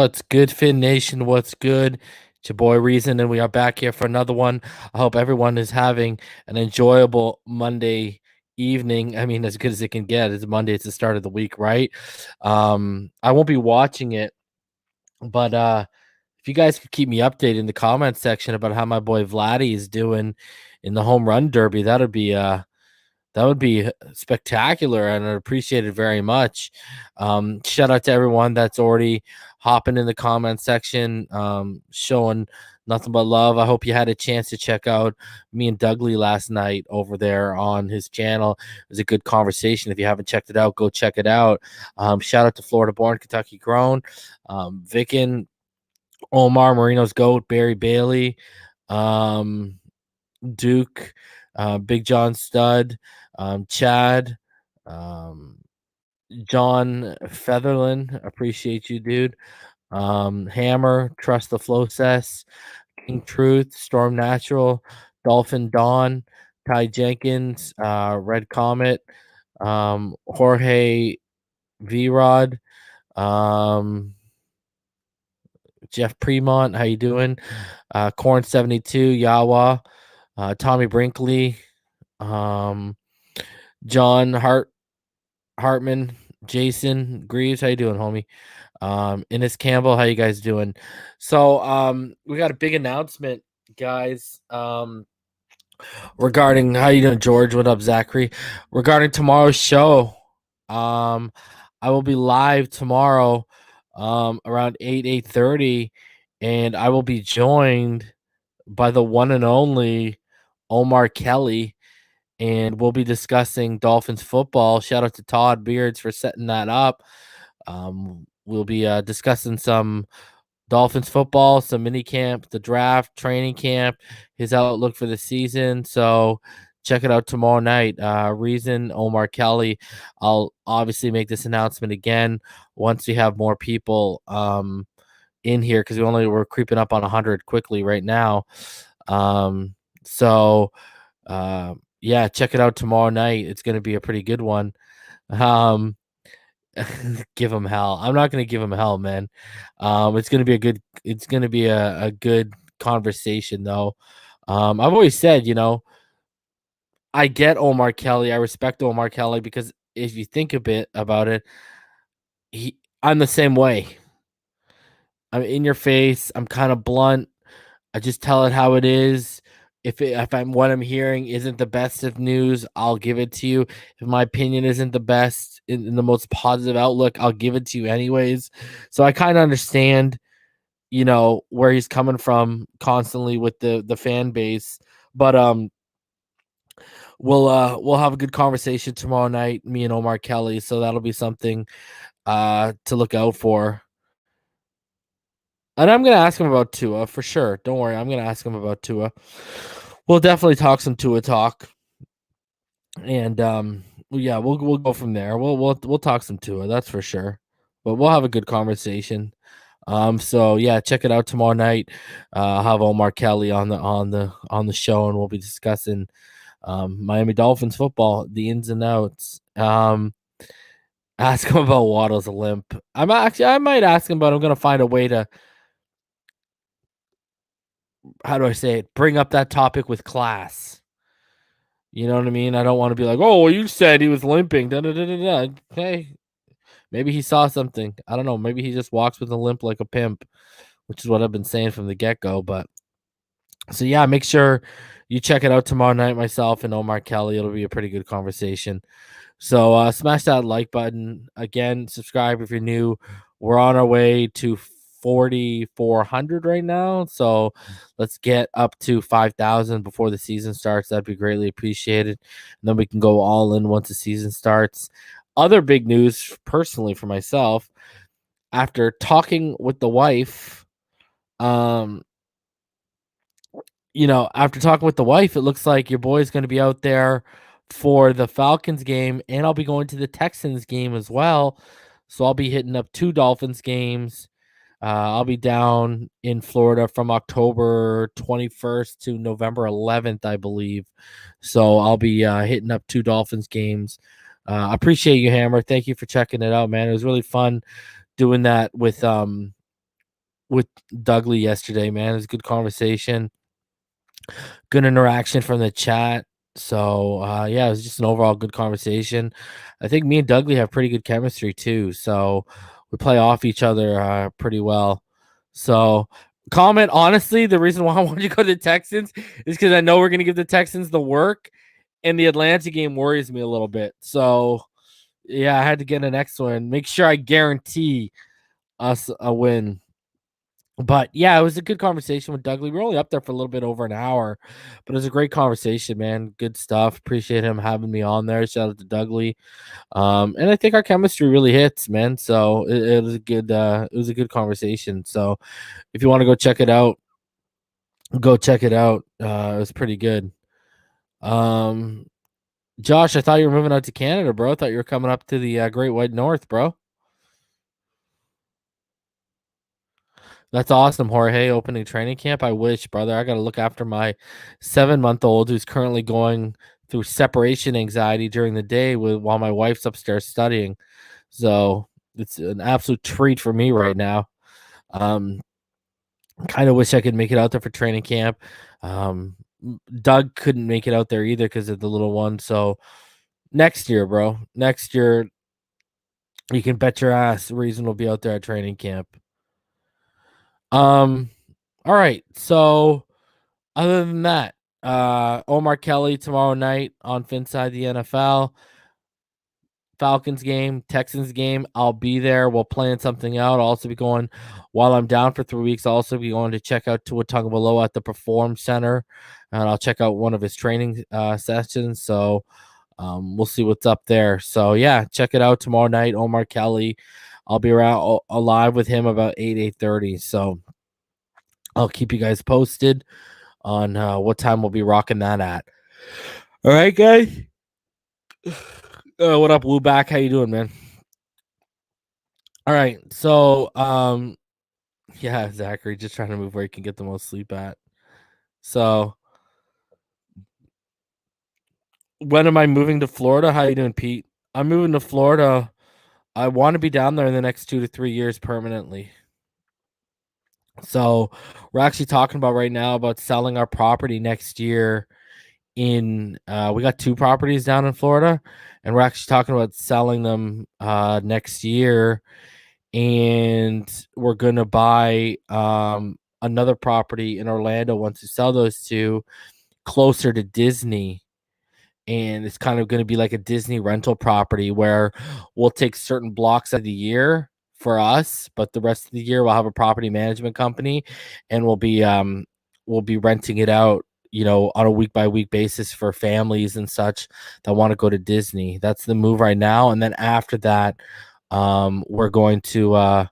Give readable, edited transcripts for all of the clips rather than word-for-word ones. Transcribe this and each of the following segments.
What's good, Fin Nation? What's good? It's your boy Reason, and we are back here for another one. I hope everyone is having an enjoyable Monday evening. I mean, as good as it can get. It's Monday, it's the start of the week, right? I won't be watching it, but if you guys could keep me updated in the comment section about how my boy Vladdy is doing in the home run derby, that would be spectacular, and I appreciate it very much. Shout out to everyone that's already hopping in the comment section, showing nothing but love. I hope you had a chance to check out me and Dougley last night over there on his channel. It was a good conversation. If you haven't checked it out, go check it out. Shout out to Florida born, Kentucky grown, Vicken, Omar, Marino's GOAT, Barry Bailey, Duke, Big John Stud, Chad, John Featherland, appreciate you, dude. Hammer, Trust the Flow Cess, King Truth, Storm Natural, Dolphin Dawn, Ty Jenkins, Red Comet, Jorge V-Rod, Jeff Premont, how you doing? Corn 72, Yawa, Tommy Brinkley, John Hartman, Jason Greaves, how you doing, homie? Innes Campbell, how you guys doing? So we got a big announcement, guys. Regarding how you doing, George? What up, Zachary? Regarding tomorrow's show, I will be live tomorrow, around 8:30, and I will be joined by the one and only Omar Kelly, and we'll be discussing Dolphins football. Shout out to Todd Beards for setting that up. We'll be discussing some Dolphins football, some mini camp, the draft, training camp, his outlook for the season. So check it out tomorrow night. Reason, Omar Kelly. I'll obviously make this announcement again once we have more people in here, because we're creeping up on 100 quickly right now. Yeah, check it out tomorrow night. It's going to be a pretty good one. Give him hell. I'm not going to give him hell, man. It's going to be a good conversation though. I've always said, I get Omar Kelly. I respect Omar Kelly because if you think a bit about it, I'm the same way. I'm in your face. I'm kind of blunt. I just tell it how it is. If what I'm hearing isn't the best of news, I'll give it to you. If my opinion isn't the best in the most positive outlook, I'll give it to you anyways. So I kind of understand, where he's coming from constantly with the fan base. But we'll have a good conversation tomorrow night, me and Omar Kelly. So that'll be something to look out for. And I'm going to ask him about Tua for sure. Don't worry. I'm going to ask him about Tua. We'll definitely talk some Tua talk. And yeah, we'll go from there. We'll talk some Tua, that's for sure. But we'll have a good conversation. So yeah, check it out tomorrow night. I'll have Omar Kelly on the show, and we'll be discussing Miami Dolphins football, the ins and outs. Ask him about Waddle's limp. I might ask him, but I'm gonna find a way to, how do I say it, bring up that topic with class. You know what I mean? I don't want to be like, oh, well, you said he was limping. Da, da, da, da, da. Okay. Maybe he saw something. I don't know. Maybe he just walks with a limp like a pimp, which is what I've been saying from the get-go. But so yeah, make sure you check it out tomorrow night, myself and Omar Kelly. It'll be a pretty good conversation. So smash that like button. Again, subscribe if you're new. We're on our way to 4,400 right now. So let's get up to 5,000 before the season starts. That'd be greatly appreciated. And then we can go all in once the season starts. Other big news personally for myself, after talking with the wife, after talking with the wife, it looks like your boy's going to be out there for the Falcons game, and I'll be going to the Texans game as well. So I'll be hitting up 2 Dolphins games. I'll be down in Florida from October 21st to November 11th, I believe. So I'll be hitting up 2 Dolphins games. I appreciate you, Hammer. Thank you for checking it out, man. It was really fun doing that with with Dougley yesterday, man. It was a good conversation, good interaction from the chat. So yeah, it was just an overall good conversation. I think me and Dougley have pretty good chemistry too. So we play off each other pretty well. So comment honestly, the reason why I wanted to go to the Texans is because I know we're gonna give the Texans the work, and the Atlanta game worries me a little bit. So yeah, I had to get an next one. Make sure I guarantee us a win. But yeah, it was a good conversation with Dougley. We're only up there for a little bit over an hour, but it was a great conversation, man. Good stuff. Appreciate him having me on there. Shout out to Dougley. And I think our chemistry really hits, man. So it was a good conversation. So if you want to go check it out, go check it out. It was pretty good. Josh, I thought you were moving out to Canada, bro. I thought you were coming up to the Great White North, bro. That's awesome, Jorge. Opening training camp. I wish, brother. I got to look after my 7-month-old who's currently going through separation anxiety during the day while my wife's upstairs studying. So it's an absolute treat for me right now. Kind of wish I could make it out there for training camp. Doug couldn't make it out there either because of the little one. So next year, bro. Next year, you can bet your ass Reason will be out there at training camp. All right. So other than that, Omar Kelly tomorrow night on Phinside the NFL. Falcons game, Texans game. I'll be there. We'll plan something out. I'll also be going while I'm down for 3 weeks. I'll also be going to check out Tua Tagovailoa at the Perform Center, and I'll check out one of his training sessions. So we'll see what's up there. So yeah, check it out tomorrow night. Omar Kelly. I'll be around alive with him about 8:30. So I'll keep you guys posted on what time we'll be rocking that at. All right, guys. What up, Woo Back? How you doing, man? All right. So, yeah, Zachary, just trying to move where you can get the most sleep at. So, when am I moving to Florida? How you doing, Pete? I'm moving to Florida. I want to be down there in the next 2 to 3 years permanently. So, we're actually talking about right now about selling our property next year. We got 2 properties down in Florida, and we're actually talking about selling them next year, and we're gonna buy another property in Orlando once we sell those 2 closer to Disney. And it's kind of going to be like a Disney rental property where we'll take certain blocks of the year for us, but the rest of the year we'll have a property management company, and we'll be renting it out, on a week by week basis for families and such that want to go to Disney. That's the move right now. And then after that, we're going to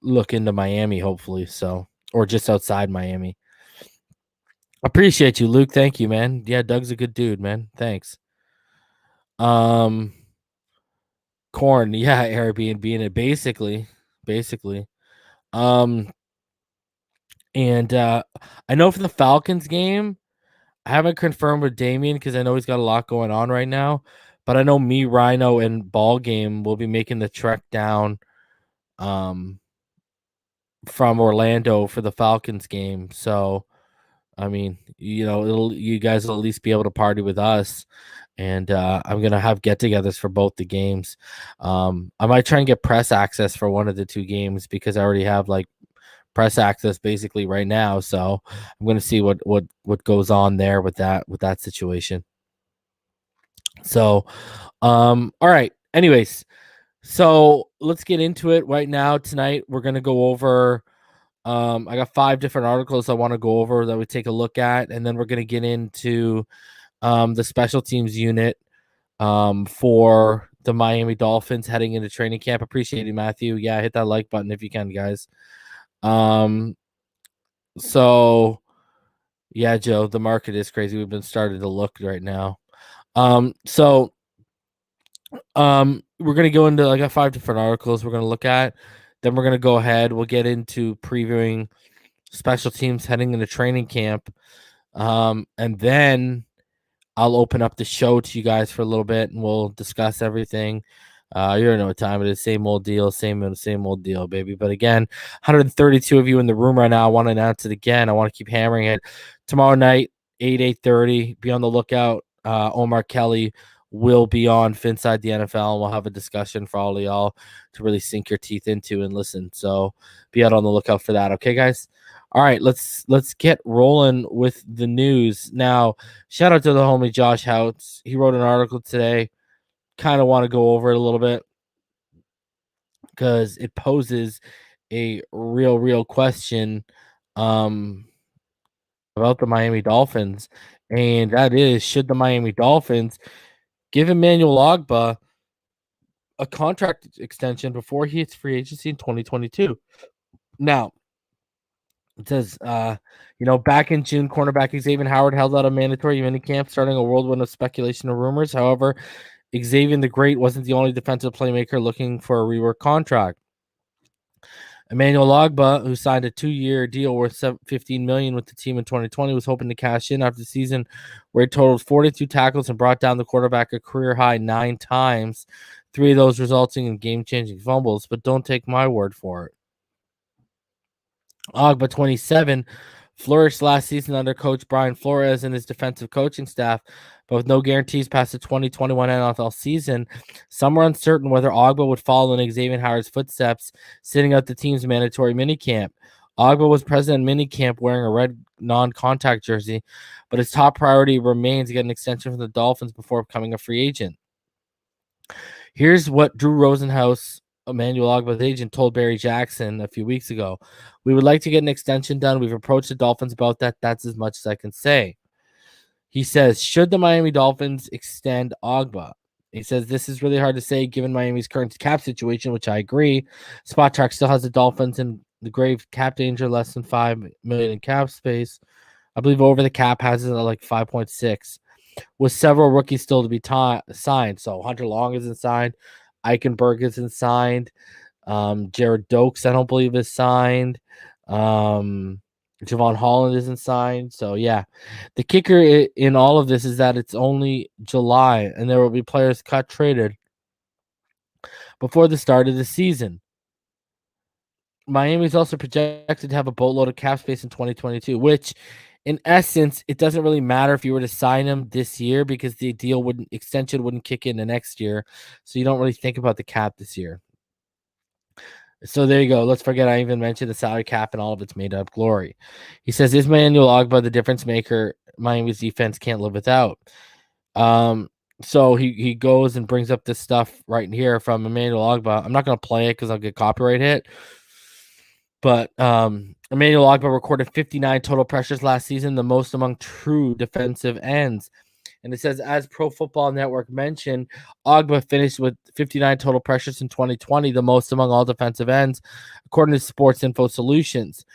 look into Miami, hopefully. So, or just outside Miami. Appreciate you, Luke. Thank you, man. Yeah, Doug's a good dude, man. Thanks. Corn, yeah, Airbnb in it, basically. And I know for the Falcons game, I haven't confirmed with Damien because I know he's got a lot going on right now. But I know me, Rhino, and BallGame will be making the trek down from Orlando for the Falcons game. So I mean, you guys will at least be able to party with us, and I'm gonna have get-togethers for both the games. I might try and get press access for one of the 2 games because I already have like press access basically right now. So I'm gonna see what goes on there with that situation. So, all right. Anyways, so let's get into it right now. Tonight we're gonna go over. I got 5 different articles I want to go over that we take a look at, and then we're going to get into the special teams unit for the Miami Dolphins heading into training camp. Appreciate you, Matthew. Yeah, hit that like button if you can, guys. So yeah, Joe, the market is crazy. We've been starting to look right now. So we're going to go into, I got 5 different articles we're going to look at. Then we're going to go ahead. We'll get into previewing special teams heading into training camp. And then I'll open up the show to you guys for a little bit, and we'll discuss everything. You already know what time it is. Same old deal, same old deal, baby. But again, 132 of you in the room right now. I want to announce it again. I want to keep hammering it. Tomorrow night, 8:30. Be on the lookout. Omar Kelly will be on Phinside the NFL, and we'll have a discussion for all of y'all to really sink your teeth into and listen. So be out on the lookout for that. Okay, guys. All right, let's get rolling with the news now. Shout out to the homie JoeyShotz. He wrote an article today. Kind of want to go over it a little bit because it poses a real question about the Miami Dolphins, and that is, should the Miami Dolphins give Emmanuel Ogbah a contract extension before he hits free agency in 2022? Now, it says, back in June, cornerback Xavien Howard held out a mandatory minicamp, starting a whirlwind of speculation and rumors. However, Xavien the Great wasn't the only defensive playmaker looking for a rework contract. Emmanuel Ogbah, who signed a 2-year deal worth $15 million with the team in 2020, was hoping to cash in after the season where he totaled 42 tackles and brought down the quarterback a career-high 9 times, 3 of those resulting in game-changing fumbles. But don't take my word for it. Ogbah, 27, flourished last season under coach Brian Flores and his defensive coaching staff, but with no guarantees past the 2021 NFL season. Some were uncertain whether Ogbah would follow in Xavien Howard's footsteps, sitting out the team's mandatory minicamp. Ogbah was present in minicamp wearing a red non-contact jersey, but his top priority remains to get an extension from the Dolphins before becoming a free agent. Here's what Drew Rosenhaus, Emmanuel Ogbah's agent, told Barry Jackson a few weeks ago. We would like to get an extension done. We've approached the Dolphins about that. That's as much as I can say. He says, should the Miami Dolphins extend Ogbah? He says, this is really hard to say given Miami's current cap situation, which I agree. Spot Track still has the Dolphins in the grave cap danger, less than $5 million in cap space. I believe over the cap has it at like 5.6, with several rookies still to be signed. So Hunter Long isn't signed. Eichenberg isn't signed. Jared Dokes, I don't believe, is signed. Javon Holland isn't signed. So, yeah. The kicker in all of this is that it's only July, and there will be players cut, traded before the start of the season. Miami is also projected to have a boatload of cap space in 2022, which, in essence, it doesn't really matter if you were to sign him this year because the extension wouldn't kick in the next year. So you don't really think about the cap this year. So there you go. Let's forget I even mentioned the salary cap and all of its made up glory. He says, is Emmanuel Ogbah the difference maker Miami's defense can't live without? So he goes and brings up this stuff right here from Emmanuel Ogbah. I'm not going to play it because I'll get copyright hit. But Emmanuel Ogbah recorded 59 total pressures last season, the most among true defensive ends. And it says, as Pro Football Network mentioned, Ogbah finished with 59 total pressures in 2020, the most among all defensive ends, according to Sports Info Solutions.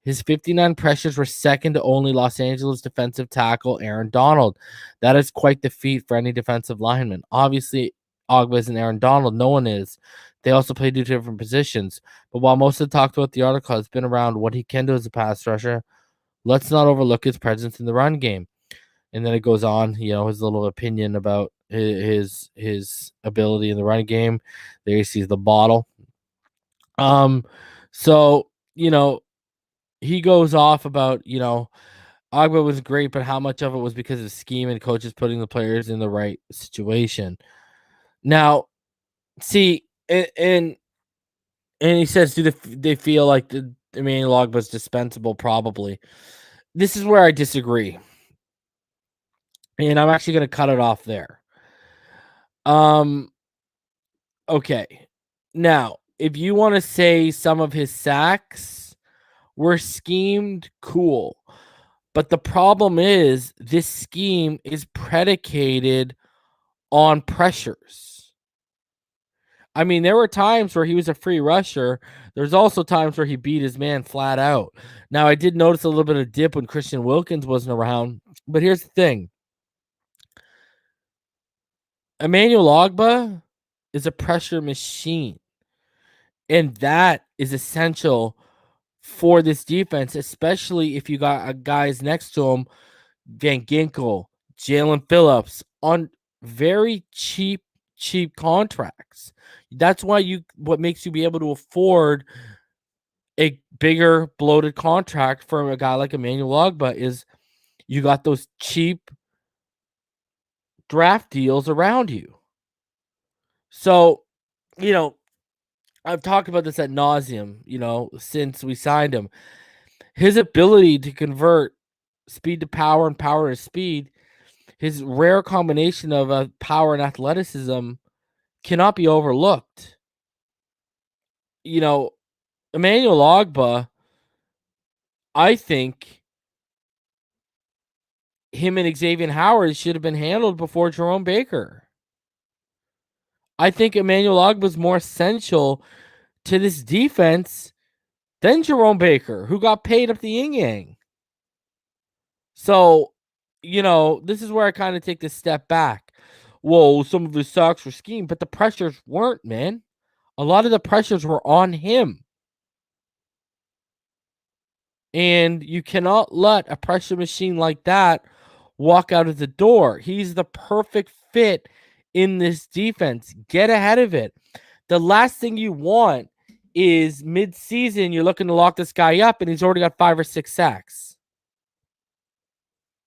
His 59 pressures were second to only Los Angeles defensive tackle Aaron Donald. That is quite the feat for any defensive lineman. Obviously, Ogbah isn't Aaron Donald. No one is. They also play two different positions. But while most of the talk throughout the article has been around what he can do as a pass rusher, let's not overlook his presence in the run game. And then it goes on, his little opinion about his ability in the run game. There he sees the bottle. So, he goes off about, Ogbah was great, but how much of it was because of scheme and coaches putting the players in the right situation? Now, see, and he says, do they feel like Emmanuel Ogbah was dispensable? Probably. This is where I disagree. And I'm actually going to cut it off there. Okay. Now, if you want to say some of his sacks were schemed, cool. But the problem is this scheme is predicated on pressures. I mean, there were times where he was a free rusher. There's also times where he beat his man flat out. Now, I did notice a little bit of dip when Christian Wilkins wasn't around. But here's the thing. Emmanuel Ogbah is a pressure machine. And that is essential for this defense, especially if you got guys next to him, Van Ginkel, Jalen Phillips, on very cheap cheap contracts. That's why what makes you be able to afford a bigger bloated contract for a guy like Emmanuel Ogbah is you got those cheap draft deals around you. So, I've talked about this ad nauseum, since we signed him. His ability to convert speed to power and power to speed, his rare combination of power and athleticism cannot be overlooked. Emmanuel Ogbah, I think him and Xavien Howard should have been handled before Jerome Baker. I think Emmanuel Ogbah is more essential to this defense than Jerome Baker, who got paid up the yin-yang. So, this is where I kind of take this step back. Whoa, some of his sacks were schemed, but the pressures weren't, man. A lot of the pressures were on him. And you cannot let a pressure machine like that walk out of the door. He's the perfect fit in this defense. Get ahead of it. The last thing you want is mid-season, you're looking to lock this guy up, and he's already got 5 or 6 sacks.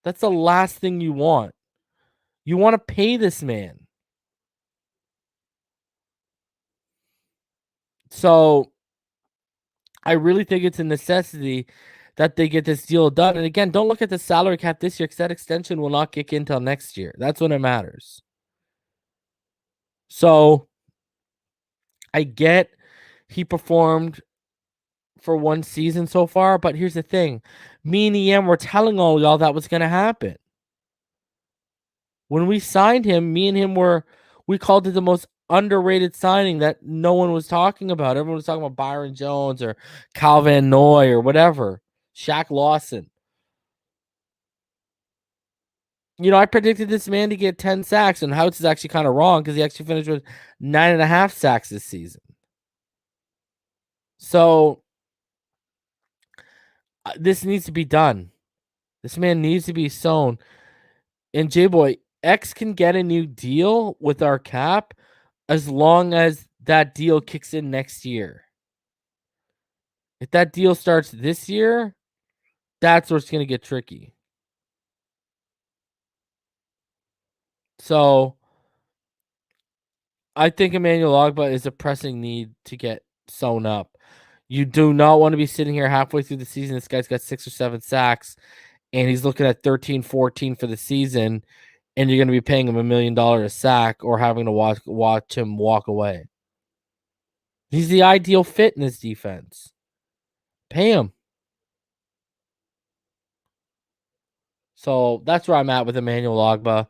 That's the last thing you want. You want to pay this man. So I really think it's a necessity that they get this deal done. And again, don't look at the salary cap this year because that extension will not kick in until next year. That's when it matters. So I get he performed for one season so far, but here's the thing. Me and EM were telling all y'all that was going to happen. When we signed him, me and him we called it the most underrated signing that no one was talking about. Everyone was talking about Byron Jones or Calvin Noy or whatever. Shaq Lawson. I predicted this man to get 10 sacks, and Houts is actually kind of wrong because he actually finished with 9.5 sacks this season. So this needs to be done. This man needs to be sewn. And J-Boy, X can get a new deal with our cap as long as that deal kicks in next year. If that deal starts this year, that's where it's going to get tricky. So I think Emmanuel Ogbah is a pressing need to get sewn up. You do not want to be sitting here halfway through the season. This guy's got 6 or 7 sacks, and he's looking at 13, 14 for the season, and you're going to be paying him $1 million a sack or having to watch him walk away. He's the ideal fit in this defense. Pay him. So that's where I'm at with Emmanuel Ogbah.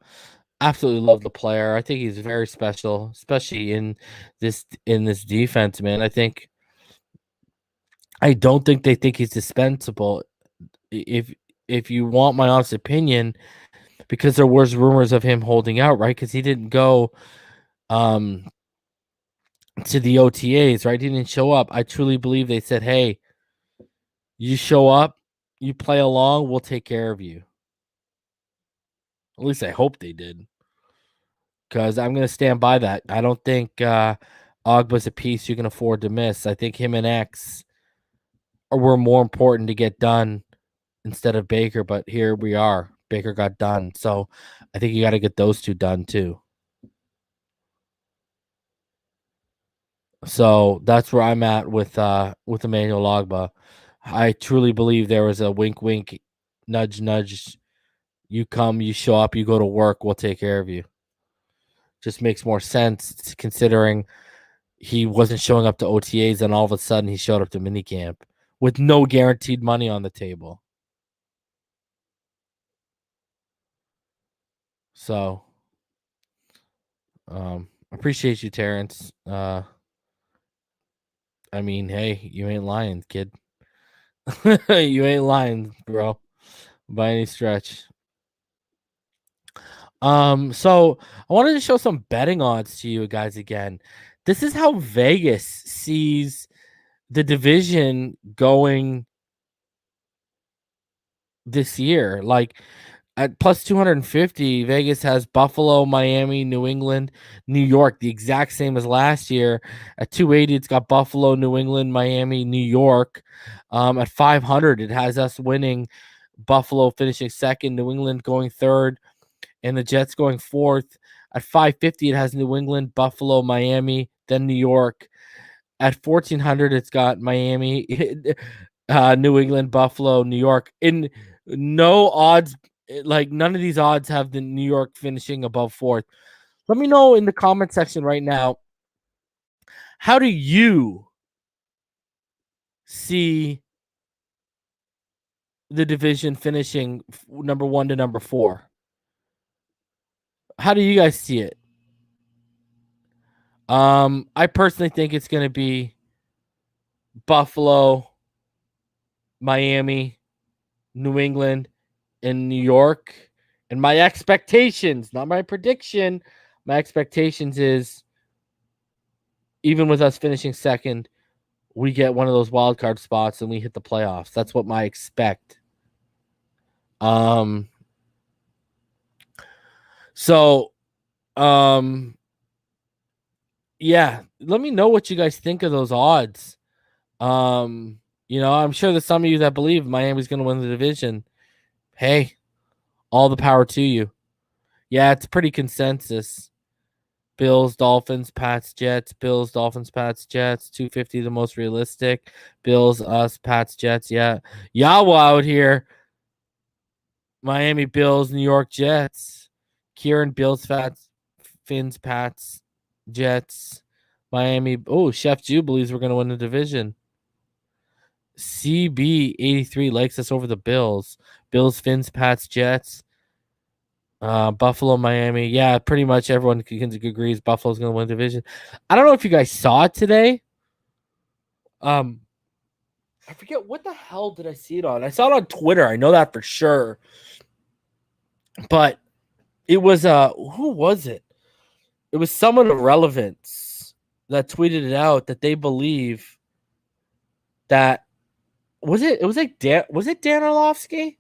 Absolutely love the player. I think he's very special, especially in this defense, man. I don't think they think he's dispensable. If you want my honest opinion, because there was rumors of him holding out, right? Because he didn't go to the OTAs, right? He didn't show up. I truly believe they said, hey, you show up, you play along, we'll take care of you. At least I hope they did. Because I'm going to stand by that. I don't think Ogbah's a piece you can afford to miss. I think him and X were more important to get done instead of Baker, but here we are. Baker got done. So I think you got to get those two done too. So that's where I'm at with Emmanuel Ogbah. I truly believe there was a wink, wink, nudge, nudge. You come, you show up, you go to work, we'll take care of you. Just makes more sense considering he wasn't showing up to OTAs and all of a sudden he showed up to minicamp with no guaranteed money on the table. So, appreciate you, Terrence. I mean, hey, you ain't lying, kid. You ain't lying, bro, by any stretch. So I wanted to show some betting odds to you guys again. This is how Vegas sees the division going this year. Like, At plus 250, Vegas has Buffalo, Miami, New England, New York, the exact same as last year. At 280, it's got Buffalo, New England, Miami, New York. At 500, it has us winning, Buffalo finishing second, New England going third, and the Jets going fourth. At 550, it has New England, Buffalo, Miami, then New York. At 1400, it's got Miami, New England, Buffalo, New York. In no odds, like none of these odds have the New York finishing above fourth. Let me know in the comment section right now, how do you see the division finishing number 1 to number 4? How do you guys see it? I personally think it's going to be Buffalo, Miami, New England, and New York. And my expectations, not my prediction, my expectations is, even with us finishing second, we get one of those wild card spots and we hit the playoffs. That's what I expect. So, yeah, let me know what you guys think of those odds. I'm sure there's some of you that believe Miami's going to win the division. Hey, all the power to you. Yeah, it's pretty consensus. Bills, Dolphins, Pats, Jets. Bills, Dolphins, Pats, Jets. 250 the most realistic. Bills, us, Pats, Jets. Yeah. Yawa out here. Miami, Bills, New York, Jets. Kieran, Bills, Fins, Pats, Jets. Miami. Oh, Chef Jew believes we're going to win the division. CB83 likes us over the Bills. Bills, Fins, Pats, Jets. Buffalo, Miami. Yeah, pretty much everyone agrees Buffalo's going to win the division. I don't know if you guys saw it today. I forget what the hell did I see it on. I saw it on Twitter. I know that for sure. But it was who was it? It was someone of relevance that tweeted it out that they believe that was it Dan Orlovsky?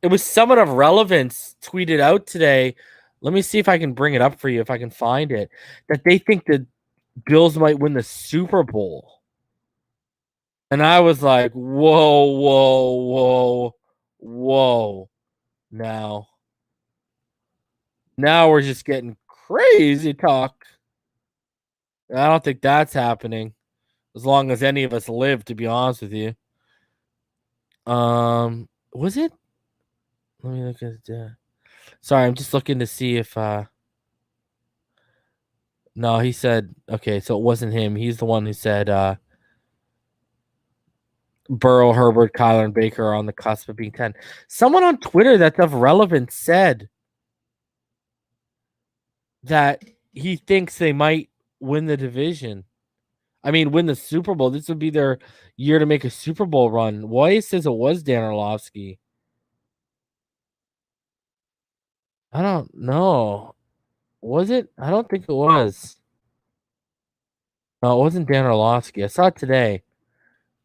It was someone of relevance tweeted out today. Let me see if I can bring it up for you, if I can find it. That they think the Bills might win the Super Bowl. And I was like, whoa. Now we're just getting crazy talk. I don't think that's happening as long as any of us live, to be honest with you. Was it? Let me look at it. Sorry, I'm just looking to see if no, he said okay, so it wasn't him. He's the one who said Burrow, Herbert, Kyler, and Baker are on the cusp of being 10. Someone on Twitter that's of relevance said that he thinks they might win the division. I mean, win the Super Bowl. This would be their year to make a Super Bowl run. Why says it was Dan Orlovsky? I don't know. Was it? I don't think it was. No, it wasn't Dan Orlovsky. I saw it today.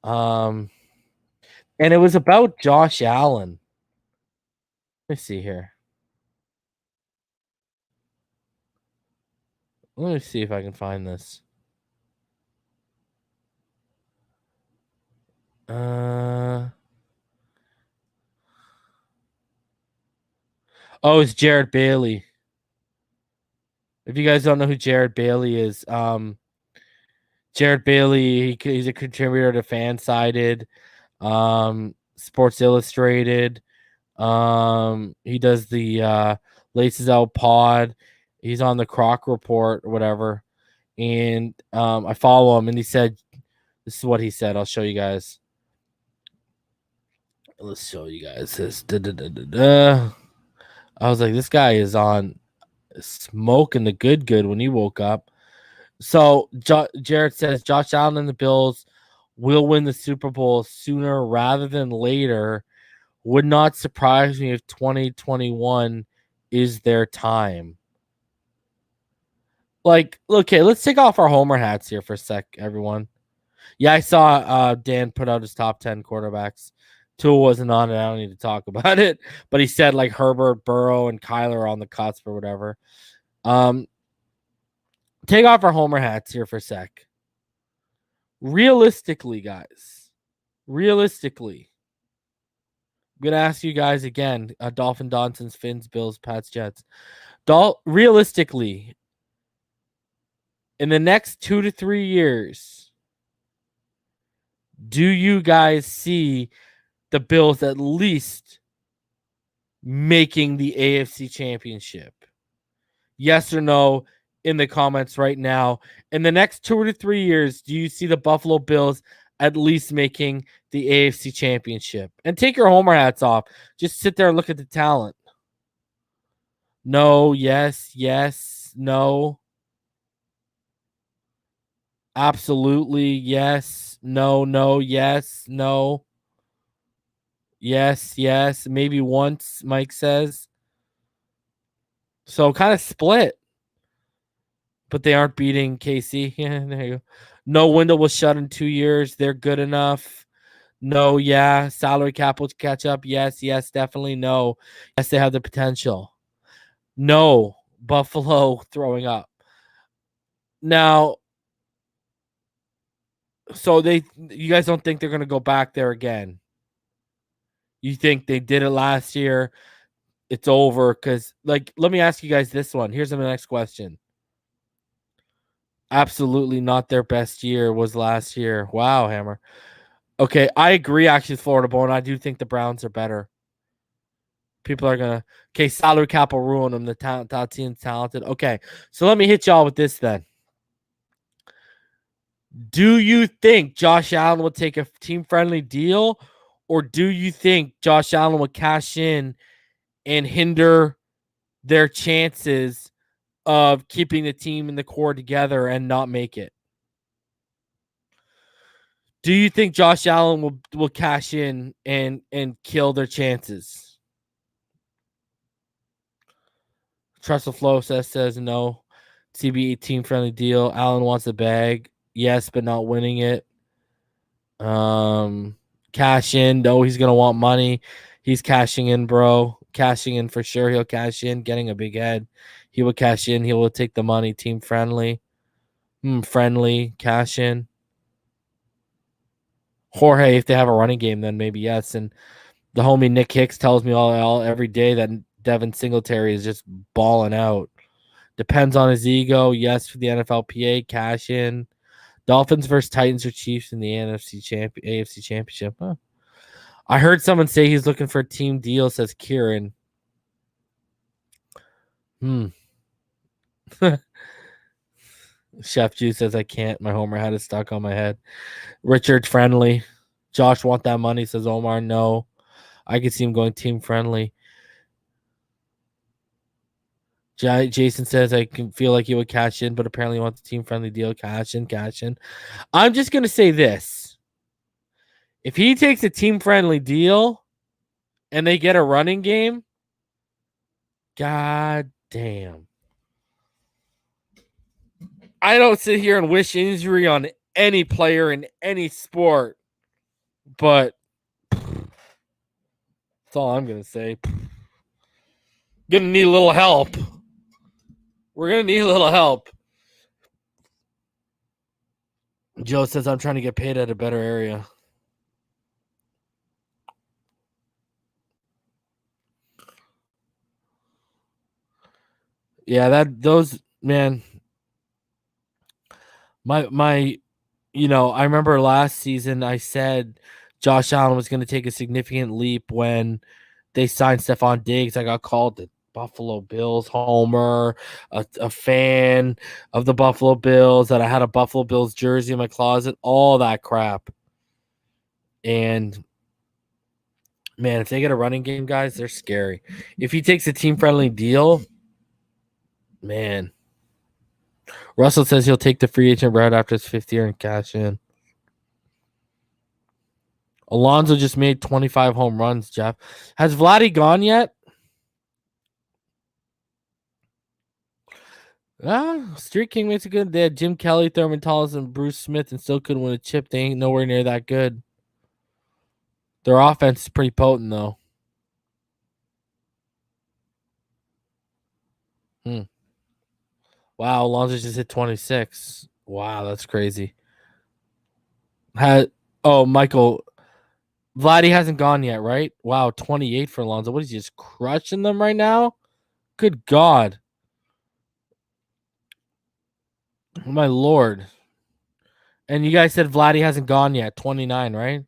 And it was about Josh Allen. Let me see here. Let me see if I can find this. Oh, it's Jared Bailey. If you guys don't know who Jared Bailey is, Jared Bailey, he's a contributor to Fansided, Sports Illustrated. He does the Laces Out Pod. He's on the Croc Report or whatever. And I follow him, and he said, this is what he said. I'll show you guys. Let's show you guys this. I was like, this guy is on smoking the good when he woke up. So Jared says Josh Allen and the Bills will win the Super Bowl sooner rather than later. Would not surprise me if 2021 is their time. Like, okay, let's take off our homer hats here for a sec, everyone. Yeah, I saw Dan put out his top 10 quarterbacks. Tua wasn't on it. I don't need to talk about it. But he said like Herbert, Burrow, and Kyler are on the cusp or whatever. Take off our homer hats here for a sec. Realistically, guys. Realistically. I'm gonna ask you guys again. Dolphin, Donsons, Finns, Bills, Pats, Jets. Realistically, in the next 2 to 3 years, do you guys see the Bills at least making the AFC Championship? Yes or no in the comments right now. In the next 2 to 3 years, do you see the Buffalo Bills at least making the AFC Championship? And take your homer hats off. Just sit there and look at the talent. No, yes, yes, no. Absolutely, yes, no, no, yes, no. Yes, yes, maybe once, Mike says. So kind of split. But they aren't beating KC. Yeah, there you go. No, window was shut in 2 years. They're good enough. No, yeah. Salary cap will catch up. Yes, yes, definitely. No. Yes, they have the potential. No. Buffalo throwing up. Now, so you guys don't think they're going to go back there again? You think they did it last year? It's over because, like, let me ask you guys this one. Here's the next question. Absolutely not their best year was last year. Wow, Hammer. Okay, I agree, actually, Florida Bone. I do think the Browns are better. People are going to... Okay, salary cap will ruin them. The team's talented. Okay, so let me hit y'all with this then. Do you think Josh Allen will take a team-friendly deal, or do you think Josh Allen will cash in and hinder their chances of keeping the team and the core together and not make it? Do you think Josh Allen will cash in and kill their chances? Trust the Flow says no. CBE team-friendly deal. Allen wants a bag. Yes, but not winning it. Cash in. No, he's going to want money. He's cashing in, bro. Cashing in for sure. He'll cash in. Getting a big head. He will cash in. He will take the money. Team-friendly. Friendly. Cash in. Jorge, if they have a running game, then maybe yes. And the homie Nick Hicks tells me all every day that Devin Singletary is just balling out. Depends on his ego. Yes, for the NFLPA, cash in. Dolphins versus Titans or Chiefs in the AFC Championship. Huh. I heard someone say he's looking for a team deal, says Kieran. Chef Juice says I can't. My homer hat is stuck on my head. Richard Friendly. Josh want that money, says Omar. No. I could see him going team friendly. Jason says I can feel like he would cash in, but apparently he wants a team-friendly deal. Cash in. I'm just going to say this. If he takes a team-friendly deal and they get a running game, god damn. I don't sit here and wish injury on any player in any sport, but that's all I'm going to say. Going to need a little help. We're going to need a little help. Joe says I'm trying to get paid at a better area. Yeah, those, man. My I remember last season I said Josh Allen was going to take a significant leap when they signed Stephon Diggs. I got called the Buffalo Bills homer, a fan of the Buffalo Bills, that I had a Buffalo Bills jersey in my closet, all that crap. And man, if they get a running game, guys, they're scary. If he takes a team-friendly deal, man. Russell says he'll take the free agent route after his 5th year and cash in. Alonzo just made 25 home runs, Jeff. Has Vladdy gone yet? Street King makes it good. They had Jim Kelly, Thurman Thomas, and Bruce Smith, and still couldn't win a chip. They ain't nowhere near that good. Their offense is pretty potent, though. Wow, Alonso just hit 26. Wow, that's crazy. Michael, Vladdy hasn't gone yet, right? Wow, 28 for Alonso. What is he just crushing them right now? Good God. My Lord. And you guys said Vladdy hasn't gone yet. 29, right?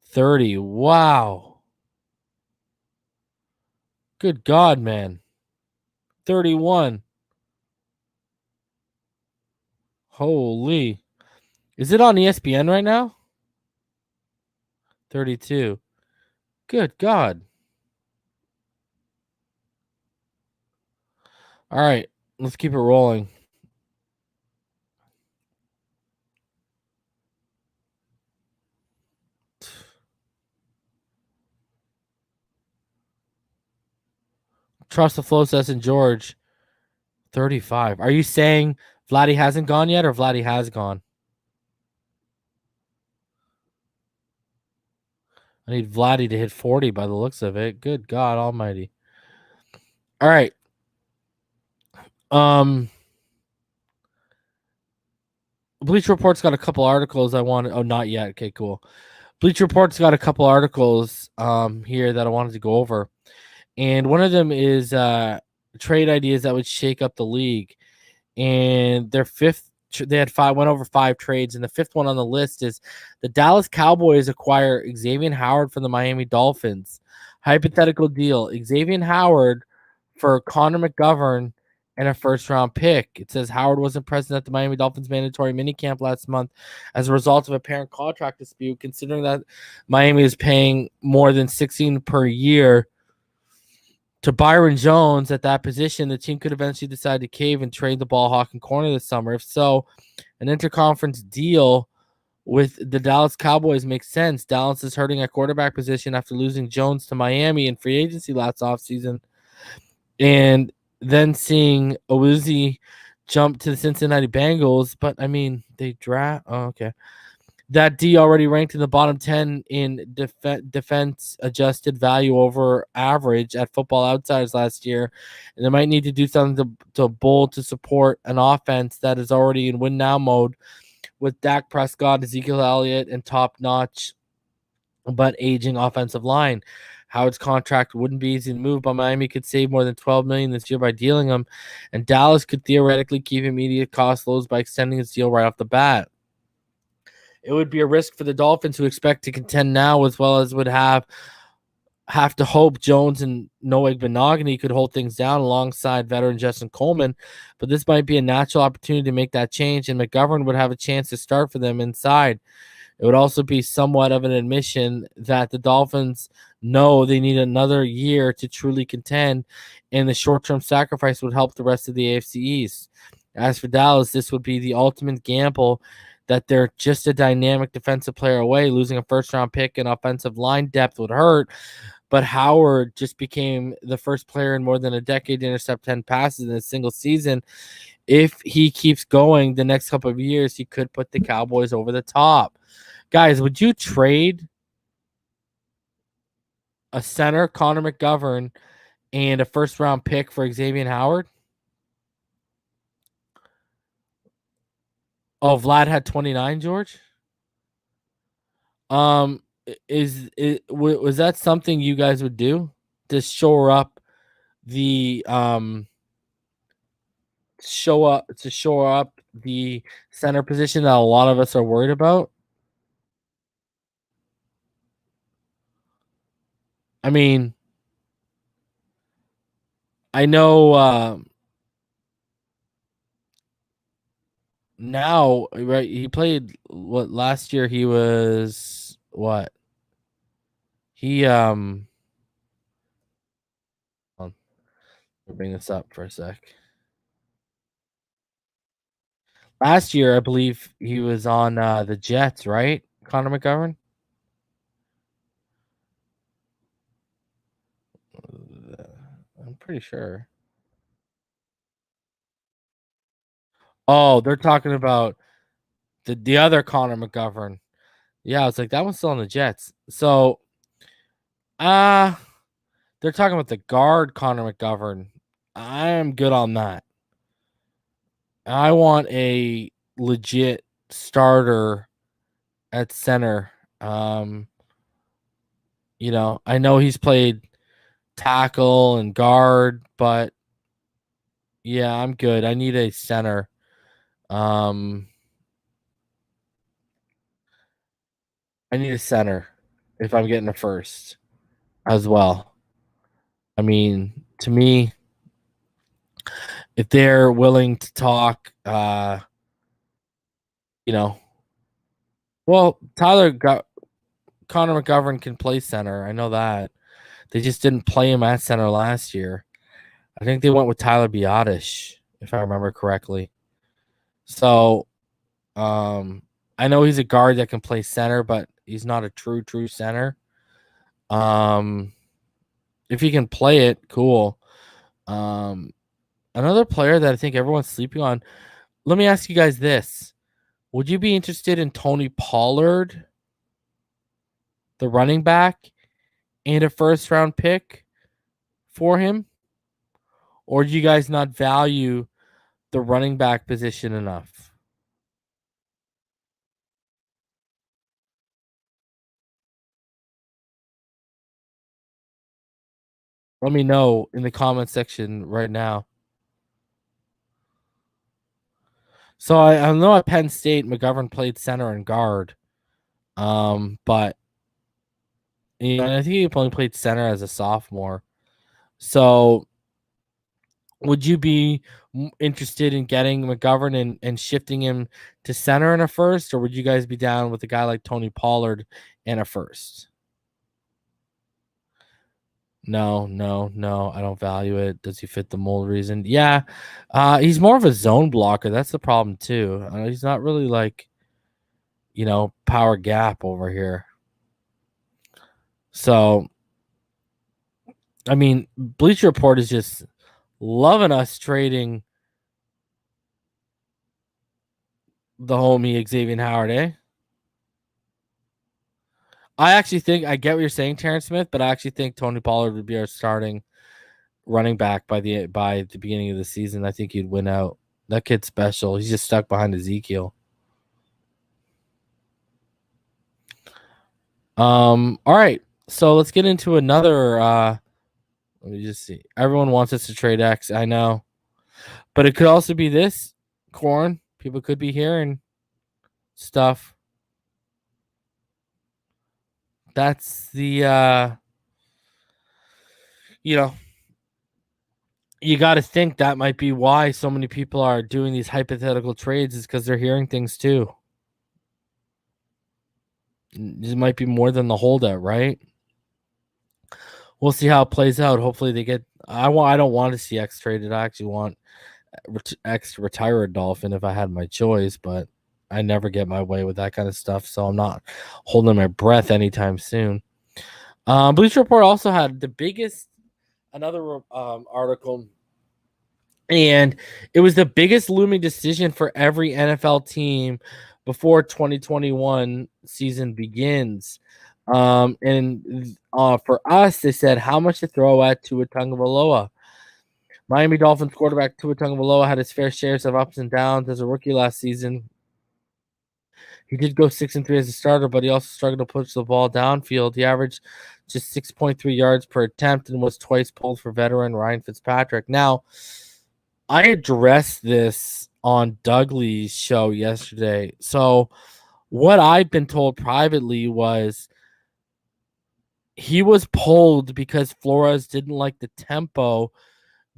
30. Wow. Good God, man. 31. Holy. Is it on ESPN right now? 32. Good God. All right. Let's keep it rolling. Trust the flow, says in George. 35. Are you saying Vladdy hasn't gone yet or Vladdy has gone? I need Vladdy to hit 40 by the looks of it. Good God almighty. All right. Bleacher Report's got a couple articles I wanted. Oh, not yet. Okay, cool. Bleacher Report's got a couple articles here that I wanted to go over. And one of them is trade ideas that would shake up the league. And their fifth, they had went over 5 trades, and the fifth one on the list is the Dallas Cowboys acquire Xavien Howard from the Miami Dolphins. Hypothetical deal: Xavien Howard for Connor McGovern and a first-round pick. It says Howard wasn't present at the Miami Dolphins mandatory minicamp last month as a result of a parent contract dispute. Considering that Miami is paying more than $16 per year to Byron Jones at that position, the team could eventually decide to cave and trade the ball hawk and corner this summer. If so, an interconference deal with the Dallas Cowboys makes sense. Dallas is hurting at quarterback position after losing Jones to Miami in free agency last offseason, and then seeing Owuzie jump to the Cincinnati Bengals. But I mean, they draft. Oh, okay. That D already ranked in the bottom 10 in defense adjusted value over average at Football Outsiders last year. And they might need to do something to bold to support an offense that is already in win now mode with Dak Prescott, Ezekiel Elliott, and top-notch but aging offensive line. Howard's contract wouldn't be easy to move, but Miami could save more than $12 million this year by dealing him, and Dallas could theoretically keep immediate cost lows by extending his deal right off the bat. It would be a risk for the Dolphins, who expect to contend now, as well as would have to hope Jones and Noah Benogany could hold things down alongside veteran Justin Coleman. But this might be a natural opportunity to make that change, and McGovern would have a chance to start for them inside. It would also be somewhat of an admission that the Dolphins know they need another year to truly contend, and the short-term sacrifice would help the rest of the AFC East. As for Dallas, this would be the ultimate gamble that they're just a dynamic defensive player away. Losing a first-round pick and offensive line depth would hurt, but Howard just became the first player in more than a decade to intercept 10 passes in a single season. If he keeps going the next couple of years, he could put the Cowboys over the top. Guys, would you trade a center, Connor McGovern, and a first-round pick for Xavien Howard? Oh, Vlad had 29, George? Was that something you guys would do to shore up the the center position that a lot of us are worried about? I mean, I know now, right? He played what last year? He was what? He Hold on, let me bring this up for a sec. Last year, I believe he was on the Jets, right? Connor McGovern. I'm pretty sure. Oh, they're talking about the other Connor McGovern. Yeah, I was like, that one's still on the Jets. So, uh they're talking about the guard Connor McGovern. I am good on that. I want a legit starter at center. Um, I know he's played tackle and guard, but yeah, I'm good. I need a center. Um, I need a center if I'm getting a first as well. I mean, to me, if they're willing to talk, you know, well, Connor McGovern can play center. I know that. They just didn't play him at center last year. I think they went with Tyler Biotish, if I remember correctly. So, I know he's a guard that can play center, but he's not a true center. Um, if he can play it, cool. Another player that I think everyone's sleeping on. Let me ask you guys this: would you be interested in Tony Pollard, the running back, and a first round pick for him? Or do you guys not value the running back position enough? Let me know in the comment section right now. So I know at Penn State, McGovern played center and guard. But I think he only played center as a sophomore. So would you be interested in getting McGovern and shifting him to center in a first, or would you guys be down with a guy like Tony Pollard in a first? No, no, no. I don't value it. Does he fit the mold reason? Yeah. He's more of a zone blocker. That's the problem too. He's not really like, power gap over here. So, I mean, Bleacher Report is just loving us trading the homie Xavien Howard, eh? I actually think I get what you're saying, Terrence Smith, but I actually think Tony Pollard would be our starting running back by the beginning of the season. I think he'd win out. That kid's special. He's just stuck behind Ezekiel. All right. So let's get into another let me just see. Everyone wants us to trade X, I know. But it could also be this corn. People could be hearing stuff. That's the you know, you got to think that might be why so many people are doing these hypothetical trades is because they're hearing things too. This might be more than the holdout, right? We'll see how it plays out. Hopefully they get. I don't want to see X traded. I actually want X to retire a Dolphin if I had my choice, but I never get my way with that kind of stuff, so I'm not holding my breath anytime soon. Bleacher Report also had the biggest another article, and it was the biggest looming decision for every NFL team before 2021 season begins. And for us, they said how much to throw at Tua Tagovailoa. Miami Dolphins quarterback Tua Tagovailoa had his fair shares of ups and downs as a rookie last season. He did go 6-3 as a starter, but he also struggled to push the ball downfield. He averaged just 6.3 yards per attempt and was twice pulled for veteran Ryan Fitzpatrick. Now, I addressed this on Douglas' show yesterday. So, what I've been told privately was he was pulled because Flores didn't like the tempo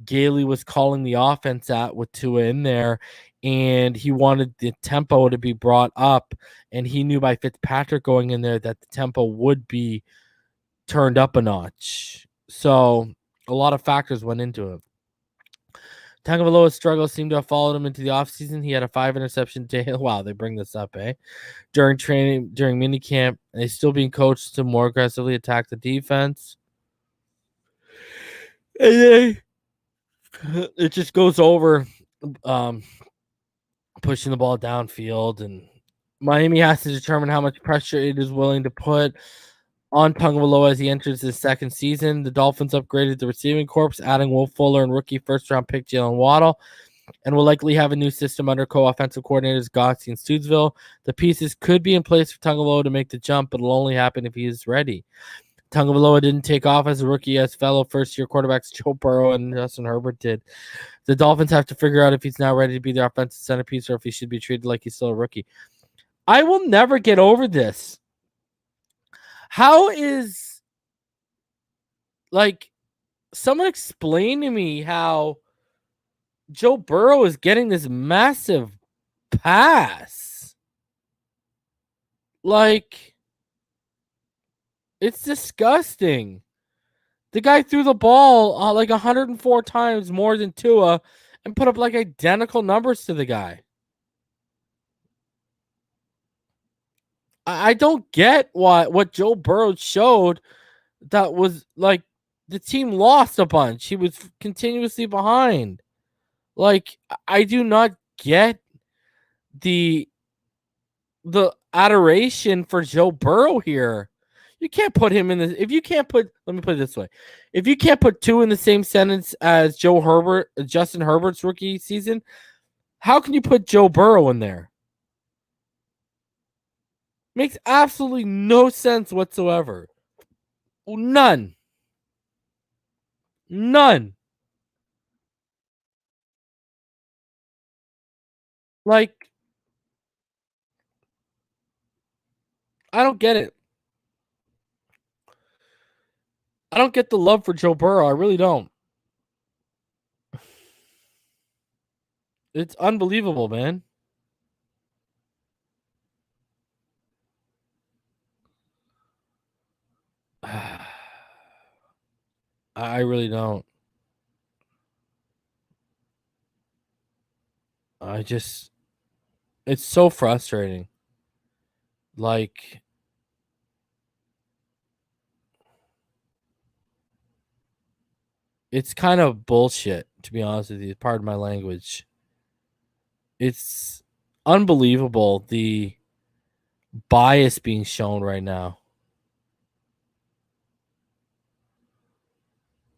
Gailey was calling the offense at with Tua in there, and he wanted the tempo to be brought up, and he knew by Fitzpatrick going in there that the tempo would be turned up a notch. So a lot of factors went into it. Tagovailoa's struggles seemed to have followed him into the offseason. He had a 5-interception day. Wow, they bring this up, eh? During training, during minicamp, and he's still being coached to more aggressively attack the defense. And then it just goes over pushing the ball downfield and Miami has to determine how much pressure it is willing to put on Tagovailoa as he enters his second season. The Dolphins upgraded the receiving corps, adding Will Fuller and rookie first-round pick Jalen Waddle, and will likely have a new system under co-offensive coordinators Gottsy and Stoodsville. The pieces could be in place for Tagovailoa to make the jump, but it'll only happen if he is ready. Tagovailoa didn't take off as a rookie as fellow first-year quarterbacks Joe Burrow and Justin Herbert did. The Dolphins have to figure out if he's now ready to be their offensive centerpiece or if he should be treated like he's still a rookie. I will never get over this. How is, like, someone explain to me how Joe Burrow is getting this massive pass? Like, it's disgusting. The guy threw the ball like 104 times more than Tua and put up like identical numbers to the guy. I don't get what Joe Burrow showed that was like the team lost a bunch. He was continuously behind. Like, I do not get the adoration for Joe Burrow here. You can't put him in this. If you can't put, let me put it this way: if you can't put two in the same sentence as Justin Herbert's rookie season, how can you put Joe Burrow in there? Makes absolutely no sense whatsoever. None. Like, I don't get it. I don't get the love for Joe Burrow. I really don't. It's unbelievable, man. I really don't. It's so frustrating. Like, it's kind of bullshit, to be honest with you. Pardon my language. It's unbelievable the bias being shown right now.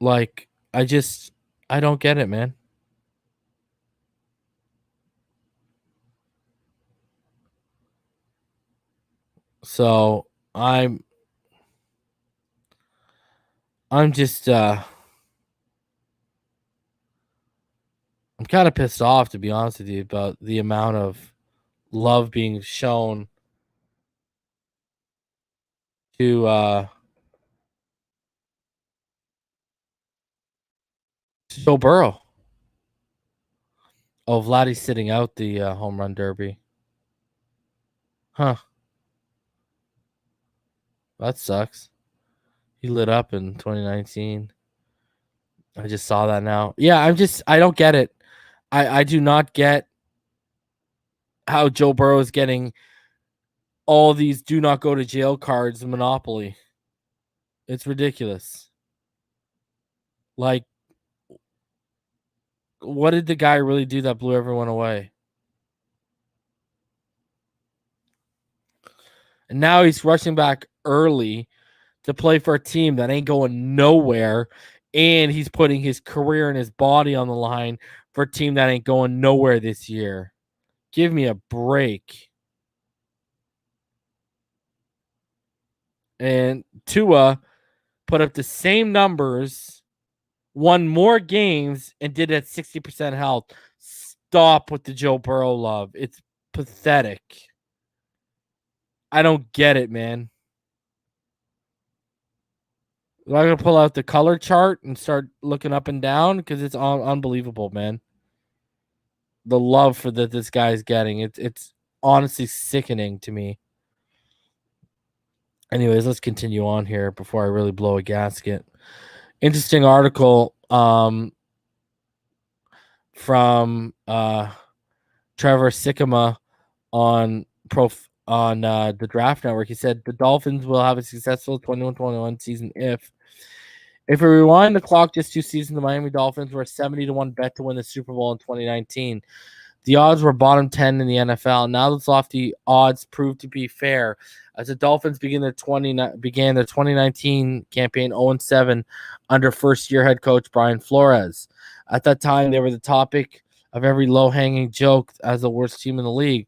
Like, I don't get it, man. So I'm just I'm kind of pissed off, to be honest with you, about the amount of love being shown to Joe Burrow. Oh, Vladdy's sitting out the home run derby. Huh. That sucks. He lit up in 2019. I just saw that now. Yeah, I don't get it. I do not get how Joe Burrow is getting all these do not go to jail cards in Monopoly. It's ridiculous. Like, what did the guy really do that blew everyone away? And now he's rushing back early to play for a team that ain't going nowhere. And he's putting his career and his body on the line for a team that ain't going nowhere this year. Give me a break. And Tua put up the same numbers, won more games, and did it at 60% health. Stop with the Joe Burrow love. It's pathetic. I don't get it, man. I'm going to pull out the color chart and start looking up and down because it's unbelievable, man. The love for that this guy's getting. It's honestly sickening to me. Anyways, let's continue on here before I really blow a gasket. Interesting article from Trevor Sikkema on the Draft Network. He said the Dolphins will have a successful 21-21 season if we rewind the clock just 2 seasons, the Miami Dolphins were a 70-1 bet to win the Super Bowl in 2019. The odds were bottom 10 in the NFL. Now those lofty odds proved to be fair as the Dolphins began their 2019 campaign 0-7 under first-year head coach Brian Flores. At that time, they were the topic of every low-hanging joke as the worst team in the league,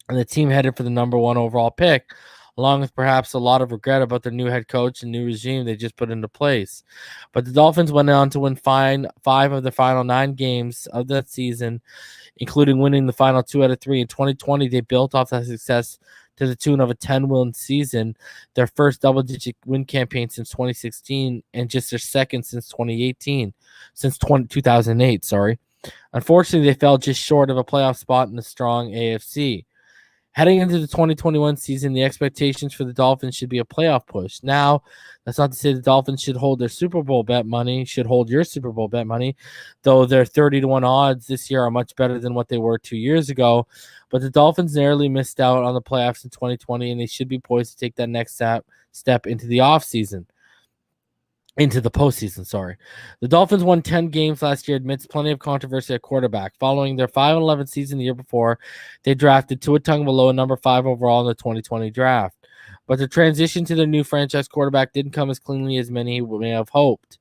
and the team headed for the number 1 overall pick, along with perhaps a lot of regret about their new head coach and new regime they just put into place. But the Dolphins went on to win 5 of the final 9 games of that season, including winning the final 2 out of 3. In 2020, they built off that success to the tune of a 10-win season, their first double-digit win campaign since 2016, and just their second since 2008, sorry. Unfortunately, they fell just short of a playoff spot in a strong AFC. Heading into the 2021 season, the expectations for the Dolphins should be a playoff push. Now, that's not to say the Dolphins should hold your Super Bowl bet money, though their 30-1 odds this year are much better than what they were 2 years ago. But the Dolphins narrowly missed out on the playoffs in 2020, and they should be poised to take that next step into the postseason. The Dolphins won 10 games last year amidst plenty of controversy at quarterback. Following their 5-11 season the year before, they drafted Tua Tagovailoa number 5 overall in the 2020 draft. But the transition to their new franchise quarterback didn't come as cleanly as many may have hoped.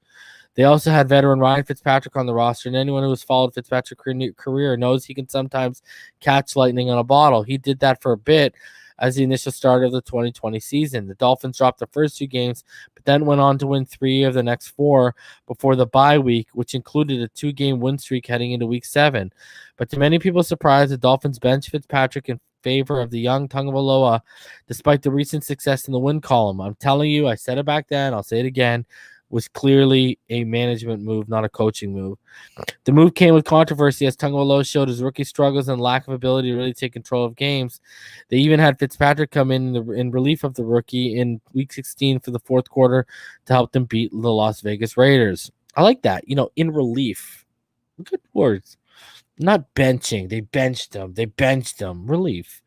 They also had veteran Ryan Fitzpatrick on the roster, and anyone who has followed Fitzpatrick's career knows he can sometimes catch lightning on a bottle. He did that for a bit as the initial start of the 2020 season. The Dolphins dropped the first 2 games, but then went on to win 3 of the next 4 before the bye week, which included a 2-game win streak heading into week 7. But to many people's surprise, the Dolphins benched Fitzpatrick in favor of the young Tagovailoa, despite the recent success in the win column. I'm telling you, I said it back then, I'll say it again, was clearly a management move, not a coaching move. The move came with controversy as Tagovailoa showed his rookie struggles and lack of ability to really take control of games. They even had Fitzpatrick come in relief of the rookie in Week 16 for the fourth quarter to help them beat the Las Vegas Raiders. I like that, in relief. Good words. Not benching. They benched him. Relief.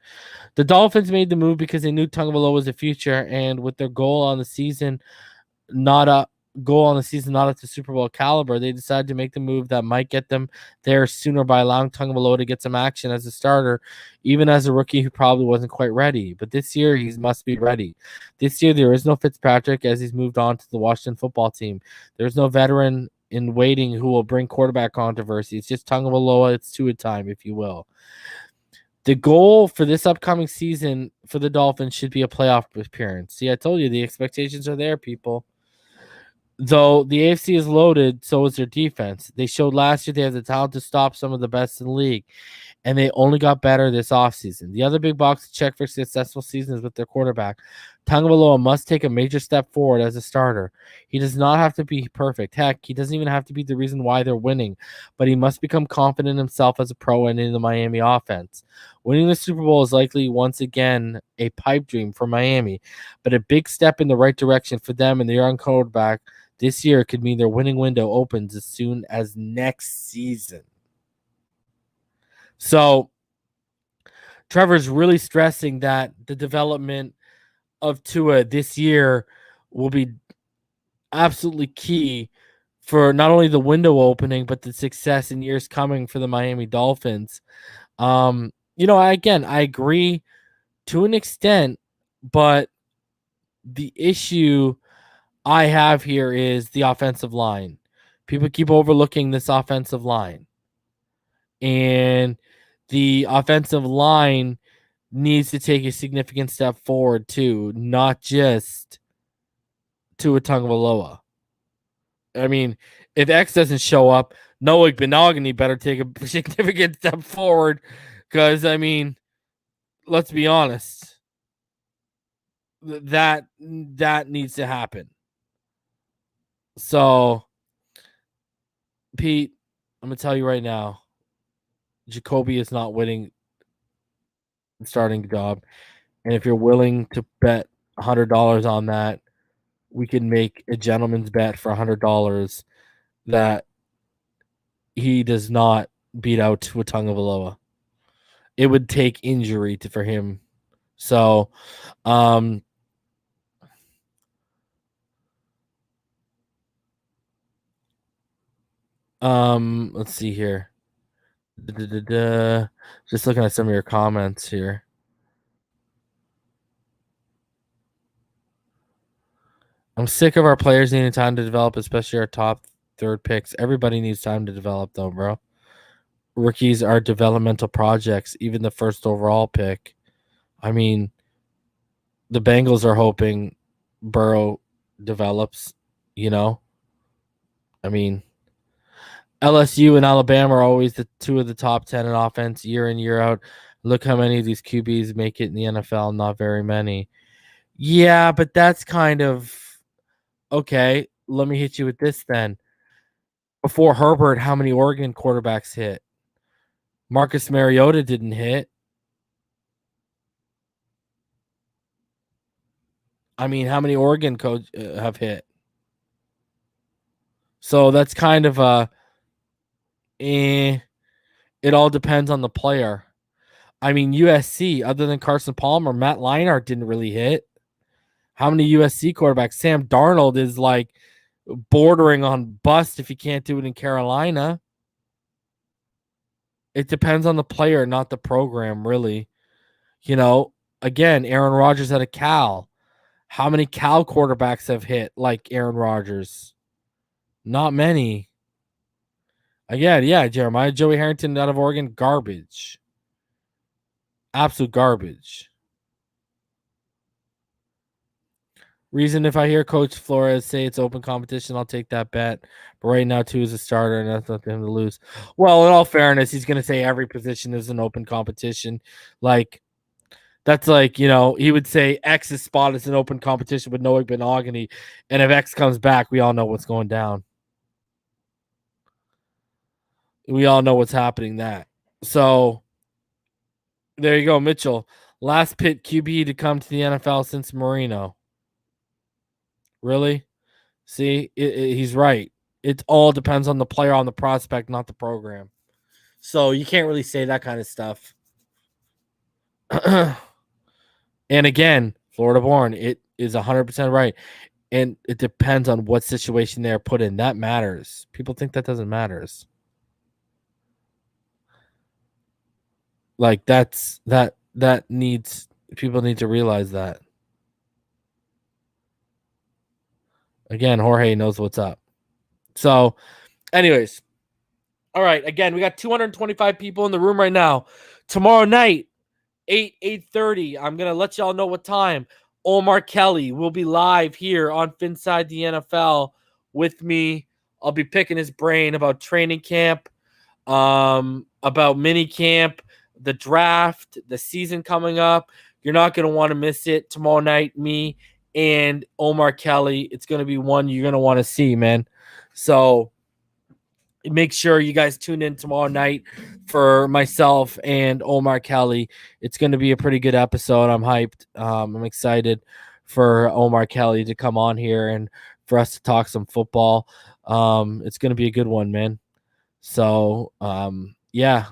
The Dolphins made the move because they knew Tagovailoa was the future, and with their goal on the season not at the Super Bowl caliber, they decided to make the move that might get them there sooner by allowing Tagovailoa to get some action as a starter, even as a rookie who probably wasn't quite ready. But this year, he must be ready. This year, there is no Fitzpatrick as he's moved on to the Washington football team. There's no veteran in waiting who will bring quarterback controversy. It's just Tagovailoa. It's Tua time, if you will. The goal for this upcoming season for the Dolphins should be a playoff appearance. See, I told you the expectations are there, people. Though the AFC is loaded, so is their defense. They showed last year they have the talent to stop some of the best in the league, and they only got better this offseason. The other big box to check for successful seasons with their quarterback. Tagovailoa must take a major step forward as a starter. He does not have to be perfect. Heck, he doesn't even have to be the reason why they're winning, but he must become confident in himself as a pro and in the Miami offense. Winning the Super Bowl is likely once again a pipe dream for Miami, but a big step in the right direction for them and their young quarterback this year could mean their winning window opens as soon as next season. So Trevor's really stressing that the development of Tua this year will be absolutely key for not only the window opening, but the success in years coming for the Miami Dolphins. I agree to an extent, but the issue I have here is the offensive line. People keep overlooking this offensive line. And the offensive line needs to take a significant step forward too, not just Tua Tagovailoa. I mean, if X doesn't show up, Noah Benogany better take a significant step forward because, let's be honest, that needs to happen. So, Pete, I'm going to tell you right now, Jacoby is not winning the starting job. And if you're willing to bet $100 on that, we can make a gentleman's bet for $100 that he does not beat out Tua Tagovailoa. It would take injury for him. So, let's see here. Just looking at some of your comments here. I'm sick of our players needing time to develop, especially our top third picks. Everybody needs time to develop, though, bro. Rookies are developmental projects, even the first overall pick. I mean, the Bengals are hoping Burrow develops, you know? I mean, LSU and Alabama are always the two of the top 10 in offense year in, year out. Look how many of these QBs make it in the NFL. Not very many. Yeah, but that's kind of okay. Let me hit you with this then. Before Herbert, how many Oregon quarterbacks hit? Marcus Mariota didn't hit. I mean, how many Oregon coach have hit? So that's kind of a it all depends on the player. I mean, USC, other than Carson Palmer, Matt Leinart didn't really hit. How many USC quarterbacks? Sam Darnold is like bordering on bust if he can't do it in Carolina. It depends on the player, not the program, really. Again, Aaron Rodgers at a Cal. How many Cal quarterbacks have hit like Aaron Rodgers? Not many. Again, yeah, Jeremiah Joey Harrington out of Oregon, garbage. Absolute garbage. Reason if I hear Coach Flores say it's open competition, I'll take that bet. But right now, two is a starter, and that's nothing to lose. Well, in all fairness, he's going to say every position is an open competition. Like, that's like, he would say X's spot is an open competition with Noah Benogany. And if X comes back, we all know what's going down. We all know what's happening that. So there you go, Mitchell. Last pit QB to come to the NFL since Marino. Really? See, he's right. It all depends on the player, on the prospect, not the program. So you can't really say that kind of stuff. And again, Florida born, it is 100% right. And it depends on what situation they're put in. That matters. People think that doesn't matter. Like that needs, people need to realize that. Again, Jorge knows what's up. So, anyways, all right. Again, we got 225 people in the room right now. Tomorrow night, 8:30. I'm gonna let y'all know what time. Omar Kelly will be live here on Phinside the NFL with me. I'll be picking his brain about training camp, about mini camp, the draft, the season coming up. You're not gonna want to miss it tomorrow night. Me and Omar Kelly. It's gonna be one you're gonna want to see, man. So make sure you guys tune in tomorrow night for myself and Omar Kelly. It's going to be a pretty good episode. I'm hyped. I'm excited for Omar Kelly to come on here and for us to talk some football. It's going to be a good one, man. So, yeah,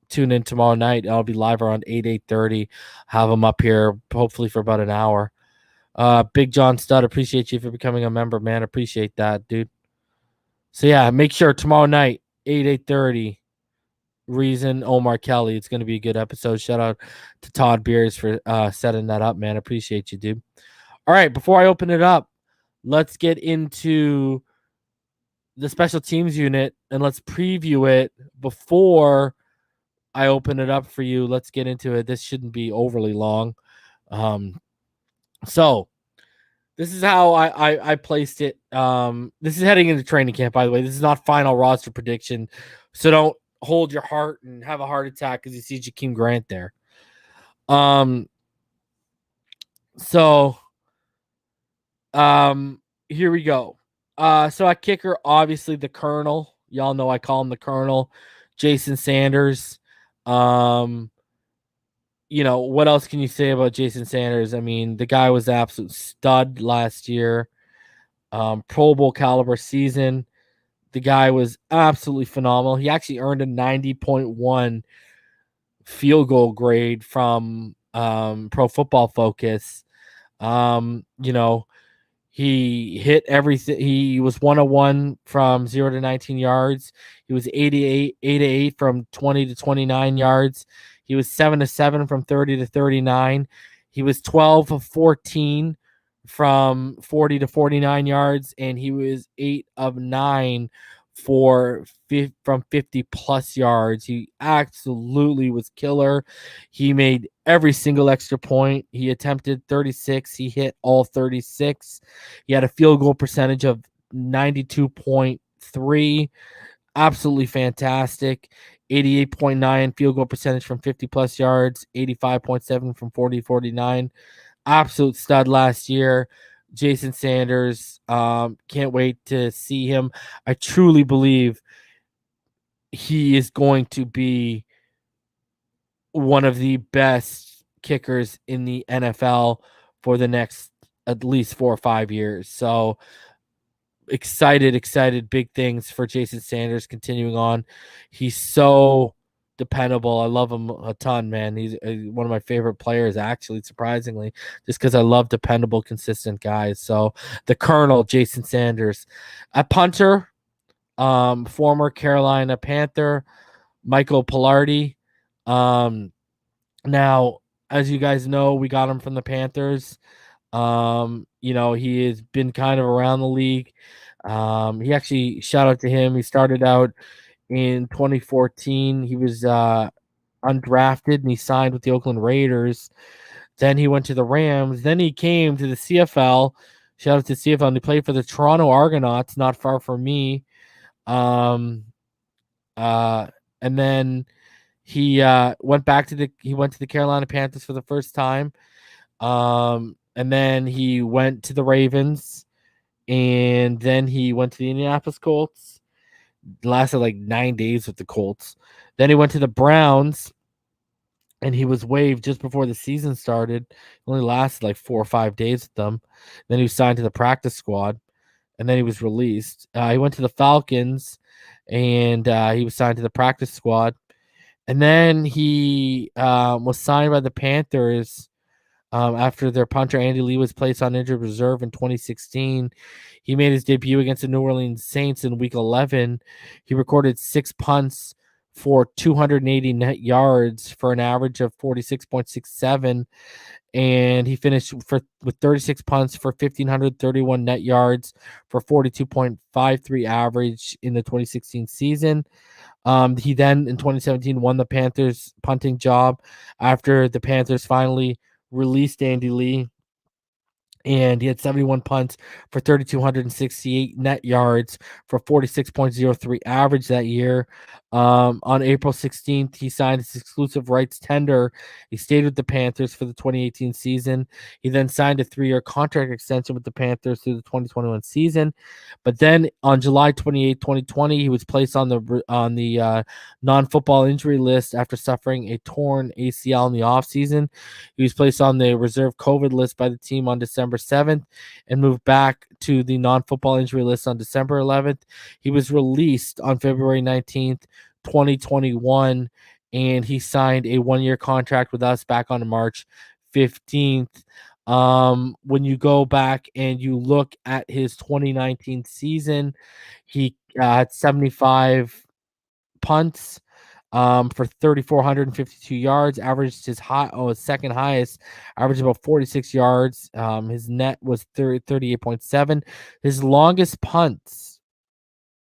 tune in tomorrow night. I'll be live around 8:30. Have him up here hopefully for about an hour. Big John Stud, appreciate you for becoming a member, man. Appreciate that, dude. So yeah, make sure tomorrow night, 8:30, Reason Omar Kelly. It's gonna be a good episode. Shout out to Todd Beers for setting that up, man. Appreciate you, dude. All right, before I open it up, let's get into the special teams unit and let's preview it before I open it up for you. Let's get into it. This shouldn't be overly long. So this is how I placed it. This is heading into training camp, by the way. This is not final roster prediction. So don't hold your heart and have a heart attack because you see Jakeem Grant there. So here we go. So at kicker, obviously the Colonel. Y'all know I call him the Colonel. Jason Sanders. What else can you say about Jason Sanders? I mean, the guy was an absolute stud last year. Pro Bowl caliber season. The guy was absolutely phenomenal. He actually earned a 90.1 field goal grade from Pro Football Focus. He hit everything. He was 101 from 0 to 19 yards. He was 8 to 8 from 20 to 29 yards. He was 7 to 7 from 30 to 39. He was 12 of 14 from 40 to 49 yards, and he was 8 of 9 from 50 plus yards. He absolutely was killer. He made every single extra point. He attempted 36. He hit all 36. He had a field goal percentage of 92.3. Absolutely fantastic. 88.9 field goal percentage from 50 plus yards, 85.7 from 40 to 49. Absolute stud last year. Jason Sanders, can't wait to see him. I truly believe he is going to be one of the best kickers in the NFL for the next at least 4 or 5 years. So excited, big things for Jason Sanders continuing on. He's so dependable. I love him a ton, man. He's one of my favorite players, actually, surprisingly, just because I love dependable, consistent guys. So the Colonel, Jason Sanders. A punter, former Carolina Panther, Michael Pilardi. Now, as you guys know, we got him from the Panthers. He has been kind of around the league. He actually, shout out to him. He started out in 2014. He was undrafted and he signed with the Oakland Raiders. Then he went to the Rams. Then he came to the CFL. Shout out to CFL. And he played for the Toronto Argonauts, not far from me. And then he went to the Carolina Panthers for the first time. And then he went to the Ravens, and then he went to the Indianapolis Colts. Lasted like 9 days with the Colts. Then he went to the Browns, and he was waived just before the season started. Only lasted like 4 or 5 days with them. Then he was signed to the practice squad, and then he was released. He went to the Falcons, and he was signed to the practice squad. And then he was signed by the Panthers after their punter Andy Lee was placed on injured reserve in 2016. He made his debut against the New Orleans Saints in Week 11. He recorded 6 punts for 280 net yards for an average of 46.67. And he finished with 36 punts for 1,531 net yards for 42.53 average in the 2016 season. He then in 2017 won the Panthers punting job after the Panthers finally released Andy Lee, and he had 71 punts for 3,268 net yards for 46.03 average that year. On April 16th, he signed his exclusive rights tender. He stayed with the Panthers for the 2018 season. He then signed a 3-year contract extension with the Panthers through the 2021 season. But then on July 28, 2020, he was placed on the non-football injury list after suffering a torn ACL in the offseason. He was placed on the reserve COVID list by the team on December 7th and moved back to the non-football injury list on December 11th. He was released on February 19th, 2021, and he signed a 1-year contract with us back on March 15th. When you go back and you look at his 2019 season, he had 75 punts for 3,452 yards, averaged his second highest, averaged about 46 yards. His net was 38.7. His longest punts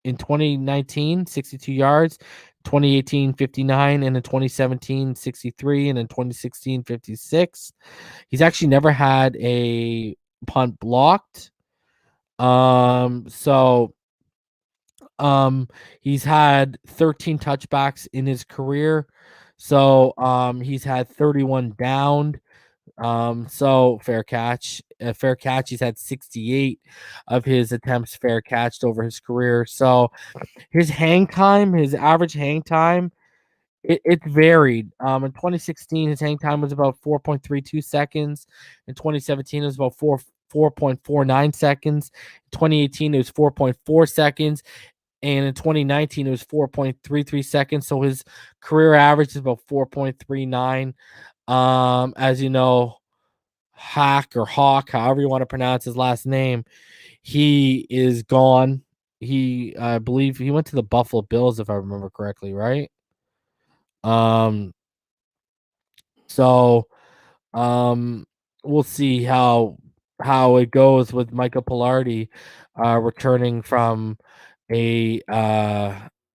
in 2019, 62 yards, 2018, 59, and in 2017, 63, and in 2016, 56. He's actually never had a punt blocked. He's had 13 touchbacks in his career. So he's had 31 downed. So fair catch. He's had 68 of his attempts fair catched over his career. So his average hang time, it's varied. In 2016, his hang time was about 4.32 seconds. In 2017, it was about 4.49 seconds. In 2018, it was 4.4 seconds. And in 2019, it was 4.33 seconds. So his career average is about 4.39. As you know, Hack or Hawk, however you want to pronounce his last name, he is gone. I believe he went to the Buffalo Bills, if I remember correctly, right? So we'll see how it goes with Michael Pilardi returning from a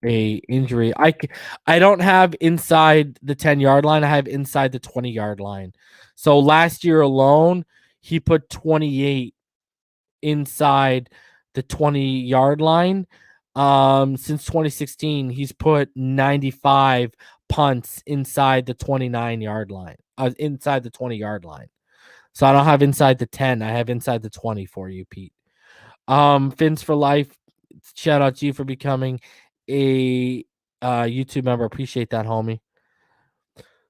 injury. I don't have inside the 10-yard line. I have inside the 20-yard line. So last year alone, he put 28 inside the 20-yard line. Since 2016, he's put 95 punts inside the 29-yard line, inside the 20-yard line. So I don't have inside the 10. I have inside the 20 for you, Pete. Fins for life. Shout out to you for becoming a YouTube member. Appreciate that, homie.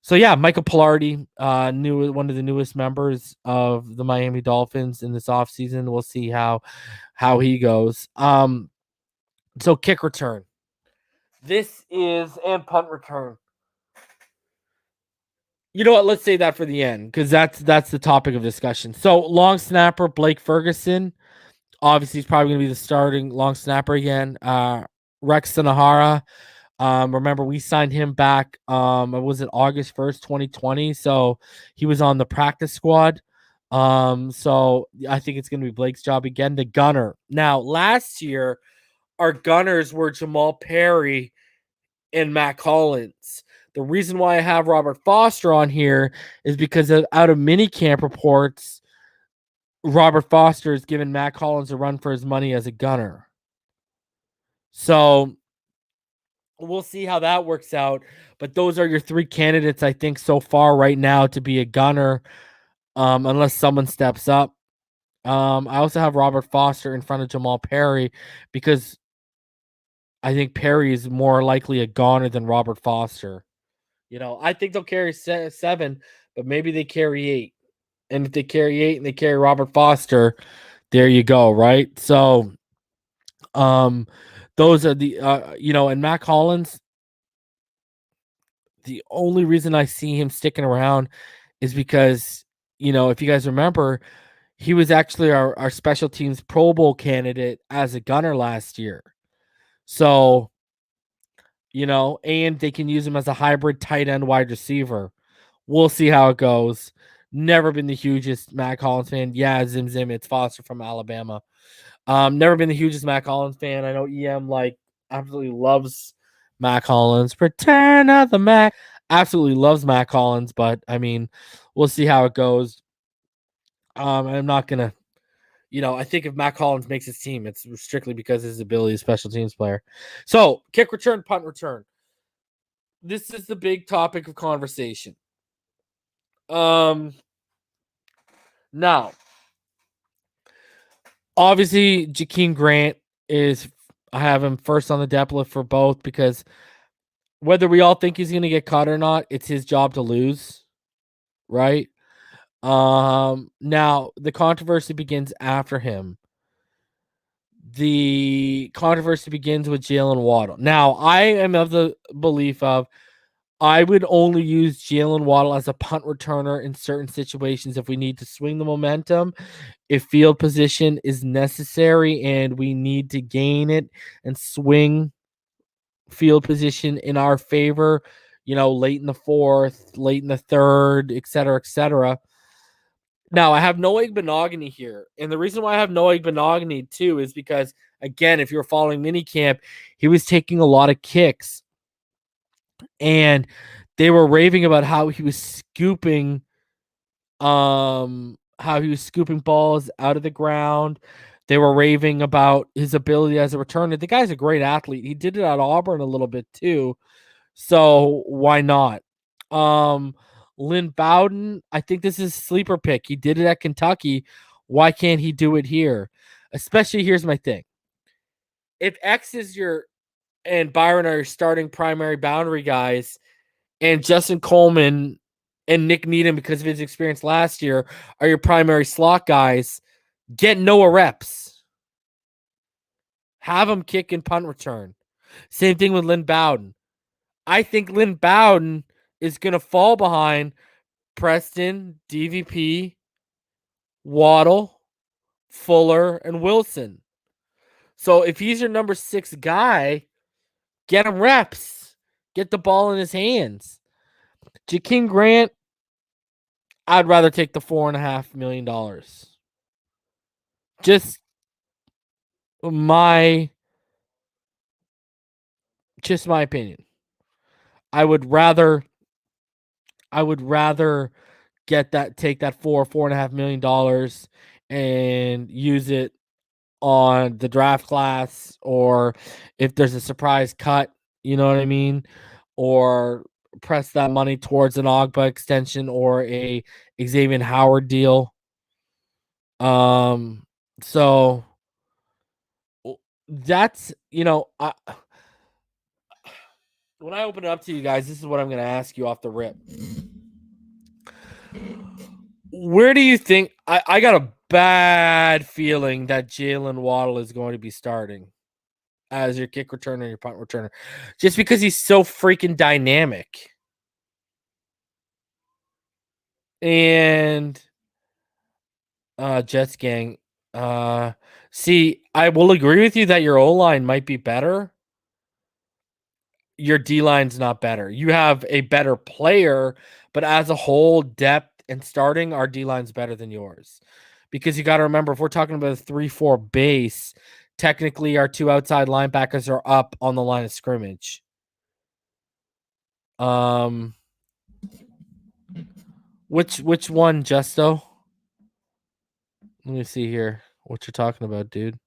So yeah, Michael Pilardi, one of the newest members of the Miami Dolphins in this offseason. We'll see how he goes. So kick return. This is and punt return. You know what? Let's say that for the end because that's the topic of discussion. So long snapper Blake Ferguson. Obviously, he's probably going to be the starting long snapper again. Rex Sanahara. Remember, we signed him back. Was it August 1st, 2020? So he was on the practice squad. So I think it's going to be Blake's job again. The gunner. Now, last year, our gunners were Jamal Perry and Matt Collins. The reason why I have Robert Foster on here is because out of minicamp reports, Robert Foster has given Matt Collins a run for his money as a gunner. So we'll see how that works out. But those are your three candidates, I think, so far right now to be a gunner, unless someone steps up. I also have Robert Foster in front of Jamal Perry because I think Perry is more likely a gunner than Robert Foster. I think they'll carry 7, but maybe they carry 8. And if they carry 8 and they carry Robert Foster, there you go, right? So, those are the and Matt Collins. The only reason I see him sticking around is because if you guys remember, he was actually our special teams Pro Bowl candidate as a gunner last year. So, and they can use him as a hybrid tight end wide receiver. We'll see how it goes. Never been the hugest Matt Collins fan. Yeah, Zim, it's Foster from Alabama. Never been the hugest Matt Collins fan. I know EM absolutely loves Matt Collins. Return of the Mac. Absolutely loves Matt Collins, but I mean, we'll see how it goes. I'm not gonna, I think if Matt Collins makes his team, it's strictly because of his ability as special teams player. So kick return, punt return. This is the big topic of conversation. Now, obviously, Jakeem Grant I have him first on the depth list for both because whether we all think he's going to get cut or not, it's his job to lose, right? Now, the controversy begins after him. The controversy begins with Jalen Waddle. Now, I am of the belief of I would only use Jalen Waddle as a punt returner in certain situations if we need to swing the momentum, if field position is necessary and we need to gain it and swing field position in our favor, late in the 4th, late in the 3rd, et cetera, et cetera. Now, I have Noah Igbinoghene here. And the reason why I have Noah Igbinoghene too is because, again, if you're following minicamp, he was taking a lot of kicks. And they were raving about how he was scooping balls out of the ground. They were rawing about his ability as a returner. The guy's a great athlete. He did it at Auburn a little bit too. So why not? Lynn Bowden, I think this is a sleeper pick. He did it at Kentucky. Why can't he do it here? Especially, here's my thing. If X is and Byron are your starting primary boundary guys, and Justin Coleman and Nick Needham, because of his experience last year, are your primary slot guys, get Noah reps. Have him kick and punt return. Same thing with Lynn Bowden. I think Lynn Bowden is going to fall behind Preston, DVP, Waddle, Fuller, and Wilson. So if he's your number 6 guy, get him reps. Get the ball in his hands. Jakeem Grant, I'd rather take the $4.5 million. Just my opinion. I would rather take that $4.5 million and use it on the draft class, or if there's a surprise cut, you know what I mean? Or press that money towards an Ogbah extension or a Xavien Howard deal. So that's, when I open it up to you guys, this is what I'm going to ask you off the rip. Where do you think I got a bad feeling that Jalen Waddle is going to be starting as your kick returner and your punt returner, just because he's so freaking dynamic. And Jets gang, see, I will agree with you that your O-line might be better. Your D-line's not better. You have a better player, but as a whole, depth and starting, our D-line's better than yours. Because you got to remember, if we're talking about a 3-4 base, technically our 2 outside linebackers are up on the line of scrimmage. Which one, Justo? Let me see here. What you're talking about, dude.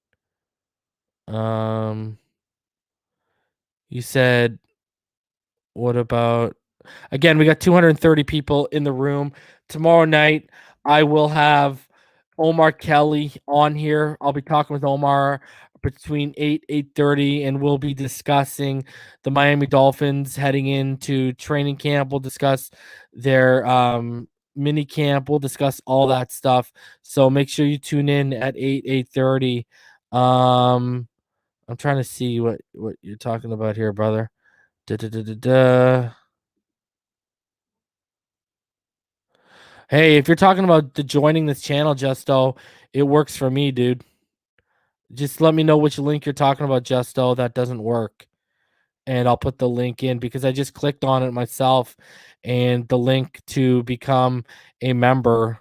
You said, what about, again, we got 230 people in the room. Tomorrow night, I will have Omar Kelly on here. I'll be talking with Omar between 8:30, and we'll be discussing the Miami Dolphins heading into training camp. We'll discuss their mini camp. We'll discuss all that stuff. So make sure you tune in at 8:30. I'm trying to see what you're talking about here, brother. Hey, if you're talking about joining this channel, Justo, it works for me, dude. Just let me know which link you're talking about, Justo. That doesn't work. And I'll put the link in because I just clicked on it myself, and the link to become a member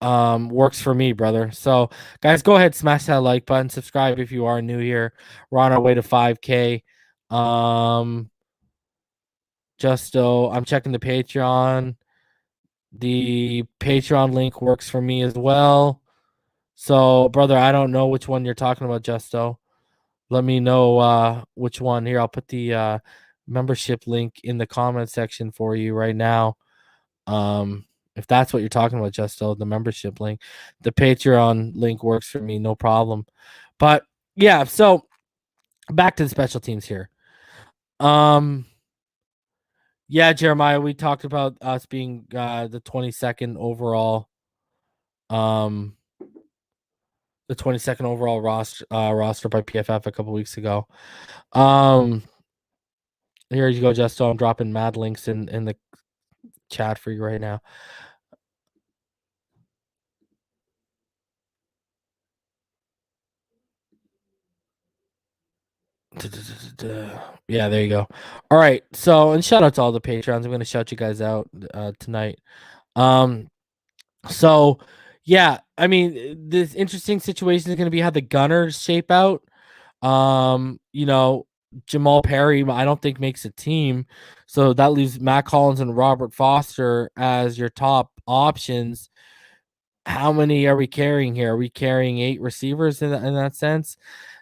works for me, brother. So guys, go ahead, smash that like button, subscribe if you are new here. We're on our way to 5K. Justo, I'm checking the Patreon. The Patreon link works for me as well. So, brother, I don't know which one you're talking about, Justo. Let me know which one. Here, I'll put the membership link in the comment section for you right now. If that's what you're talking about, Justo, the membership link. The Patreon link works for me, no problem. But yeah, so back to the special teams here. Yeah, Jeremiah, we talked about us being the 22nd overall. The 22nd overall roster by PFF a couple weeks ago. Here you go, Justo. I'm dropping mad links in the chat for you right now. Yeah, there you go. All right. So, and shout out to all the patrons. I'm going to shout you guys out tonight. So yeah, I mean, this interesting situation is going to be how the Gunners shape out. Jamal Perry, I don't think makes a team. So that leaves Matt Collins and Robert Foster as your top options. How many are we carrying here? Are we carrying 8 receivers in that sense?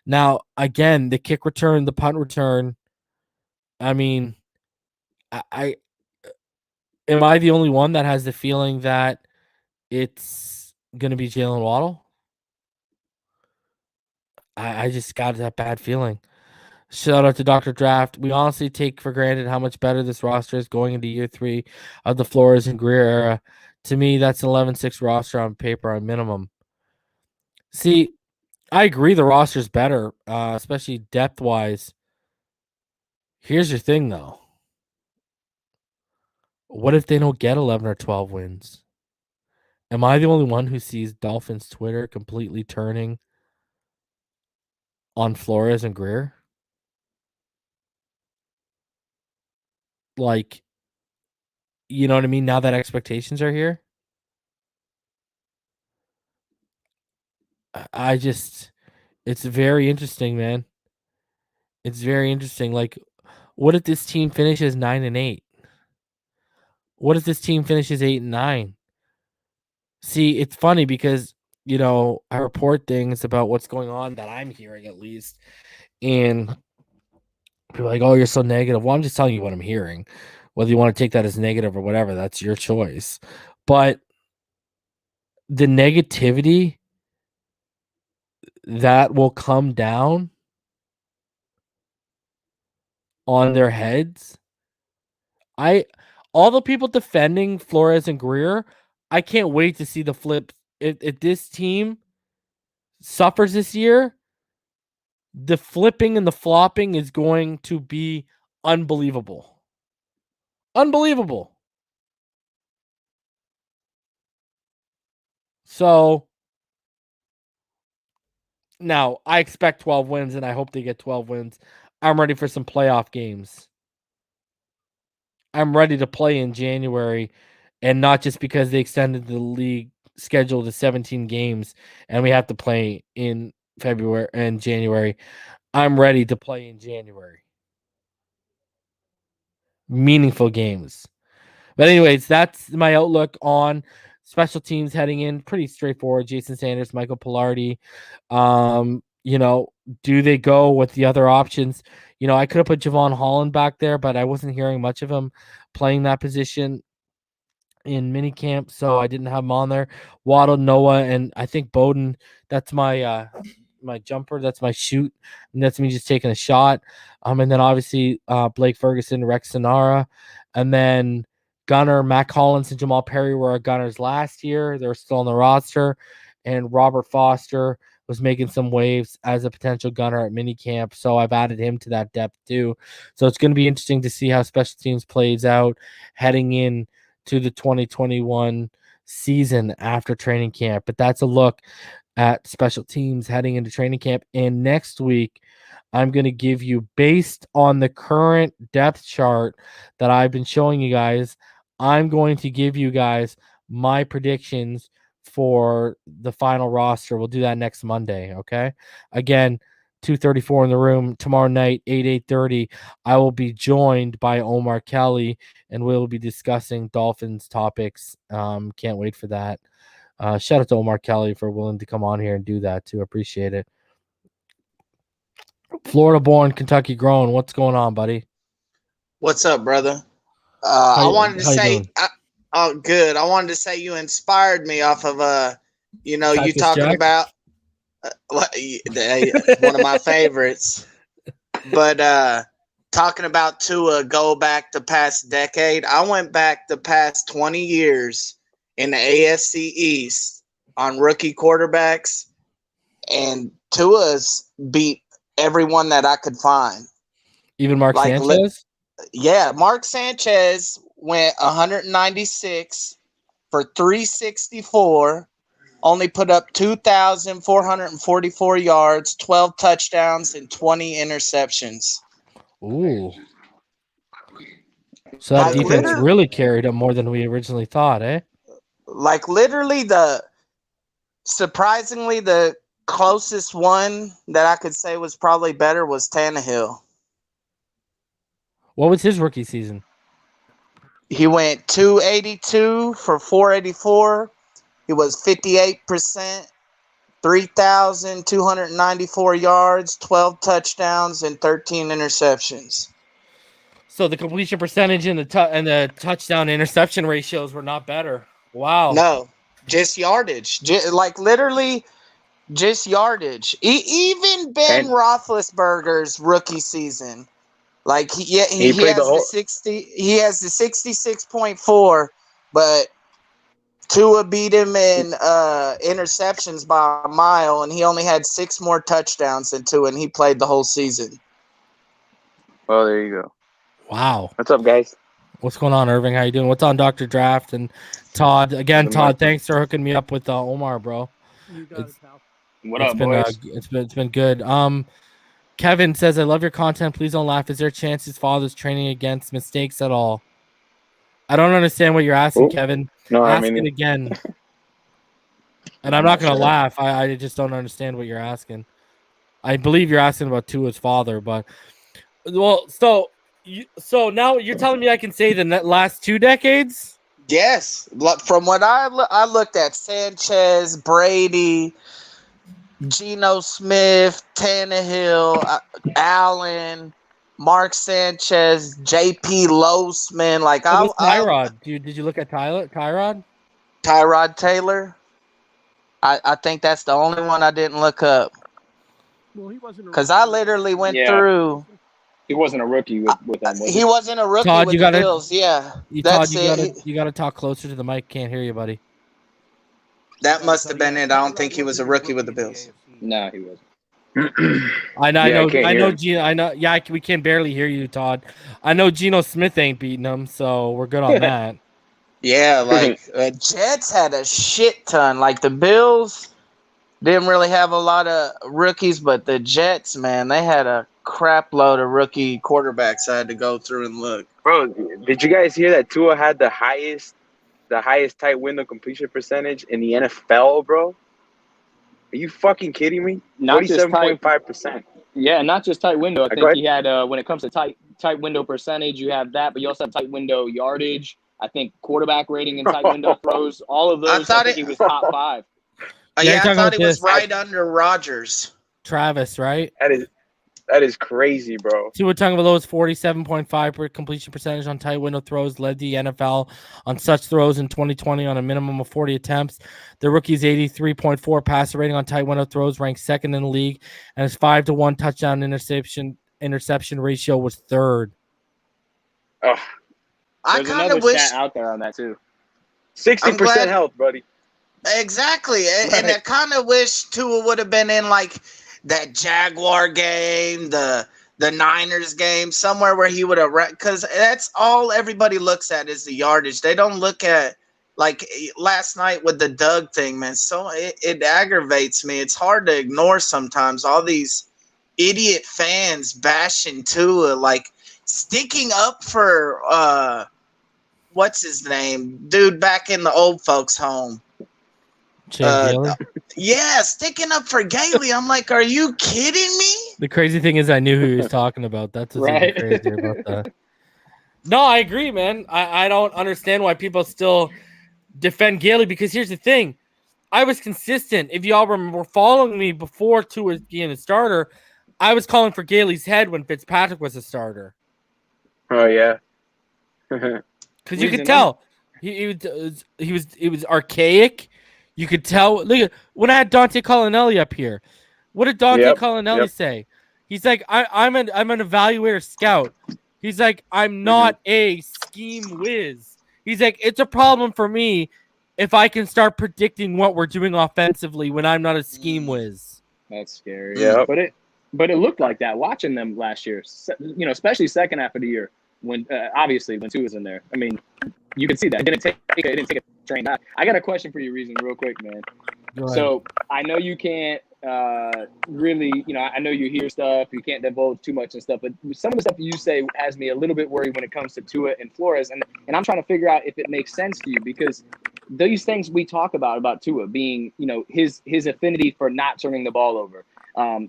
Now, again, the kick return, the punt return. I mean, I am I the only one that has the feeling that it's going to be Jalen Waddle? I just got that bad feeling. Shout out to Dr. Draft. We honestly take for granted how much better this roster is going into year 3 of the Flores and Greer era. To me, that's an 11-6 roster on paper on minimum. See, I agree the roster's better, especially depth-wise. Here's your thing, though. What if they don't get 11 or 12 wins? Am I the only one who sees Dolphins Twitter completely turning on Flores and Greer? Like, you know what I mean? Now that expectations are here, I just, it's very interesting, man. It's very interesting. Like, what if this team finishes 9-8? What if this team finishes 8-9? See, it's funny because, I report things about what's going on that I'm hearing at least. And people are like, oh, you're so negative. Well, I'm just telling you what I'm hearing. Whether you want to take that as negative or whatever, that's your choice. But the negativity that will come down on their heads, all the people defending Flores and Greer, I can't wait to see the flip. If this team suffers this year, the flipping and the flopping is going to be unbelievable. Unbelievable. So now I expect 12 wins and I hope they get 12 wins. I'm ready for some playoff games. I'm ready to play in January, and not just because they extended the league schedule to 17 games and we have to play in February and January. I'm ready to play in January. Meaningful games. But anyways, that's my outlook on special teams heading in. Pretty straightforward. Jason Sanders, Michael Pilardi. Do they go with the other options? I could have put Javon Holland back there, but I wasn't hearing much of him playing that position in minicamp, so I didn't have him on there. Waddle, Noah, and I think Bowden. That's my my jumper. That's my shoot. And that's me just taking a shot. And then obviously Blake Ferguson, Rex Sonara, and then Gunner, Matt Collins, and Jamal Perry were our Gunners last year. They're still on the roster, and Robert Foster was making some waves as a potential gunner at minicamp, so I've added him to that depth too. So it's going to be interesting to see how special teams plays out heading in to the 2021 season after training camp. But that's a look at special teams heading into training camp. And next week, I'm going to give you, based on the current depth chart that I've been showing you guys, I'm going to give you guys my predictions for the final roster. We'll do that next Monday, okay? Again, 2:34 in the room tomorrow night, 8:30. I will be joined by Omar Kelly, and we'll be discussing Dolphins topics. Can't wait for that. Shout out to Omar Kelly for willing to come on here and do that too. Appreciate it. Florida born, Kentucky grown. What's going on, buddy? What's up, brother? How I wanted to you say, doing? oh, good. I wanted to say you inspired me off of, you Cactus talking Jack? about one of my favorites. But talking about Tua go back the past decade, I went back the past 20 years in the AFC East on rookie quarterbacks, and Tua's beat everyone that I could find. Even Mark Sanchez? Yeah, Mark Sanchez went 196 for 364, only put up 2,444 yards, 12 touchdowns, and 20 interceptions. Ooh. So that defense really carried him more than we originally thought, eh? Like literally surprisingly, the closest one that I could say was probably better was Tannehill. What was his rookie season? He went 282 for 484. He was 58%, 3,294 yards, 12 touchdowns, and 13 interceptions. So the completion percentage and the touchdown interception ratios were not better. Wow. No, just yardage. Literally just yardage. Even Ben Roethlisberger's rookie season. Like he has the 66.4, but Tua beat him in interceptions by a mile, and he only had 6 more touchdowns than Tua, and he played the whole season. Well, there you go. Wow. What's up, guys? What's going on, Irving? How you doing? What's on Dr. Draft and Todd? Again, Todd, thanks for hooking me up with Omar, bro. You got it, pal. What up, boys? It's been good. Kevin says, I love your content. Please don't laugh. Is there a chance his father's training against mistakes at all? I don't understand what you're asking, Kevin. No, Ask it again. And I'm not going to laugh. I just don't understand what you're asking. I believe you're asking about Tua's father, but so now you're telling me I can say the last 2 decades? Yes. From what I looked at, Sanchez, Brady, Geno Smith, Tannehill, Allen, Mark Sanchez, J.P. Losman. Like Tyrod. Did you look at Tyrod? Tyrod Taylor. I think that's the only one I didn't look up. Well, he wasn't because I literally went through. He wasn't a rookie with them. He wasn't a rookie Todd, with the Bills. Yeah, Todd, you gotta talk closer to the mic. Can't hear you, buddy. That must have been it. I don't think he was a rookie with the Bills. No, he wasn't. I know. Yeah, we can barely hear you, Todd. I know Geno Smith ain't beating him, so we're good on that. Yeah, like Jets had a shit ton. Like the Bills didn't really have a lot of rookies, but the Jets, man, they had a crap load of rookie quarterbacks I had to go through and look. Bro, did you guys hear that Tua had the highest tight window completion percentage in the NFL, bro? Are you fucking kidding me? 47.5%. Yeah, not just tight window. I think he had when it comes to tight window percentage, you have that, but you also have tight window yardage. I think quarterback rating and tight window throws, all of those. I think he was top 5. I thought he was right under Rodgers. Travis, right? That is crazy, bro. Tua Tagovailoa's 47.5% completion percentage on tight window throws led the NFL on such throws in 2020 on a minimum of 40 attempts. The rookie's 83.4 passer rating on tight window throws ranked second in the league, and his 5-to-1 touchdown interception ratio was third. Oh, I kind of wish out there on that too. 60% health, buddy. Exactly, and I kind of wish Tua would have been in like that Jaguar game, the Niners game, somewhere where he would have, because that's all everybody looks at is the yardage. They don't look at, like last night with the Doug thing, man. So it aggravates me. It's hard to ignore sometimes. All these idiot fans bashing Tua, like sticking up for what's his name, dude, back in the old folks' home. Yeah, sticking up for Gailey. I'm like, are you kidding me? The crazy thing is I knew who he was talking about. That's what's even crazier about that. No, I agree, man. I don't understand why people still defend Gailey, because here's the thing. I was consistent. If y'all were following me before Tua being a starter, I was calling for Gailey's head when Fitzpatrick was a starter. Oh, yeah. Because you could tell. He was archaic. You could tell. Look, when I had Dante Collinelli up here, what did Dante Collinelli say? He's like, I'm an evaluator scout. He's like, I'm not a scheme whiz. He's like, it's a problem for me if I can start predicting what we're doing offensively when I'm not a scheme whiz. That's scary. Yeah, but it looked like that watching them last year. You know, especially second half of the year when obviously when Tua was in there. I mean, you can see that it didn't take a train back. I got a question for you, Reason, real quick, man. So I know you can't really, you know, I know you hear stuff, you can't divulge too much and stuff, but some of the stuff you say has me a little bit worried when it comes to Tua and Flores, and I'm trying to figure out if it makes sense to you, because these things we talk about Tua being, you know, his affinity for not turning the ball over,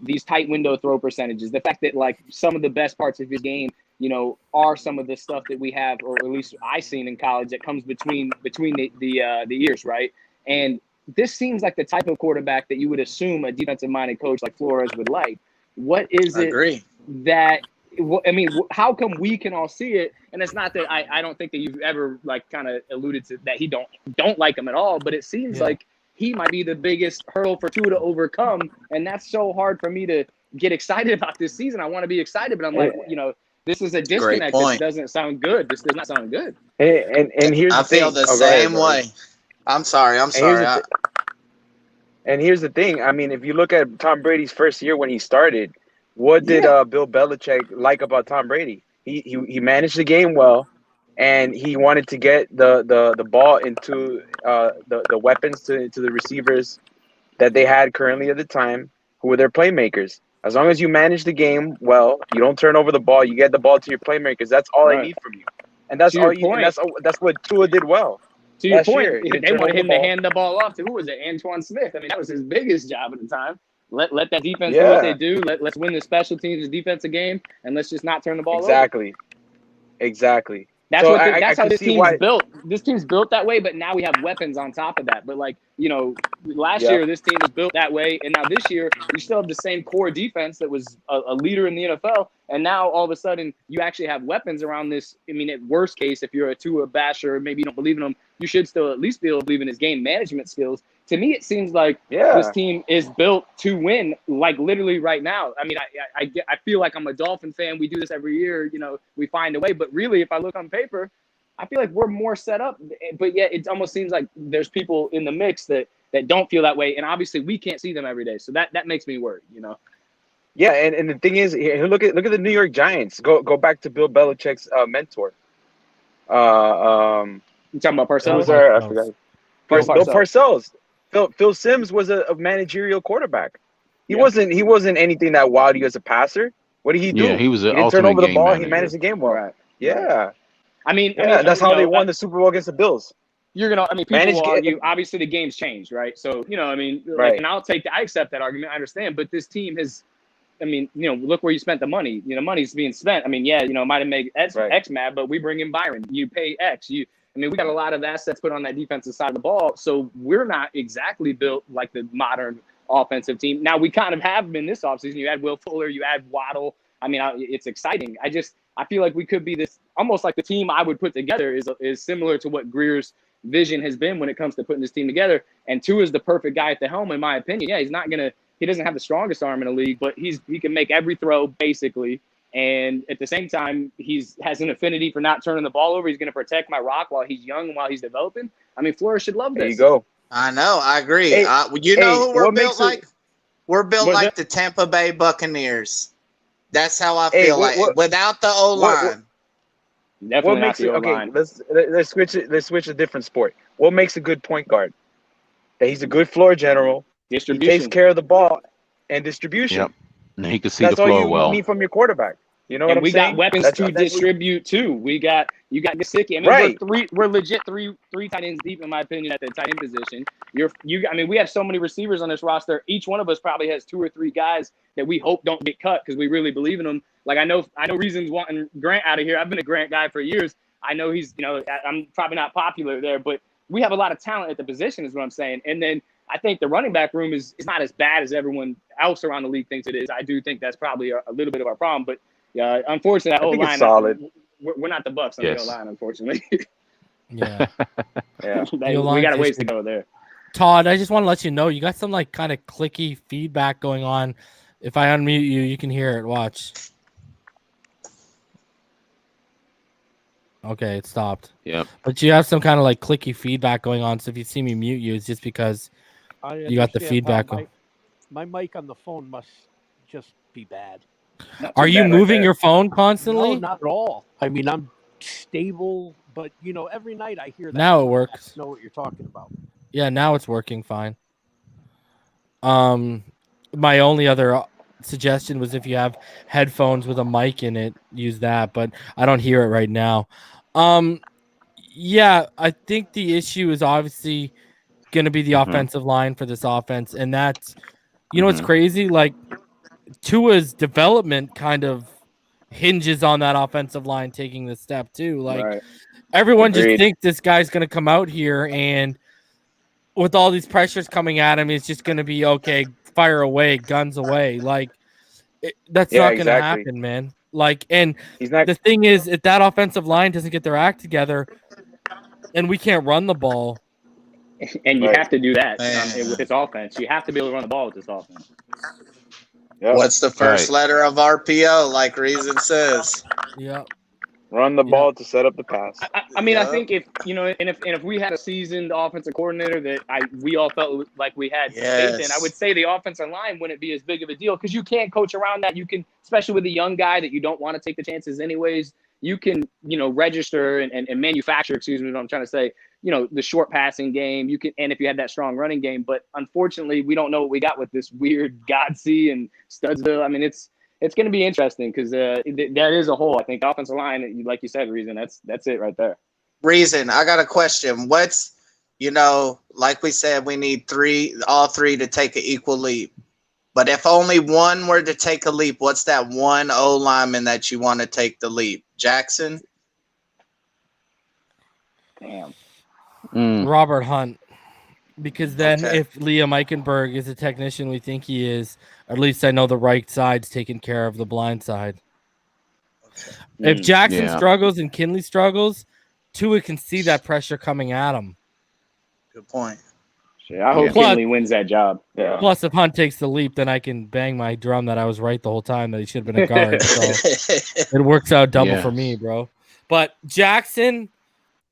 these tight window throw percentages, the fact that like some of the best parts of his game, you know, are some of the stuff that we have, or at least I seen in college, that comes between the ears, right? And this seems like the type of quarterback that you would assume a defensive-minded coach like Flores would like. What is it that – I mean, how come we can all see it? And it's not that I don't think that you've ever, like, kind of alluded to that he don't like him at all, but it seems like he might be the biggest hurdle for Tua to overcome, and that's so hard for me to get excited about this season. I want to be excited, but I'm like, you know, this is a disconnect. This doesn't sound good. This does not sound good. And here's the thing. I feel the same way. I'm sorry. And here's the thing. I mean, if you look at Tom Brady's first year when he started, what did Bill Belichick like about Tom Brady? He managed the game well. and he wanted to get the ball into the weapons to the receivers that they had currently at the time, who were their playmakers. As long as you manage the game well, you don't turn over the ball, you get the ball to your playmakers. That's all I need from you, and that's all you. And that's what Tua did well. To your point, they wanted him to hand the ball off to who was it? Antoine Smith. I mean, that was his biggest job at the time. Let that defense do what they do. Let's win the special teams defensive game, and let's just not turn the ball over. Exactly. That's that's how this team's built. This team's built that way, but now we have weapons on top of that. But last year this team was built that way, and now this year you still have the same core defense that was a leader in the NFL, and now all of a sudden you actually have weapons around this. I mean, at worst case, if you're a Tua basher, maybe you don't believe in him, you should still at least be able to believe in his game management skills. To me, it seems like this team is built to win, like literally right now. I mean, I feel like I'm a Dolphin fan. We do this every year. We find a way. But really, if I look on paper, I feel like we're more set up. But yet it almost seems like there's people in the mix that don't feel that way. And obviously, we can't see them every day. So that makes me worried, Yeah, and the thing is, look at the New York Giants. Go back to Bill Belichick's mentor. You talking about Parcells? I forgot. Bill Parcells. Phil Simms was a managerial quarterback. He wasn't anything that wild as a passer. What did he do? Yeah, he didn't turn over the ball. Manager. He managed the game well. Right. Yeah. I mean, that's how they won the Super Bowl against the Bills. People will argue, obviously the game's changed, right? So, and I accept that argument. I understand, but this team has, look where you spent the money. Money's being spent. I mean, might have made X mad, but we bring in Byron. You pay X. we got a lot of assets put on that defensive side of the ball, so we're not exactly built like the modern offensive team. Now, we kind of have been this offseason. You add Will Fuller, you add Waddle. I mean, it's exciting. I feel like we could be this almost like the team I would put together is similar to what Greer's vision has been when it comes to putting this team together. And Tua is the perfect guy at the helm, in my opinion. Yeah, he doesn't have the strongest arm in the league, but he can make every throw basically. And at the same time, has an affinity for not turning the ball over. He's going to protect my rock while he's young and while he's developing. I mean, Flores should love this. There you go. I know. I agree. Hey, who we're built like? We're built like the Tampa Bay Buccaneers. That's how I feel without the O-line. Definitely not the O-line. Let's switch a different sport. What makes a good point guard? That he's a good floor general. Distribution. He takes care of the ball and distribution. Yep. And he can see the floor well. That's all you need from your quarterback. You know what I'm saying? We got weapons to distribute too. You got Gesicki. I mean, we're legit three tight ends deep, in my opinion, at the tight end position. We have so many receivers on this roster. Each one of us probably has 2 or 3 guys that we hope don't get cut because we really believe in them. Like I know Reason's wanting Grant out of here. I've been a Grant guy for years. I know he's, I'm probably not popular there, but we have a lot of talent at the position, is what I'm saying. And then I think the running back room is not as bad as everyone else around the league thinks it is. I do think that's probably a little bit of our problem, but unfortunately, that O-line, solid. We're not the Bucs on the O-line, unfortunately. Yeah. We got a ways to go there. Todd, I just want to let you know, you got some kind of clicky feedback going on. If I unmute you, you can hear it. Watch. Okay, it stopped. Yep. But you have some kind of clicky feedback going on. So if you see me mute you, it's just because you got the feedback. My mic on the phone must just be bad. Are you moving your phone constantly? No, not at all. I mean, I'm stable, but every night I hear that. Now it works. I know what you're talking about. Yeah, now it's working fine. My only other suggestion was if you have headphones with a mic in it, use that, but I don't hear it right now. Yeah, I think the issue is obviously going to be the offensive line for this offense, and that's what's crazy, Tua's development kind of hinges on that offensive line taking the step too. Everyone just thinks this guy's going to come out here and with all these pressures coming at him, it's just going to be okay, fire away, guns away. That's not going to happen, man. And the thing is, if that offensive line doesn't get their act together and we can't run the ball. And you have to do that with this offense. You have to be able to run the ball with this offense. Yep. What's the first letter of RPO, like Reason says? Yeah. Run the ball to set up the pass. I mean, I think if we had a seasoned offensive coordinator that we all felt like we had faith in, I would say the offensive line wouldn't be as big of a deal because you can't coach around that. You can, especially with a young guy that you don't want to take the chances anyways. you can, register and manufacture, excuse me, what I'm trying to say, the short passing game. You can, and if you had that strong running game, but unfortunately, we don't know what we got with this weird Godsey and Studsville. I mean, it's going to be interesting because that is a hole. I think offensive line, like you said, Reason, that's it right there. Reason, I got a question. What's, like we said, we need all three to take an equal leap. But if only one were to take a leap, what's that one O lineman that you want to take the leap? Jackson? Damn. Robert Hunt. Because then if Liam Eichenberg is a technician we think he is, at least I know the right side's taking care of the blind side. Okay. If Jackson struggles and Kinley struggles, Tua can see that pressure coming at him. Good point. I hope Kinley wins that job. Yeah. Plus, if Hunt takes the leap, then I can bang my drum that I was right the whole time, that he should have been a guard. So it works out double for me, bro. But Jackson,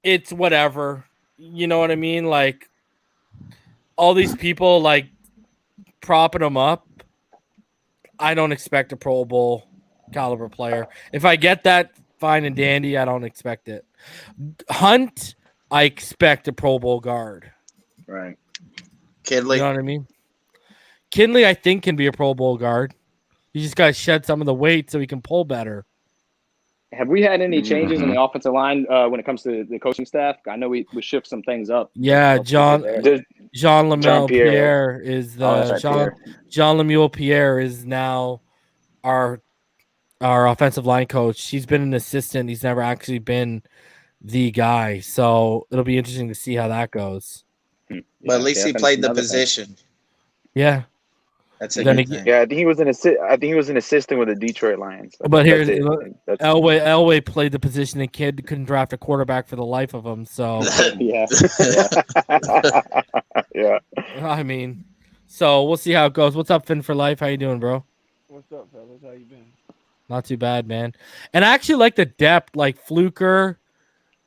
it's whatever. You know what I mean? Like, all these people, like, propping him up. I don't expect a Pro Bowl caliber player. If I get that, fine and dandy. I don't expect it. Hunt, I expect a Pro Bowl guard. Right. Kinley. You know what I mean? Kinley, I think, can be a Pro Bowl guard. You just got to shed some of the weight so he can pull better. Have we had any changes in the offensive line when it comes to the coaching staff? I know we shift some things up. Yeah, Jean Lemuel Pierre is the Jean Lemuel Pierre is now our offensive line coach. He's been an assistant. He's never actually been the guy. So it'll be interesting to see how that goes. But at least he played the position. Yeah. That's a good thing. Yeah, I think he was an assistant with the Detroit Lions. But here's Elway played the position, and kid couldn't draft a quarterback for the life of him. So yeah. I mean, so we'll see how it goes. What's up, Finn for Life? How you doing, bro? What's up, fellas? How you been? Not too bad, man. And I actually like the depth, like Fluker.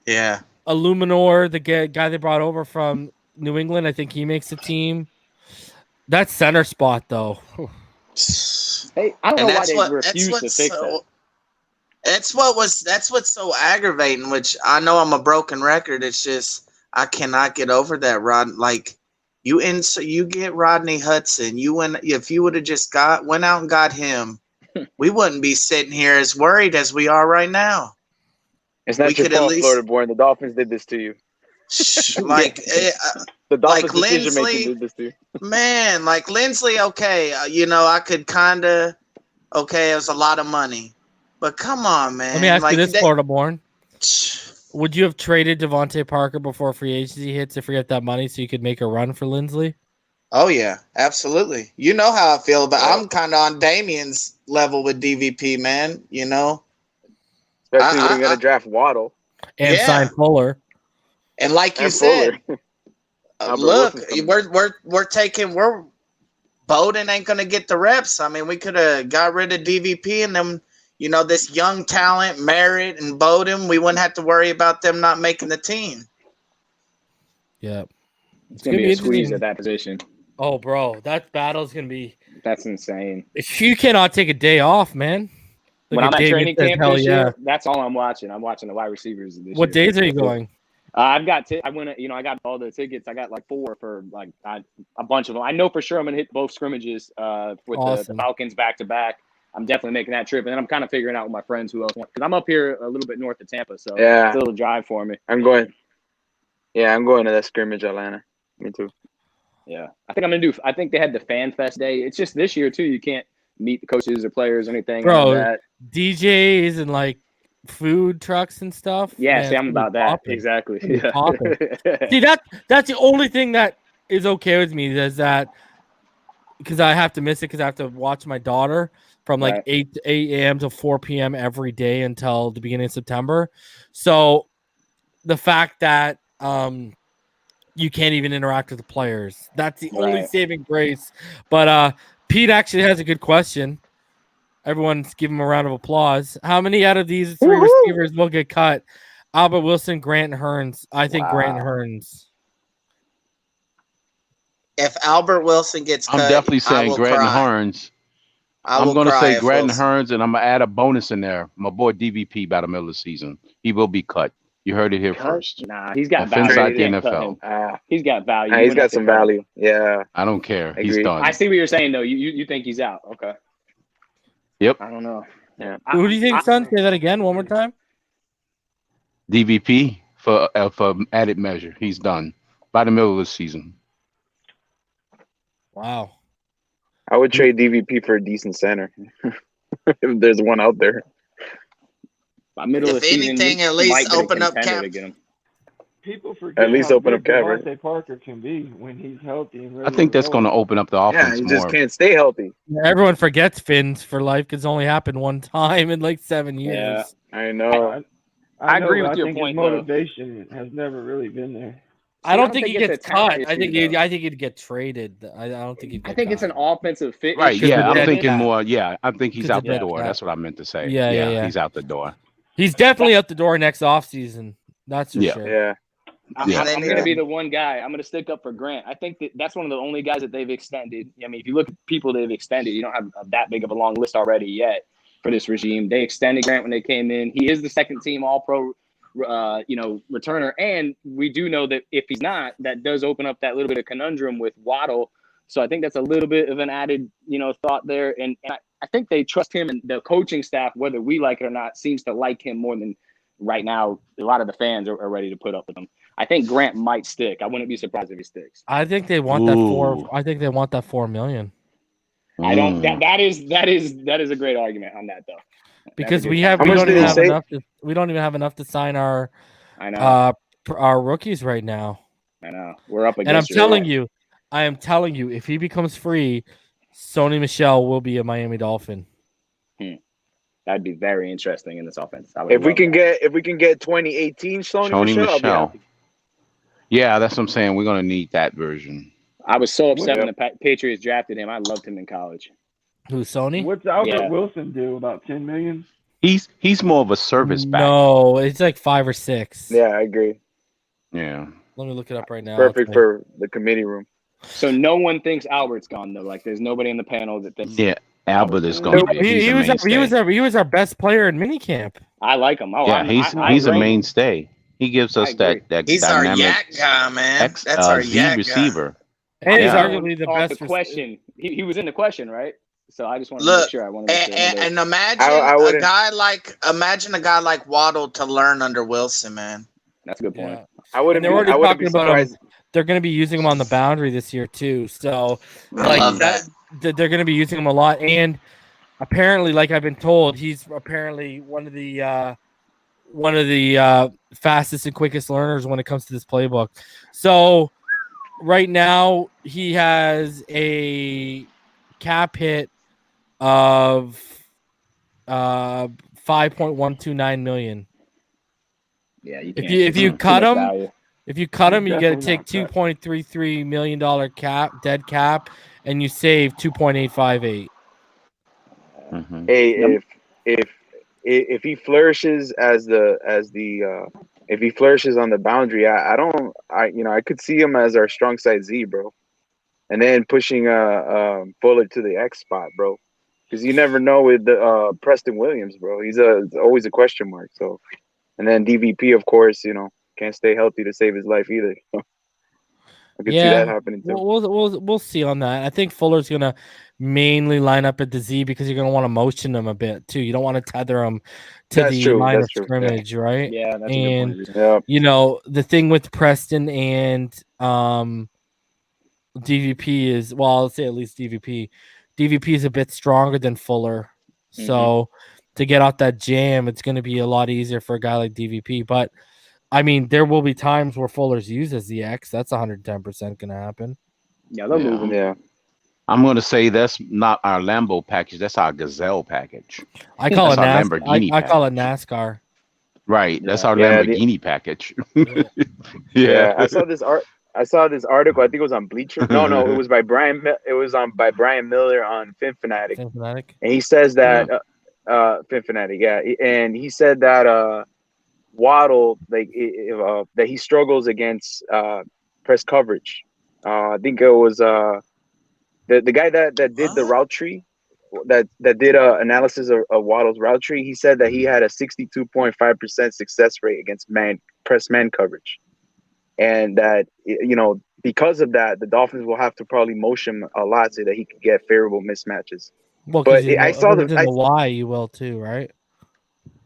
Yeah. Illuminor, the guy they brought over from New England. I think he makes the team. That center spot, though. Hey, I don't know why they refuse to fix that. That's what's so aggravating. Which I know I'm a broken record. It's just I cannot get over that. Like you get Rodney Hudson. If you would have just went out and got him, we wouldn't be sitting here as worried as we are right now. It's not your fault, Florida born. The Dolphins did this to you. Like the Dolphins decision making did this to you. Man, like Lindsley, okay, I could kind of, it was a lot of money, but come on, man. Let me ask you this, Florida born. Would you have traded Devontae Parker before free agency hits if you had that money so you could make a run for Lindsley? Oh yeah, absolutely. You know how I feel about. I'm kind of on Damien's level with DVP, man. Especially when you're gonna draft Waddle and sign Fuller. And like you said, look, Bowden ain't gonna get the reps. I mean, we could have got rid of DVP and them. This young talent, Merritt and Bowden. We wouldn't have to worry about them not making the team. Yeah, it's gonna be a squeeze at that position. Oh, bro, that battle's gonna be. That's insane. You cannot take a day off, man. When I'm at training camp this year, that's all I'm watching. I'm watching the wide receivers this year. What days are you going? I've got. I got all the tickets. I got like 4 for a bunch of them. I know for sure I'm gonna hit both scrimmages with the Falcons back to back. I'm definitely making that trip, and then I'm kind of figuring out with my friends who else want, because I'm up here a little bit north of Tampa, so it's a little drive for me. I'm going to that scrimmage, Atlanta. Me too. Yeah, I think they had the Fan Fest day. It's just this year too. You can't meet the coaches or players or anything. Bro, like that. DJs and like food trucks and stuff. Yeah, man, see, I'm about that. Exactly. Yeah. See, that's the only thing that is okay with me, is that because I have to miss it because I have to watch my daughter from like 8 a.m. to 4 p.m. every day until the beginning of September. So the fact that you can't even interact with the players, that's the only saving grace. But Pete actually has a good question. Everyone's give him a round of applause. How many out of these 3 receivers will get cut? Albert Wilson, Grant Hearns. I think Grant Hearns. If Albert Wilson gets cut, I'm definitely saying Grant Hearns. I'm going to say Grant Hearns, and I'm going to add a bonus in there. My boy DVP by the middle of the season. He will be cut. You heard it here first. Nah, he's got value. Phinside the NFL. He's got value. He's got some value. Yeah. I don't care. He's done. I see what you're saying, though. You think he's out. Okay. Yep. I don't know. Yeah. Who do you think, son? Say that again one more time. DVP for added measure. He's done by the middle of the season. Wow. I would trade DVP for a decent center if there's one out there. By middle of the season, at least open up cap. People forget at least open up cap. Devontae Parker can be when he's healthy. And I think that's going to open up the offense he more. just can't stay healthy. Everyone forgets Fins for life because it's only happened one time in like 7 years. Yeah, I know. I agree with your point. His motivation has never really been there. I don't think he gets cut. I think he'd get traded. I don't think he'd get I think cut. it's an offensive fit. Right, yeah. I'm thinking more, I think he's out the door. That's what I meant to say. Yeah. He's out the door. He's definitely out the door next offseason. That's for sure. Yeah. I'm going to be the one guy. I'm going to stick up for Grant. I think that's one of the only guys that they've extended. I mean, if you look at people they've extended, you don't have that big of a long list already yet for this regime. They extended Grant when they came in. He is the second team All-Pro returner, and we do know that if he's not, that does open up that little bit of conundrum with Waddle. So I think that's a little bit of an added thought there, and I think they trust him, and the coaching staff, whether we like it or not, seems to like him more than right now. A lot of the fans are ready to put up with him. I think Grant might stick. I wouldn't be surprised if he sticks. I think they want that I think they want that $4 million. I don't. That is a great argument on that though. Because we don't even have enough to sign our rookies right now. I know. We're up against and I am telling you, if he becomes free, Sony Michel will be a Miami Dolphin. That'd be very interesting in this offense. If we can get 2018 Sony Michel. Yeah, that's what I'm saying. We're gonna need that version. I was so upset when the Patriots drafted him. I loved him in college. Who's Sony? What's Albert Wilson do? About $10 million? He's more of a service back. No, it's like 5 or 6. Yeah, I agree. Yeah. Let me look it up right now. Perfect for the committee room. So no one thinks Albert's gone though. Like there's nobody in the panel that thinks. Yeah, Albert is going. He was our best player in minicamp. I like him. Oh, yeah, he's a mainstay. He gives us that he's dynamic our yak guy, man. That's our yak receiver. And he's arguably the best. The question. He was in the question, right? So I just want to make sure. And imagine a guy like Waddle to learn under Wilson, man. That's a good point. Yeah. I wouldn't be surprised. They're going to be using him on the boundary this year too. So they're going to be using him a lot. And apparently, like I've been told, he's apparently one of the fastest and quickest learners when it comes to this playbook. So right now he has a cap hit of $5.129 million. Yeah, if you cut him, you got to take $2.33 million dead cap, and you save 2.858. Mm-hmm. Hey, if he flourishes if he flourishes on the boundary, I could see him as our strong side Z, bro, and then pushing Fuller to the X spot, bro, because you never know with Preston Williams, bro. He's always a question mark. So, and then DVP, of course, can't stay healthy to save his life either. I could see that happening too. We'll see on that. I think Fuller's gonna mainly line up at the Z because you're gonna want to motion him a bit too. You don't want to tether him to line of scrimmage, right? Yeah, that's and a good point. The thing with Preston and DVP is, well, I'll say at least DVP is a bit stronger than Fuller, so to get out that jam, it's going to be a lot easier for a guy like DVP. But I mean, there will be times where Fuller's used as the X. That's 110% going to happen. Yeah, they'll move him. Yeah. I'm going to say that's not our Lambo package. That's our Gazelle package. I call it Lamborghini. I call it NASCAR. Right. That's our Lamborghini package. I saw this article. I think it was on Bleacher. No, it was by Brian. It was by Brian Miller on FinFanatic. And he says that FinFanatic, and he said that Waddle, that he struggles against press coverage. I think it was the guy that did the route tree. that did a analysis of Waddle's route tree. He said that he had a 62.5% success rate against press man coverage, and that because of that, the Dolphins will have to probably motion him a lot so that he could get favorable mismatches. Well, but I saw the why you will too, right?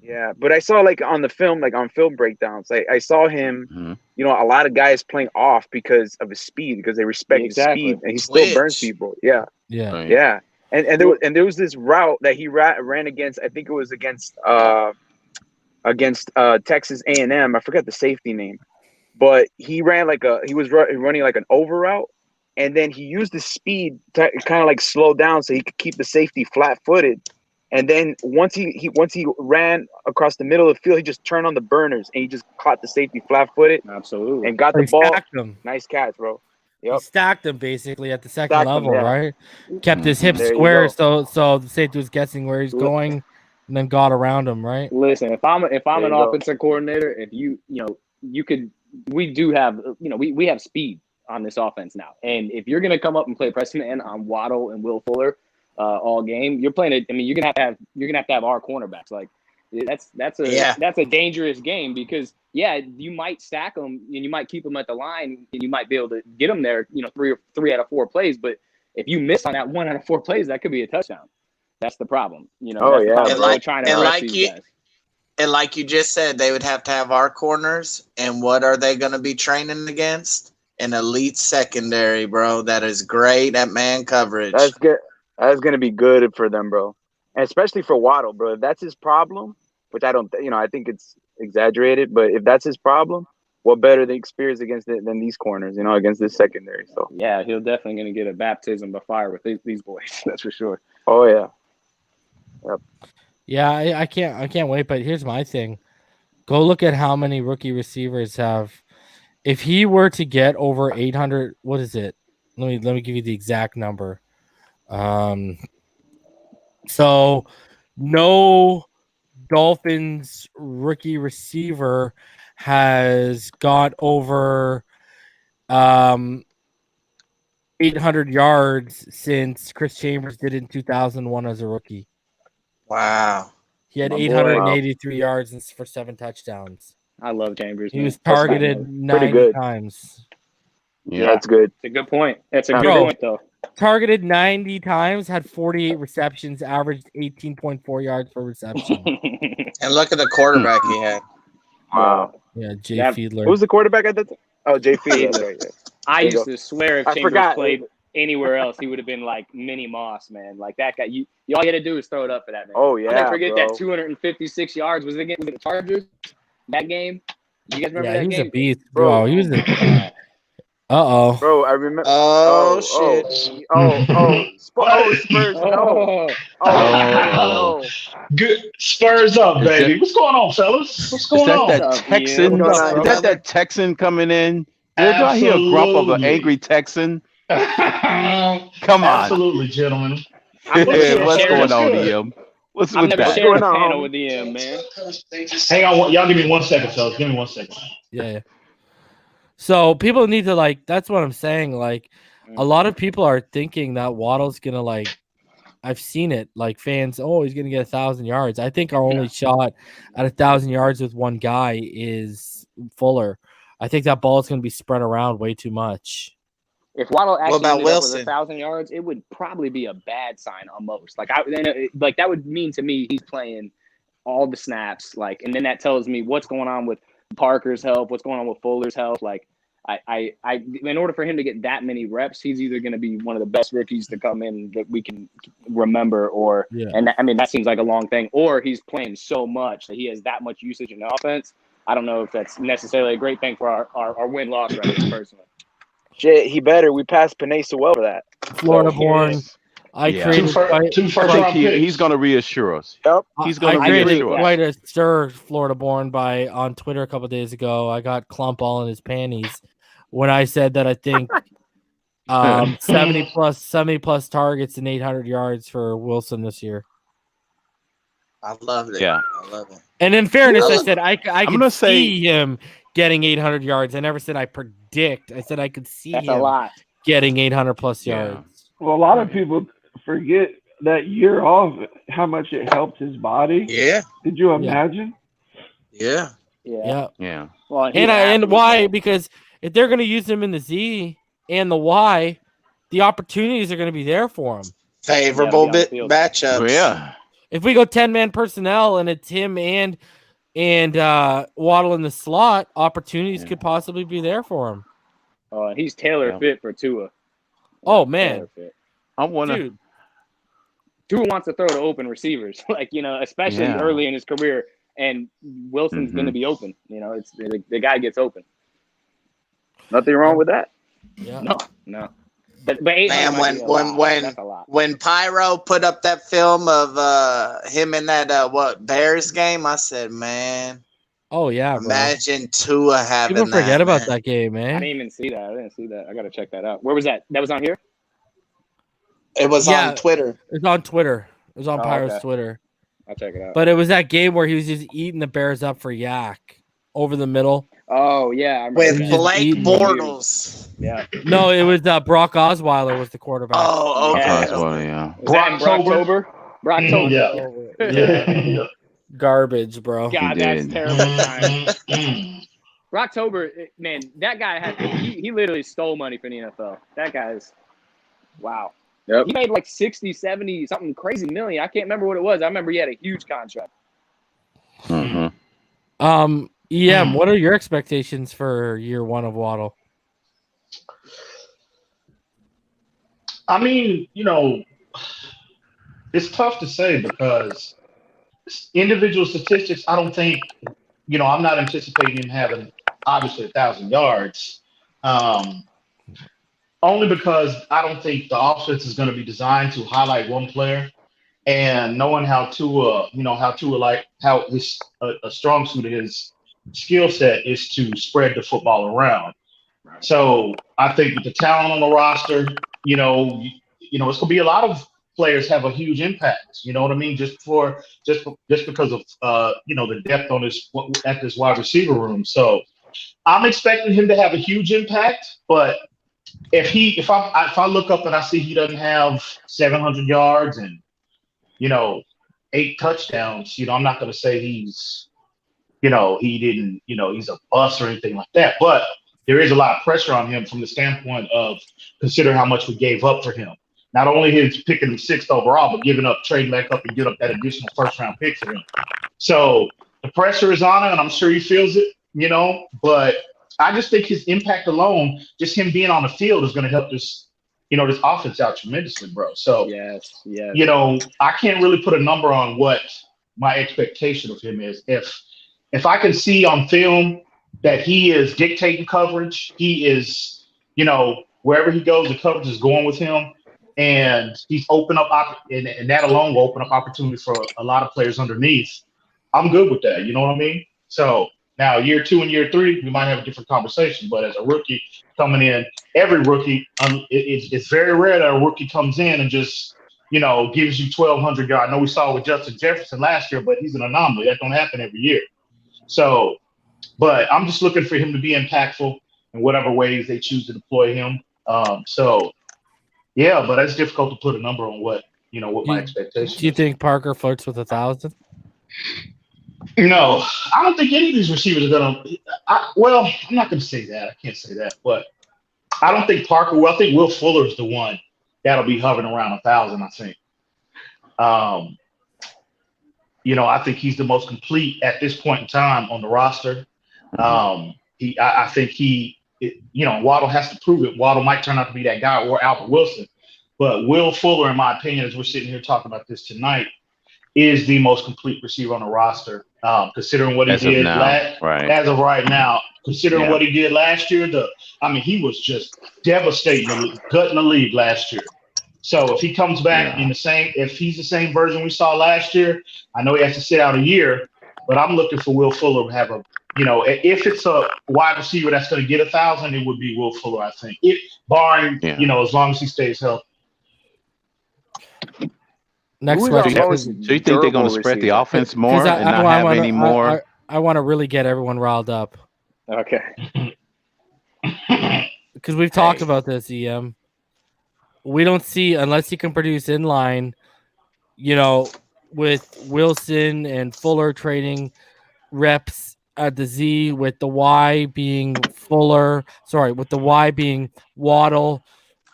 Yeah, but I saw like on the film, like on film breakdowns, I saw him, a lot of guys playing off because of his speed, because they respect his speed, and he still burns people. Yeah. And there was this route that he ran against. I think it was against Texas A&M. I forgot the safety name, but he ran he was running like an over route, and then he used the speed to kind of like slow down so he could keep the safety flat-footed. And then once he ran across the middle of the field, he just turned on the burners and he just caught the safety flat-footed. Absolutely. And got the ball. Nice catch, bro. Yep. He stacked him basically at the second level, right? Kept his hips There square so the safety was guessing where he's going, and then got around him, right? Listen, if I'm an offensive coordinator, if we do have we have speed on this offense now, and if you're gonna come up and play press man on Waddle and Will Fuller all game, you're playing it. I mean, you're gonna have to have our cornerbacks. Like that's a dangerous game because you might stack them and you might keep them at the line and you might be able to get them there. 3 out of 4 plays, but if you miss on that 1 out of 4 plays, that could be a touchdown. That's the problem. And like you just said, they would have to have our corners. And what are they going to be training against? An elite secondary, bro. That is great at man coverage. That's good. That's going to be good for them, bro. And especially for Waddle, bro. If that's his problem, which I don't, I think it's exaggerated, but if that's his problem, what better the experience against it than these corners, against this secondary. So yeah, he'll definitely going to get a baptism by fire with these boys. That's for sure. Oh yeah. Yep. Yeah, I can't wait. But here's my thing: go look at how many rookie receivers have. If he were to get over 800, what is it? Let me give you the exact number. So no Dolphins rookie receiver has got over 800 yards since Chris Chambers did it in 2001 as a rookie. Wow. He had 883 yards for 7 touchdowns. I love Chambers. He was targeted 90 times. Yeah, that's good. It's a good point. That's a good point, though. Targeted 90 times, had 48 receptions, averaged 18.4 yards per reception. And look at the quarterback he had. Wow. Yeah, Jay Fiedler. Who was the quarterback at that time? Oh, Jay Fiedler. I used to swear if Chambers played anywhere else, he would have been like Minnie Moss, man. Like that guy, all you had to do is throw it up for that man. Oh yeah, I never forget that 256 yards was against the Chargers. That game, you guys remember that game? He was a beast, bro. He was a. Bro, I remember. Shit. Spurs. Good. Spurs up, baby. What's going on, fellas? What's going on? Is that that Texan coming in? Do I hear a grunt of an angry Texan? Come on. Absolutely, gentlemen. What's going on, EM? What's with that? I've never shared a panel with EM, man. Hang on. Y'all give me 1 second, fellas. Give me 1 second. Yeah. So people need to that's what I'm saying. Like a lot of people are thinking that Waddle's going to I've seen it fans. He's going to get 1,000 yards. I think our only shot at 1,000 yards with one guy is Fuller. I think that ball is going to be spread around way too much. If Waddle actually ended up with 1,000 yards, it would probably be a bad sign almost. That would mean to me he's playing all the snaps. And then that tells me what's going on with Parker's health, what's going on with Fuller's health. I in order for him to get that many reps, he's either going to be one of the best rookies to come in that we can remember, that seems like a long thing, or he's playing so much that he has that much usage in the offense. I don't know if that's necessarily a great thing for our win-loss record personally. Shit, he better. We passed Penei Sewell for that. Florida-born. Two first-round picks. He's going to reassure us. Yep. He's going to created reassure us. Quite a stir, Florida-born, on Twitter a couple of days ago. I got clump all in his panties when I said that I think 70 plus targets and 800 yards for Wilson this year. I love it. Yeah. I love it. And in fairness, I said I could see him getting 800 yards. I never said I predict. I said I could see him getting 800 plus yards. Well, a lot of people forget that year off, how much it helped his body. Yeah. Did you imagine? Yeah. Yeah. Well, and why? Because if they're going to use him in the Z and the Y, the opportunities are going to be there for him. Favorable matchups. Yeah. If we go 10-man personnel and it's him and Waddle in the slot, opportunities could possibly be there for him. He's tailor fit for Tua. Oh man, I want to. Tua wants to throw to open receivers, especially early in his career, and Wilson's going to be open. It's the guy gets open. Nothing wrong with that. Yeah. No. But man, when Pyro put up that film of him in that Bears game, I said, man. Oh yeah, imagine Tua having people forget about that game, man. I didn't even see that. I gotta check that out. Where was that? That was on here. It was on Twitter. It was on Twitter. It was on Pyro's Twitter. I'll check it out. But it was that game where he was just eating the Bears up for yak over the middle. Oh yeah, with Blake Bortles. Yeah. No, it was Brock Osweiler was the quarterback. Oh, okay. Brocktober. Yeah. Garbage, bro. God, that's terrible time. Brocktober, man, that guy he literally stole money from the NFL. That guy's wow. Yep. He made like 60, 70, something crazy million. I can't remember what it was. I remember he had a huge contract. EM, what are your expectations for year one of Waddle? I mean, it's tough to say because individual statistics, I don't think, I'm not anticipating him having obviously 1,000 yards. Only because I don't think the offense is going to be designed to highlight one player, and knowing how Tua how his a strong suit of his skill set is to spread the football around. So I think with the talent on the roster, it's going to be a lot of players have a huge impact. You know what I mean? Just because of the depth on this wide receiver room. So I'm expecting him to have a huge impact, but if I look up and I see he doesn't have 700 yards and 8 touchdowns, I'm not going to say he's he didn't he's a bust or anything like that, but there is a lot of pressure on him from the standpoint of consider how much we gave up for him. Not only his picking him 6th overall, but trading back up and get up that additional 1st-round pick for him. So the pressure is on him, and I'm sure he feels it, but I just think his impact alone, just him being on the field, is going to help this offense out tremendously, bro. So, yes. I can't really put a number on what my expectation of him is. If I can see on film that he is dictating coverage, he is, wherever he goes, the coverage is going with him, and he's open up, and that alone will open up opportunities for a lot of players underneath. I'm good with that. You know what I mean? So now year 2 and year 3, we might have a different conversation, but as a rookie coming in, every rookie, it's very rare that a rookie comes in and just, gives you 1,200 yards. I know we saw it with Justin Jefferson last year, but he's an anomaly. That don't happen every year. So, but I'm just looking for him to be impactful in whatever ways they choose to deploy him. Yeah, but it's difficult to put a number on what my expectations. Do you think Parker flirts with 1,000? No, I don't think any of these receivers are going to. I'm not going to say that. I can't say that, but I don't think Parker. Well, I think Will Fuller is the one that'll be hovering around 1,000. I think. I think he's the most complete at this point in time on the roster. I think Waddle has to prove it. Waddle might turn out to be that guy, or Albert Wilson, but Will Fuller, in my opinion, as we're sitting here talking about this tonight, is the most complete receiver on the roster. Considering what he did as of right now, considering what he did last year, he was just devastating, gutting the league last year. So if he comes back if he's the same version we saw last year, I know he has to sit out a year, but I'm looking for Will Fuller to have if it's a wide receiver that's going to get 1,000, it would be Will Fuller, I think, barring as long as he stays healthy. Next question. So you think they're going to spread the offense more and not have any more? I want to really get everyone riled up. Okay. Because we've talked about this, EM. We don't see, unless you can produce in line, with Wilson and Fuller trading reps at the Z, with the Y being with the Y being Waddle,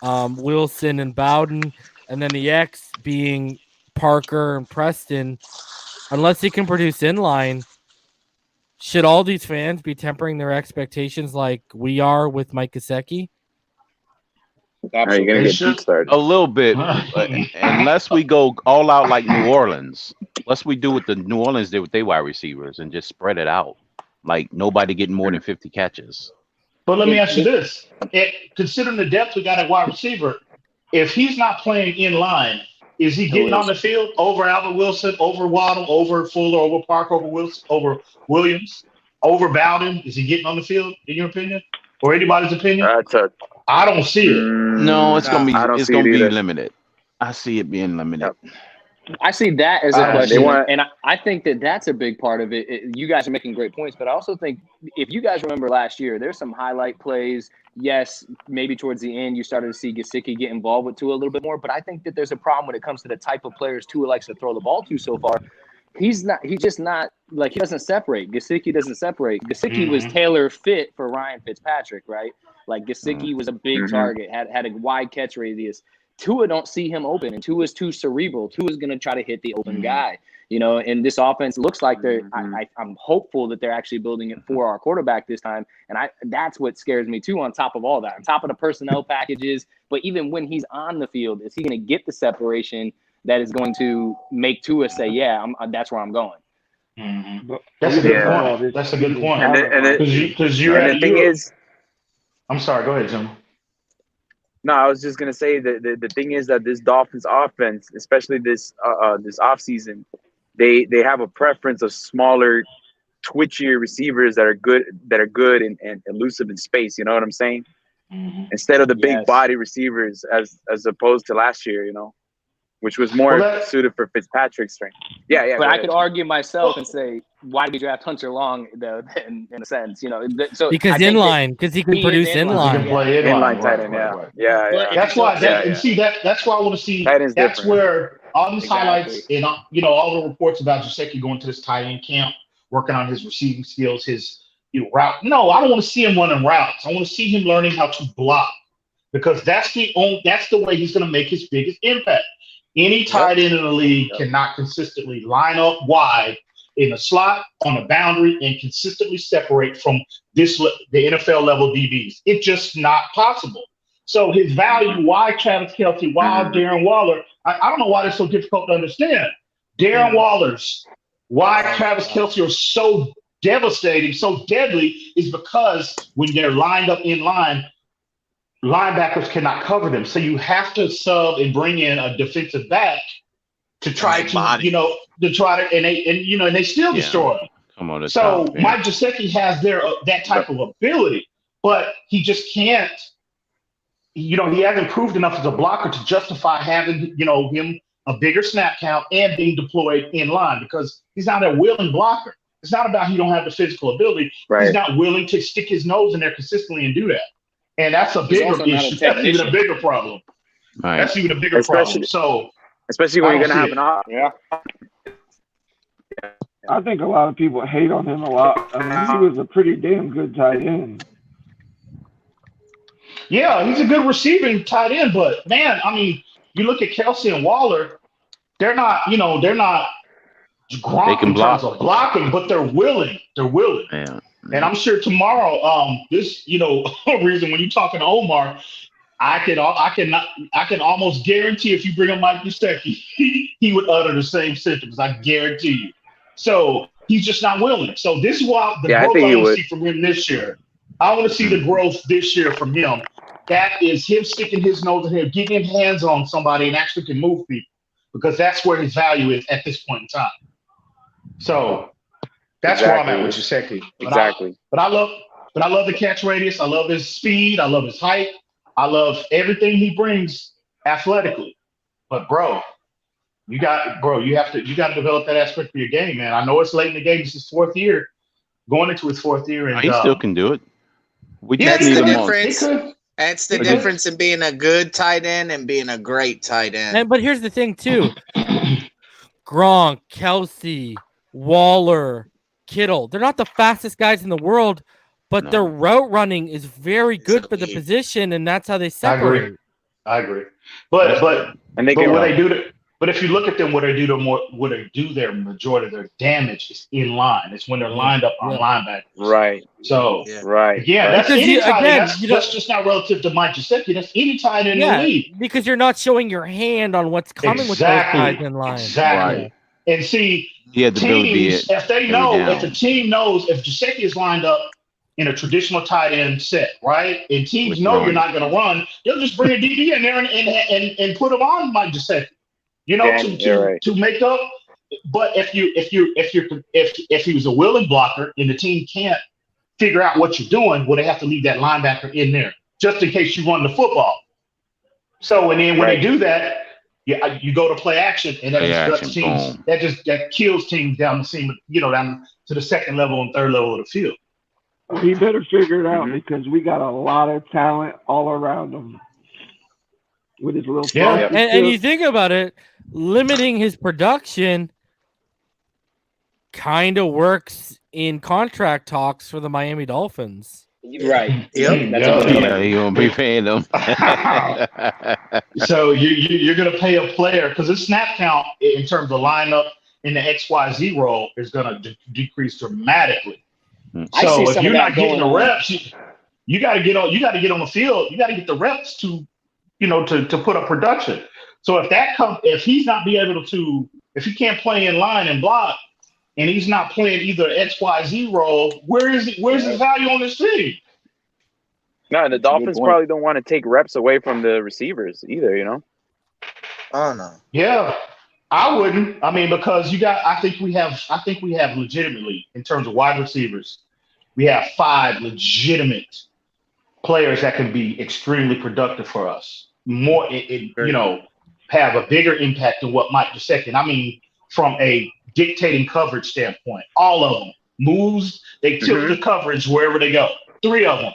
Wilson and Bowden, and then the X being Parker and Preston. Unless he can produce inline, should all these fans be tempering their expectations like we are with Mike Gesicki? Are you going to get started? A little bit, unless we go all out like New Orleans. Unless we do what the New Orleans did with their wide receivers and just spread it out. Like nobody getting more than 50 catches. But let me ask you this. Considering the depth we got at wide receiver, if he's not playing in line, is he getting on the field over Albert Wilson, over Waddle, over Fuller, over Parker, over Wilson, over Williams, over Bowden? Is he getting on the field, in your opinion? Or anybody's opinion? I don't see it. No, it's gonna be limited. I see it being limited. I see that as a question, and I think that's a big part of it. You guys are making great points, but I also think if you guys remember last year, there's some highlight plays. Yes, maybe towards the end you started to see Gesicki get involved with Tua a little bit more, but I think that there's a problem when it comes to the type of players Tua likes to throw the ball to so far. He's just not like, he doesn't separate. Gesicki doesn't separate. Gesicki was tailor fit for Ryan Fitzpatrick, right? Like Gesicki was a big target, had a wide catch radius. Tua don't see him open, and Tua's too cerebral. Tua's going to try to hit the open guy, and this offense looks like I'm hopeful that they're actually building it for our quarterback this time. And that's what scares me too, on top of all that, on top of the personnel packages. But even when he's on the field, is he going to get the separation that is going to make Tua say, yeah, that's where I'm going? That's a good point. That's a good point. The thing is, I'm sorry, go ahead, Jim. No, I was just gonna say that the thing is that this Dolphins offense, especially this offseason, they have a preference of smaller, twitchier receivers that are good and elusive in space. You know what I'm saying? Instead of the big body receivers as opposed to last year, which was more suited for Fitzpatrick's strength. Yeah. But I could argue myself and say, why did we draft Hunter Long, though, in a sense? So because because he can produce inline. He can play inline tight end, yeah. That's why. That's why I want to see. That's where all these highlights and all the reports about Gesicki going to this tight end camp, working on his receiving skills, his route. No, I don't want to see him running routes. I want to see him learning how to block, because that's the way he's going to make his biggest impact. Any tight end in the league cannot consistently line up wide in the slot, on the boundary, and consistently separate from the NFL level DBs. It's just not possible. So his value, why Travis Kelce, why Darren Waller, I don't know why that's so difficult to understand. Darren Waller's, why Travis Kelce are so devastating, so deadly, is because when they're lined up in line, linebackers cannot cover them. So you have to sub and bring in a defensive back to try and they still destroy them. So Mike Gesicki has that type of ability, but he just can't, he hasn't proved enough as a blocker to justify having, him a bigger snap count and being deployed in line, because he's not a willing blocker. It's not about he don't have the physical ability. Right. He's not willing to stick his nose in there consistently and do that. And that's a bigger issue. That's even a bigger problem. Right. That's even a bigger problem. So, especially when you're going to have an off. Yeah. I think a lot of people hate on him a lot. I mean, he was a pretty damn good tight end. Yeah, he's a good receiving tight end, but man, I mean, you look at Kelce and Waller, they're not Gronk in terms of blocking, but they're willing. They're willing. Yeah. And I'm sure tomorrow, this, reason when you're talking to Omar, I can almost guarantee if you bring up Mike Gesicki, he would utter the same sentence. I guarantee you. So he's just not willing. So this is what the growth I want to see from him this year. I want to see the growth this year from him. That is him sticking his nose in here, getting hands on somebody and actually can move people, because that's where his value is at this point in time. So that's where I'm at with Gesicki. But I love the catch radius. I love his speed. I love his height. I love everything he brings athletically. But you got to develop that aspect of your game, man. I know it's late in the game. This is his fourth year, going into his fourth year, and he still can do it. That's the difference. That's the difference in being a good tight end and being a great tight end. But here's the thing too. Gronk, Kelsey, Waller, Kittle. They're not the fastest guys in the world, but their route running is very good for the position, and that's how they separate. I agree. But when they do that, but if you look at them, what they do their majority of their damage is in line. It's when they're lined up on linebackers. Right. So right. Yeah, that's any tight end. That's just not relative to Mike Gesicki. That's any tight end in the league. Because you're not showing your hand on what's coming with those guys in line. Exactly. Right. And see, teams, if they know, if the team knows, if Gesicki is lined up in a traditional tight end set, right? And teams know you're not going to run, they'll just bring a DB in there and put him on Mike Gesicki. You know, to make up. But if he was a willing blocker and the team can't figure out what you're doing, well, they have to leave that linebacker in there just in case you run the football. So and then when they do that, you go to play action, and that kills teams down the seam, down to the second level and third level of the field. He better figure it out because we got a lot of talent all around him with his little and you think about it, limiting his production kind of works in contract talks for the Miami Dolphins. Right. Yeah, you won't be paying them. So you're going to pay a player because the snap count in terms of lineup in the XYZ role is going to decrease dramatically. So if you're not getting the reps, you got to get on. You got to get on the field. You got to get the reps to put up production. So if he's not be able to, if he can't play in line and block, and he's not playing either XYZ role, where's his value on this team? No, and the Dolphins probably don't want to take reps away from the receivers either, Oh no. Yeah, I wouldn't. I mean, because I think we have legitimately, in terms of wide receivers, we have 5 legitimate players that can be extremely productive for us. More, have a bigger impact than what Mike Gesicki. I mean, from a dictating coverage standpoint, all of them moves. They tilt the coverage wherever they go. 3 of them.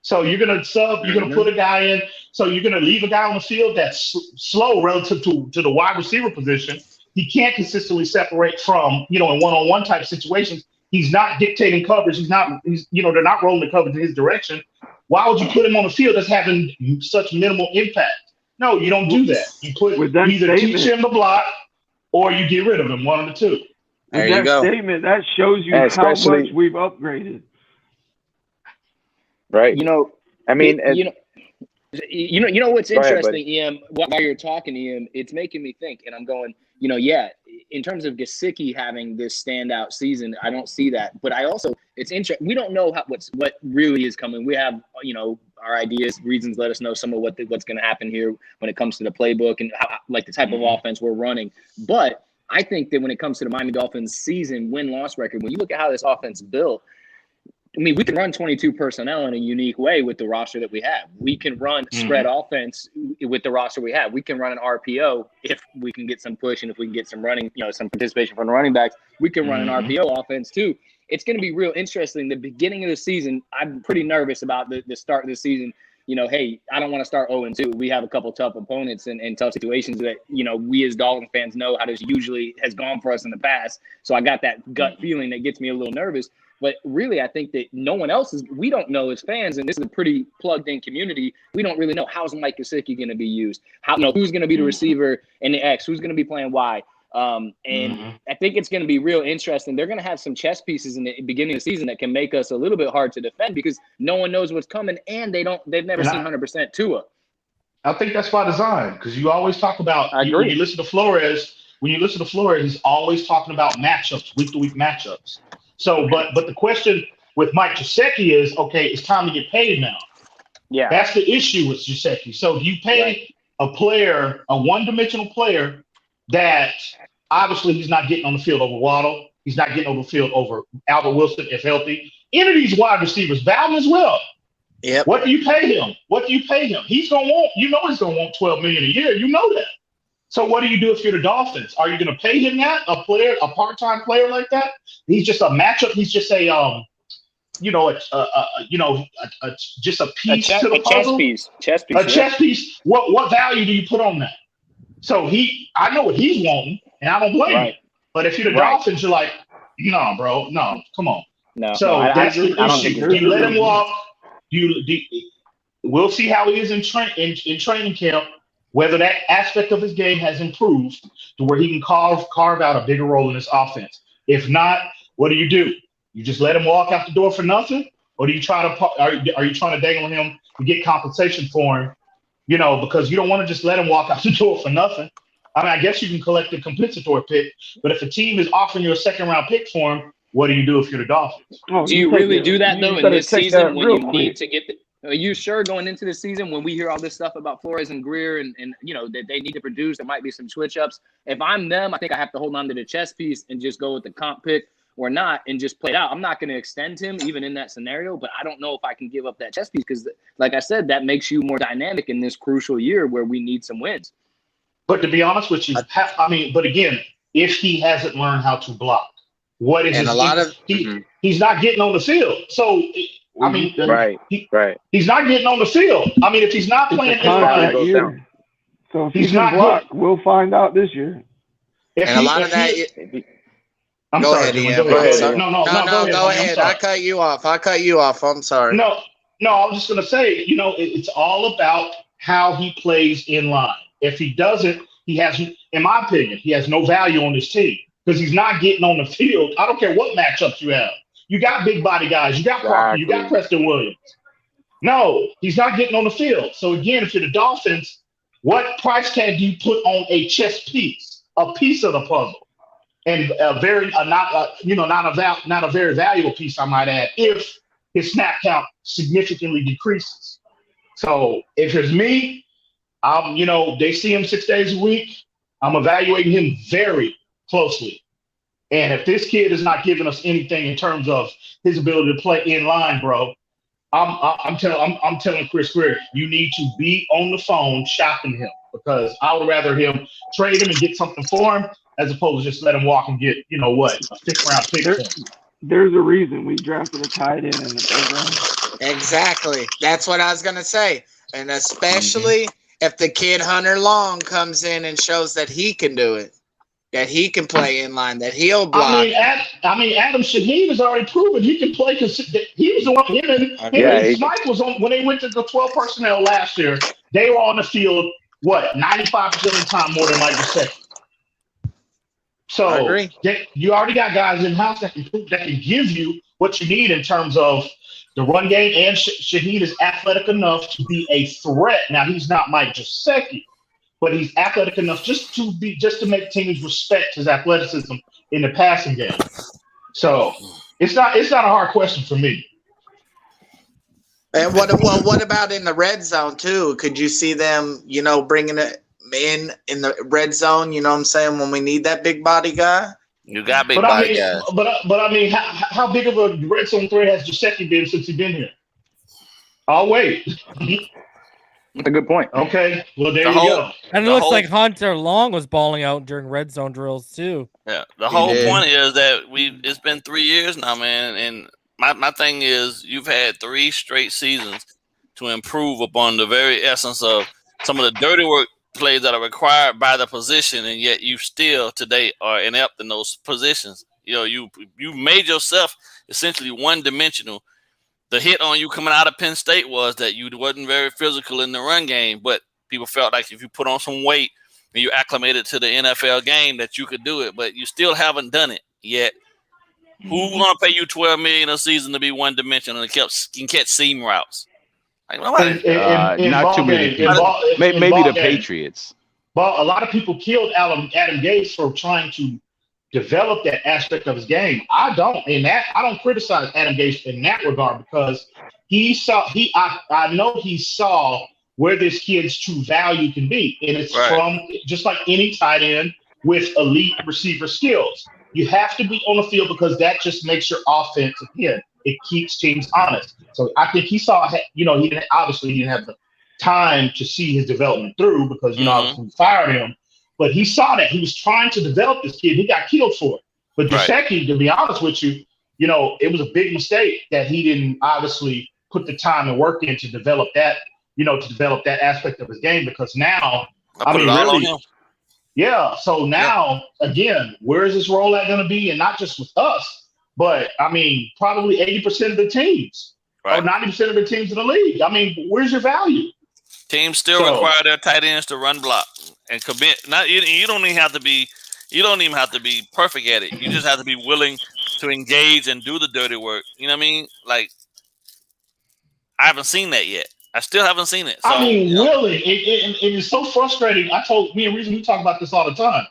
So you're gonna you're gonna put a guy in. So you're gonna leave a guy on the field that's slow relative to the wide receiver position. He can't consistently separate from in one-on-one type situations. He's not dictating coverage. They're not rolling the coverage in his direction. Why would you put him on the field that's having such minimal impact? No, you don't do that. You either teach him to block or you get rid of him, one of the two. There you go. Statement that shows you how much we've upgraded. Right. I mean, what's interesting, Em, while you're talking, Em, it's making me think, and I'm going, in terms of Gesicki having this standout season, I don't see that. But it's interesting. We don't know what really is coming. We have, our ideas, reasons let us know some of what's going to happen here when it comes to the playbook and how, like the type of offense we're running. But I think that when it comes to the Miami Dolphins season win-loss record, when you look at how this offense is built, I mean, we can run 22 personnel in a unique way with the roster that we have. We can run spread offense with the roster we have. We can run an RPO if we can get some push and if we can get some running, some participation from the running backs. We can run an RPO offense too. It's going to be real interesting. The beginning of the season, I'm pretty nervous about the start of the season. Hey, I don't want to start 0-2. We have a couple tough opponents and tough situations that, we as Dolphins fans know how this usually has gone for us in the past. So I got that gut feeling that gets me a little nervous. But really, I think that no one else we don't know as fans, and this is a pretty plugged-in community, we don't really know how's Mike Gesicki going to be used, who's going to be the receiver in the X, who's going to be playing Y. I think it's going to be real interesting. They're going to have some chess pieces in the beginning of the season that can make us a little bit hard to defend because no one knows what's coming, and they've never seen 100% Tua. I think that's by design because you always talk about when you listen to Flores. He's always talking about matchups, week-to-week matchups. So, but the question with Mike Gesicki is, okay, it's time to get paid now. Yeah, that's the issue with Gesicki. So, do you pay a player, a one-dimensional player, that obviously he's not getting on the field over Waddle, he's not getting on the field over Albert Wilson if healthy. Any of these wide receivers, Bowden as well. Yep. What do you pay him? He's gonna want, he's gonna want $12 million a year. You know that. So what do you do if you're the Dolphins? Are you going to pay him that, a part-time player like that? He's just a matchup. He's just a just a piece to the puzzle. Chess piece. What value do you put on that? So I know what he's wanting, and I don't blame you. But if you're the Dolphins, you're like, no, bro, no, come on. No, so that's the I don't think issue. You let him walk. We'll see how he is in training camp, whether that aspect of his game has improved to where he can carve out a bigger role in this offense. If not, what do? You just let him walk out the door for nothing, or do you try to are you trying to dangle him to get compensation for him? Because you don't want to just let him walk out the door for nothing. I mean, I guess you can collect a compensatory pick, but if a team is offering you a second-round pick for him, what do you do if you're the Dolphins? Do you really do that, though, in this season when you need to get are you sure going into the season when we hear all this stuff about Flores and Greer and that they need to produce, there might be some switch-ups. If I'm them, I think I have to hold on to the chess piece and just go with the comp pick or not and just play it out. I'm not going to extend him even in that scenario, but I don't know if I can give up that chess piece because, like I said, that makes you more dynamic in this crucial year where we need some wins. But to be honest with you, but again, if he hasn't learned how to block, what is he's not getting on the field. So, he's not getting on the field. I mean, if he's not playing this year, so if he's not blocked, we'll find out this year. I'm sorry. Go ahead. No, go ahead. I cut you off. I'm sorry. No, I was just going to say, it's all about how he plays in line. If he doesn't, he has, in my opinion, he has no value on this team because he's not getting on the field. I don't care what matchups you have. You got big body guys. You got Parker. You got Preston Williams. No, he's not getting on the field. So again, if you're the Dolphins, what price tag do you put on a chess piece, a piece of the puzzle, and not a very valuable piece, I might add, if his snap count significantly decreases. So if it's me, they see him 6 days a week. I'm evaluating him very closely. And if this kid is not giving us anything in terms of his ability to play in line, bro, I'm telling Chris Greer, you need to be on the phone shopping him because I would rather him trade him and get something for him as opposed to just let him walk and get, a 6th round pick for him. There's a reason we drafted a tight end in the 3rd round. Exactly. That's what I was going to say. And especially if the kid Hunter Long comes in and shows that he can do it, that he can play in line, that he'll block. Adam Shaheen has already proven he can play because he was the one. Him and Mike was on when they went to the 12 personnel last year. They were on the field 95% of the time more than Mike Gesicki. So I agree. You already got guys in house that can give you what you need in terms of the run game, and Shaheen is athletic enough to be a threat. Now he's not Mike Gesicki, but he's athletic enough just to make teams respect his athleticism in the passing game. So it's not a hard question for me. And what about in the red zone too? Could you see them, bringing it in the red zone? You know what I'm saying? When we need that big body guy. You got big body guys. But I mean, how big of a red zone threat has Gesicki been since he's been here? I'll wait. That's a good point. Okay, well there you go. And it looks like Hunter Long was balling out during red zone drills too. Yeah, the whole point is that it's been 3 years now, man. And my thing is, you've had 3 straight seasons to improve upon the very essence of some of the dirty work plays that are required by the position, and yet you still today are inept in those positions. You made yourself essentially one-dimensional. The hit on you coming out of Penn State was that you wasn't very physical in the run game, but people felt like if you put on some weight and you acclimated to the NFL game that you could do it, but you still haven't done it yet. Who's going to pay you $12 million a season to be one-dimensional and can catch seam routes? Not too many people. Maybe the Patriots. Well, a lot of people killed Adam Gase for trying to develop that aspect of his game. I don't criticize Adam Gase in that regard because I know he saw where this kid's true value can be. And it's from just like any tight end with elite receiver skills. You have to be on the field because that just makes your offense again. It keeps teams honest. So I think he saw, he didn't have the time to see his development through because, obviously we fired him. But he saw that. He was trying to develop this kid. He got killed for it. But Gesicki, to be honest with you, it was a big mistake that he didn't obviously put the time and work in to develop that, aspect of his game because now, Yeah. So now, again, where is this rollout going to be? And not just with us, but I mean, probably 80% of the teams or 90% of the teams in the league. I mean, where's your value? Teams still require their tight ends to run block and commit. Not you don't even have to be perfect at it. You just have to be willing to engage and do the dirty work. You know what I mean? Like, I haven't seen that yet. I still haven't seen it. So, I mean, willing. It is so frustrating. Me and Reason, we talk about this all the time.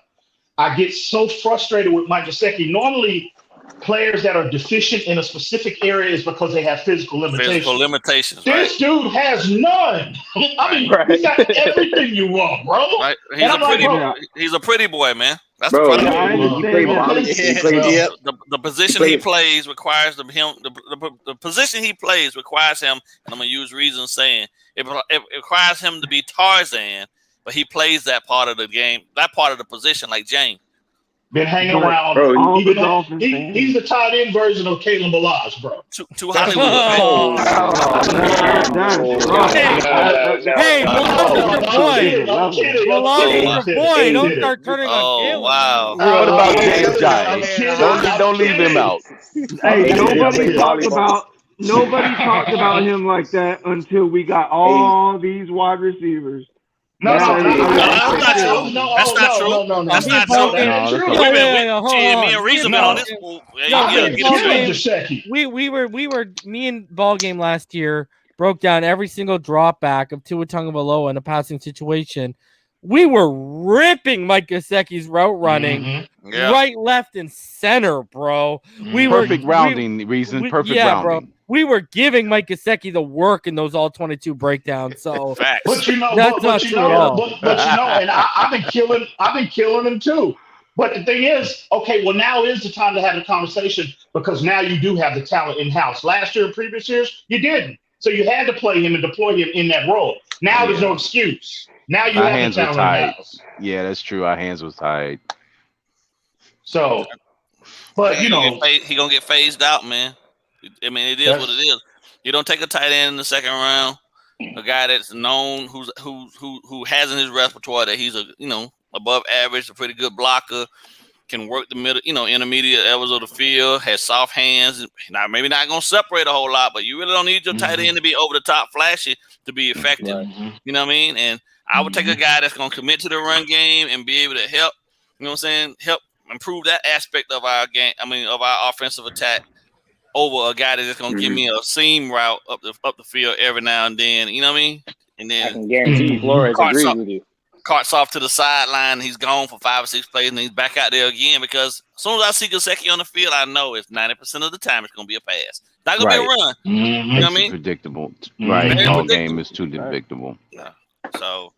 I get so frustrated with Mike Gesicki. Normally, players that are deficient in a specific area is because they have physical limitations. This dude has none. I mean, he's got everything you want, bro. Right? He's a pretty boy, man. That's the position he plays requires the position he plays requires him, and I'm gonna use Reason saying it requires him to be Tarzan, but he plays that part of the game, that part of the position like James. Been hanging around. Bro, he's the tight end version of Kalen Balazs, bro. Too Hollywood. Hey, Balazs your boy. Don't start turning on Kalen. Wow. What about James Giants? Don't leave him out. Hey, nobody talked about him like that until we got all these wide receivers. No, that's not true. That's not true. Me and Reason on this. Me and BallGame last year broke down every single drop back of Tua Tagovailoa in a passing situation. We were ripping Mike Gesicki's route running right, left, and center, bro. Perfect rounding. Bro. We were giving Mike Gesicki the work in those all 22 breakdowns. So, but you know, that's not true at all. But you know, and I've been killing him too. But the thing is, okay, well, now is the time to have the conversation because now you do have the talent in house. Last year and previous years, you didn't. So you had to play him and deploy him in that role. Now there's no excuse. Now you have the talent in house. Yeah, that's true. Our hands was tied. So, but you know, he gonna get phased out, man. I mean, it is what it is. You don't take a tight end in the second round, a guy that's known who has in his repertoire that he's above average, a pretty good blocker, can work the middle, intermediate levels of the field, has soft hands. Now, maybe not gonna separate a whole lot, but you really don't need your tight end to be over the top flashy to be effective. Right. You know what I mean? And I would take a guy that's gonna commit to the run game and be able to help. You know what I'm saying? Help improve that aspect of our game. I mean, of our offensive attack. Over a guy that's just gonna give me a seam route up the field every now and then, you know what I mean? And then I can guarantee Flores agrees with you. Carts off to the sideline, he's gone for 5 or 6 plays, and he's back out there again because as soon as I see Gesicki on the field, I know it's 90% of the time it's gonna be a pass. Not gonna be a run. You know what I mean? Predictable. Right. All game is too predictable. Yeah. So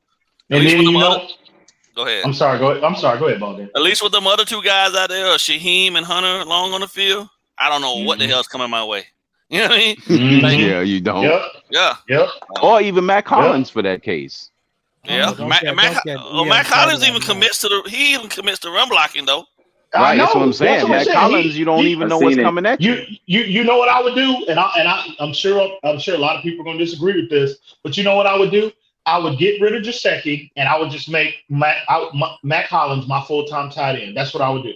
and then go ahead. I'm sorry, go ahead, BallGame. At least with them other 2 guys out there, Shaheem and Hunter Long on the field. I don't know what the hell's coming my way. You know what I mean? Like, yeah, you don't. Yep. Or even Matt Collins for that case. Yeah. Matt Collins even commits to run blocking though. Right, that's what I'm saying. Matt Collins, you don't even know what's coming at you. You know what I would do, and I'm sure a lot of people are going to disagree with this, but you know what I would do? I would get rid of Gesicki, and I would just make Matt Collins my full-time tight end. That's what I would do.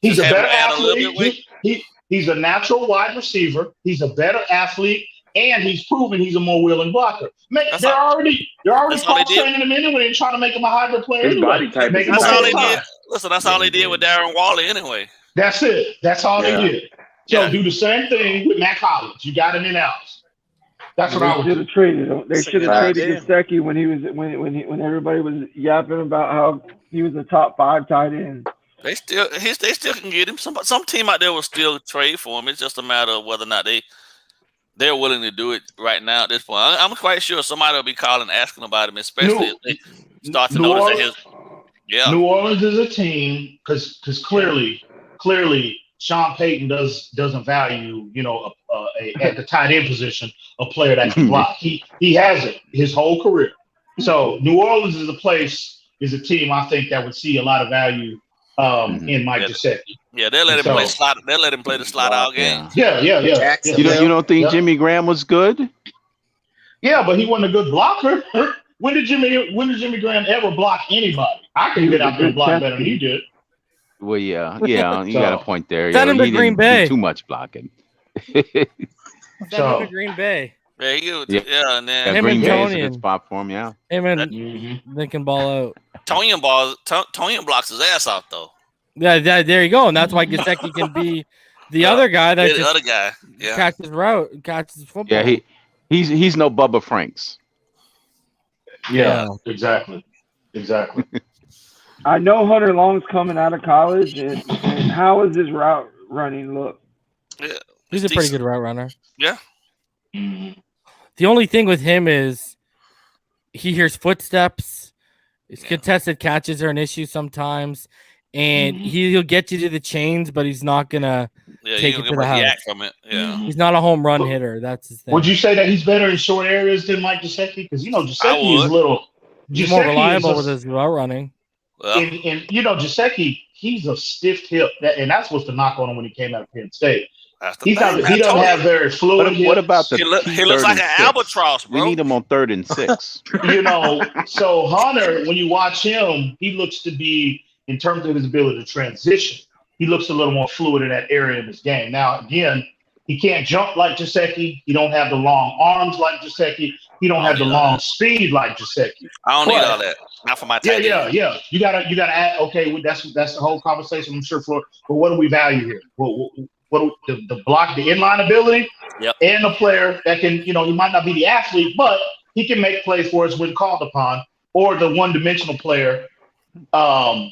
He's a better athlete. He's a natural wide receiver. He's a better athlete, and he's proven he's a more willing blocker. They're already cross-training him anyway and trying to make him a hybrid player anyway. That's all they did. Listen, that's all they did with Darren Waller anyway. That's it. That's all they did. So do the same thing with Matt Collins. You got him in house. That's what I would do. They should have traded Gesicki when everybody was yapping about how he was a top 5 tight end. They still can get him. Some team out there will still trade for him. It's just a matter of whether or not they're willing to do it right now at this point. I'm quite sure somebody will be calling asking about him, especially if they start to notice that New Orleans is a team because clearly Sean Payton doesn't value at the tight end position a player that can block. He has it his whole career. So New Orleans is a team I think that would see a lot of value in Mike Gesicki. Yeah, they'll let him play slot. They'll let him play the slot out game. Yeah. You don't think Jimmy Graham was good? Yeah, but he wasn't a good blocker. when did Jimmy Graham ever block anybody? I can get out there and block better than he did. Well, yeah, you got a point there. Send him to He Green didn't Bay. do too much blocking. Send him to Green Bay. Yeah, and then Him Green and Bay is a Tony good spot for him. Yeah, him and they can ball out. Tony blocks his ass off though. Yeah, there you go, and that's why Gesicki can be the other guy that the other guy catches football. Yeah, he's no Bubba Franks. Yeah, exactly. I know Hunter Long's coming out of college, and how is his route running look? Yeah, he's a pretty good route runner. Yeah. The only thing with him is he hears footsteps. His contested catches are an issue sometimes, and he'll get you to the chains, but he's not gonna take it to the house. From it. Yeah. He's not a home run hitter. That's his thing. Would you say that he's better in short areas than Mike Gesicki? Because Gesicki is a little. He's more reliable with his route running. Well. And Gesicki, he's a stiff hip, and that's what's the knock on him when he came out of Penn State. He doesn't have very fluid. What about the? He looks like an albatross, bro. We need him on 3rd and 6. So Hunter, when you watch him, he looks to be, in terms of his ability to transition, he looks a little more fluid in that area in his game. Now, again, he can't jump like Gesicki. He don't have the long arms like Gesicki. He don't have the long speed like Gesicki. I don't need all that. Not for my tight end. Yeah. You gotta add. Okay, that's the whole conversation. I'm sure for. But what do we value here? What the block, the inline ability, and the player that can, he might not be the athlete, but he can make plays for us when called upon, or the one-dimensional player. So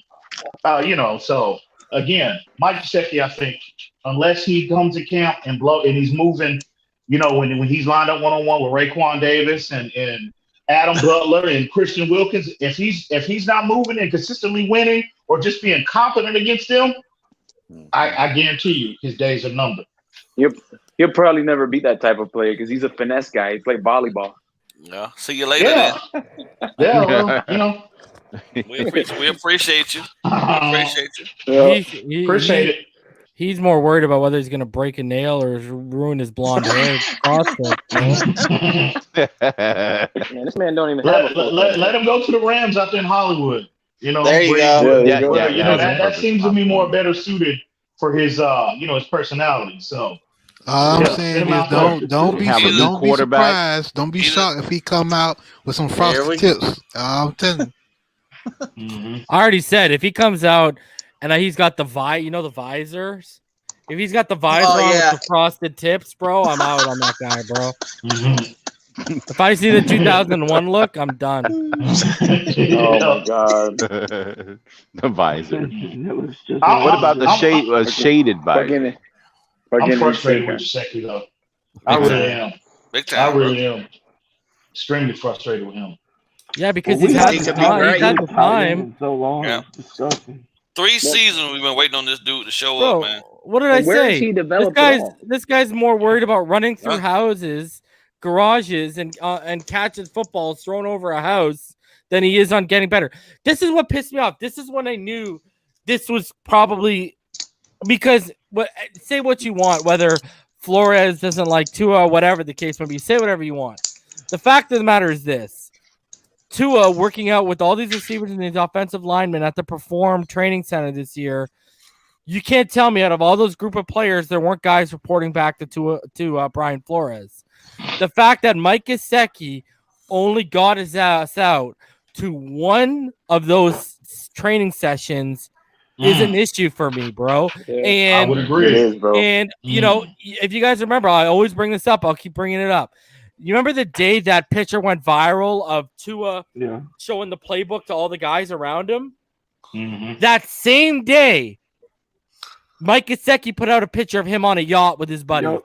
again, Mike Gesicki, I think, unless he comes to camp and he's moving, when he's lined up one-on-one with Raekwon Davis and Adam Butler and Christian Wilkins, if he's not moving and consistently winning or just being confident against them, I guarantee you his days are numbered. He'll probably never be that type of player because he's a finesse guy. He played volleyball. Yeah. See you later. Then. We appreciate you. Appreciate it. He's more worried about whether he's going to break a nail or ruin his blonde hair. Man, this man don't even have let him go to the Rams out there in Hollywood. There you go. That seems to be more better suited for his his personality. So all I'm saying is don't be surprised. Don't be shocked if he come out with some frosted tips. I'm telling you. I already said if he comes out and he's got the the visors. If he's got the visor on with the frosted tips, bro, I'm out on that guy, bro. If I see the 2001 look, I'm done. Oh my god, the visor. What about the shaded visor? I'm frustrated with Gesicki though. I really am. Big time. I really am. Extremely frustrated with him. Yeah, because he's had the time so long. Yeah. Disgusting. 3 seasons we've been waiting on this dude to show up, man. What did I say? He This guy's more worried about running through houses, garages, and catching footballs thrown over a house than he is on getting better. This is what pissed me off. This is when I knew this was probably because say what you want, whether Flores doesn't like Tua, whatever the case may be, say whatever you want. The fact of the matter is this. Tua working out with all these receivers and these offensive linemen at the Perform Training Center this year. You can't tell me out of all those group of players, there weren't guys reporting back to Brian Flores. The fact that Mike Gesicki only got his ass out to one of those training sessions is an issue for me, bro. Yeah, and I would agree. It is, bro. And, if you guys remember, I always bring this up. I'll keep bringing it up. You remember the day that picture went viral of Tua showing the playbook to all the guys around him? Mm-hmm. That same day, Mike Gesicki put out a picture of him on a yacht with his buddy.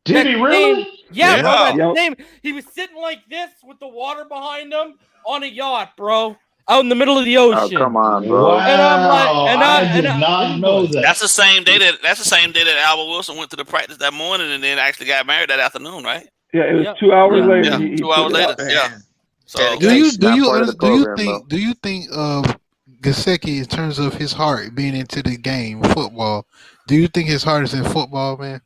Did he really? Bro. He was sitting like this with the water behind him on a yacht, bro. Out in the middle of the ocean. Oh, come on, bro. Wow. And I'm like, I did not know that. That's the same day that Albert Wilson went to the practice that morning and then actually got married that afternoon, right? Yeah, it was 2 hours later. Yeah, 2 hours later. Yeah. So Do you think Gesicki, in terms of his heart being into the game, football, do you think his heart is in football, man?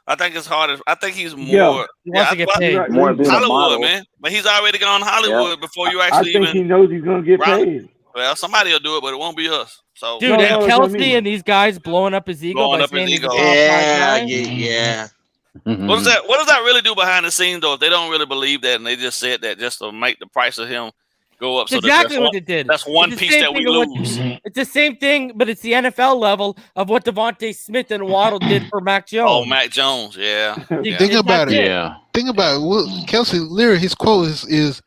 I think it's harder. I think he's more. He wants to get paid. More being a Hollywood, model. man. But he's already gone Hollywood before you actually I think he knows he's gonna get paid. Well, somebody will do it, but it won't be us. So, dude, and Kelsey and these guys blowing up his ego by saying he's a top 5 guy. Yeah. What does that really do behind the scenes though? If they don't really believe that and they just said that just to make the price of him go up. That's exactly what it did. That's one piece that we lose. It's the same thing, but it's the NFL level of what Devontae Smith and Waddle did for Mac Jones. Oh, Mac Jones, yeah. Think about it. Yeah. Think about it. Kelsey, literally, his quote is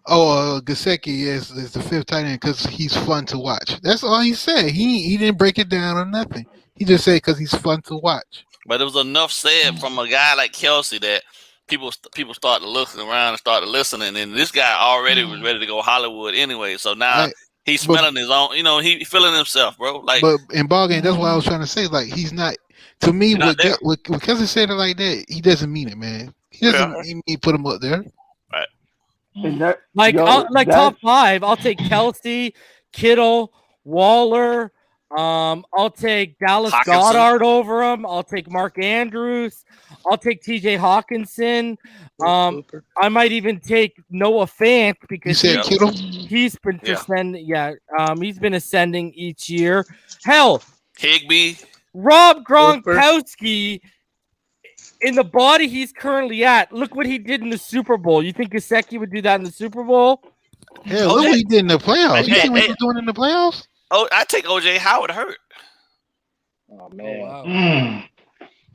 Gesicki is the 5th tight end because he's fun to watch. That's all he said. He didn't break it down or nothing. He just said because he's fun to watch. But it was enough said from a guy like Kelsey that people started looking around and started listening, and this guy already was ready to go Hollywood anyway. So now he's smelling his own. You know, he feeling himself, bro. Like, but in BallGame, that's what I was trying to say. Like, he's not. To me, what Kelsey said it like that, he doesn't mean it, man. He doesn't mean put him up there. Right. And that, top 5, I'll take Kelsey, Kittle, Waller. I'll take Dallas Goedert over him. I'll take Mark Andrews. I'll take TJ Hawkinson. I might even take Noah Fant because he's been ascending. Yeah, he's been ascending each year. Hell, Higbee, Rob Gronkowski. In the body he's currently at, look what he did in the Super Bowl. You think Gesicki would do that in the Super Bowl? Hell, look what he did in the playoffs. You see what he's doing in the playoffs? Oh, I take OJ Howard hurt. Oh man, wow.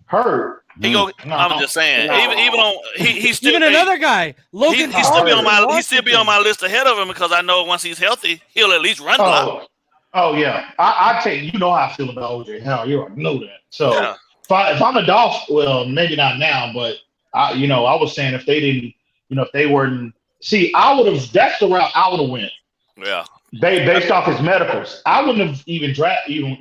Hurt. I'm just saying. Even on he's still another guy. Logan. He still be on my list ahead of him because I know once he's healthy, he'll at least run block. Oh yeah, I take you know how I feel about OJ Howard. You already know that. So if I'm a Dolphin, well, maybe not now, but I was saying if they didn't, if they weren't. See, I would have. That's the route I would have went. Yeah. Based off his medicals, I wouldn't have even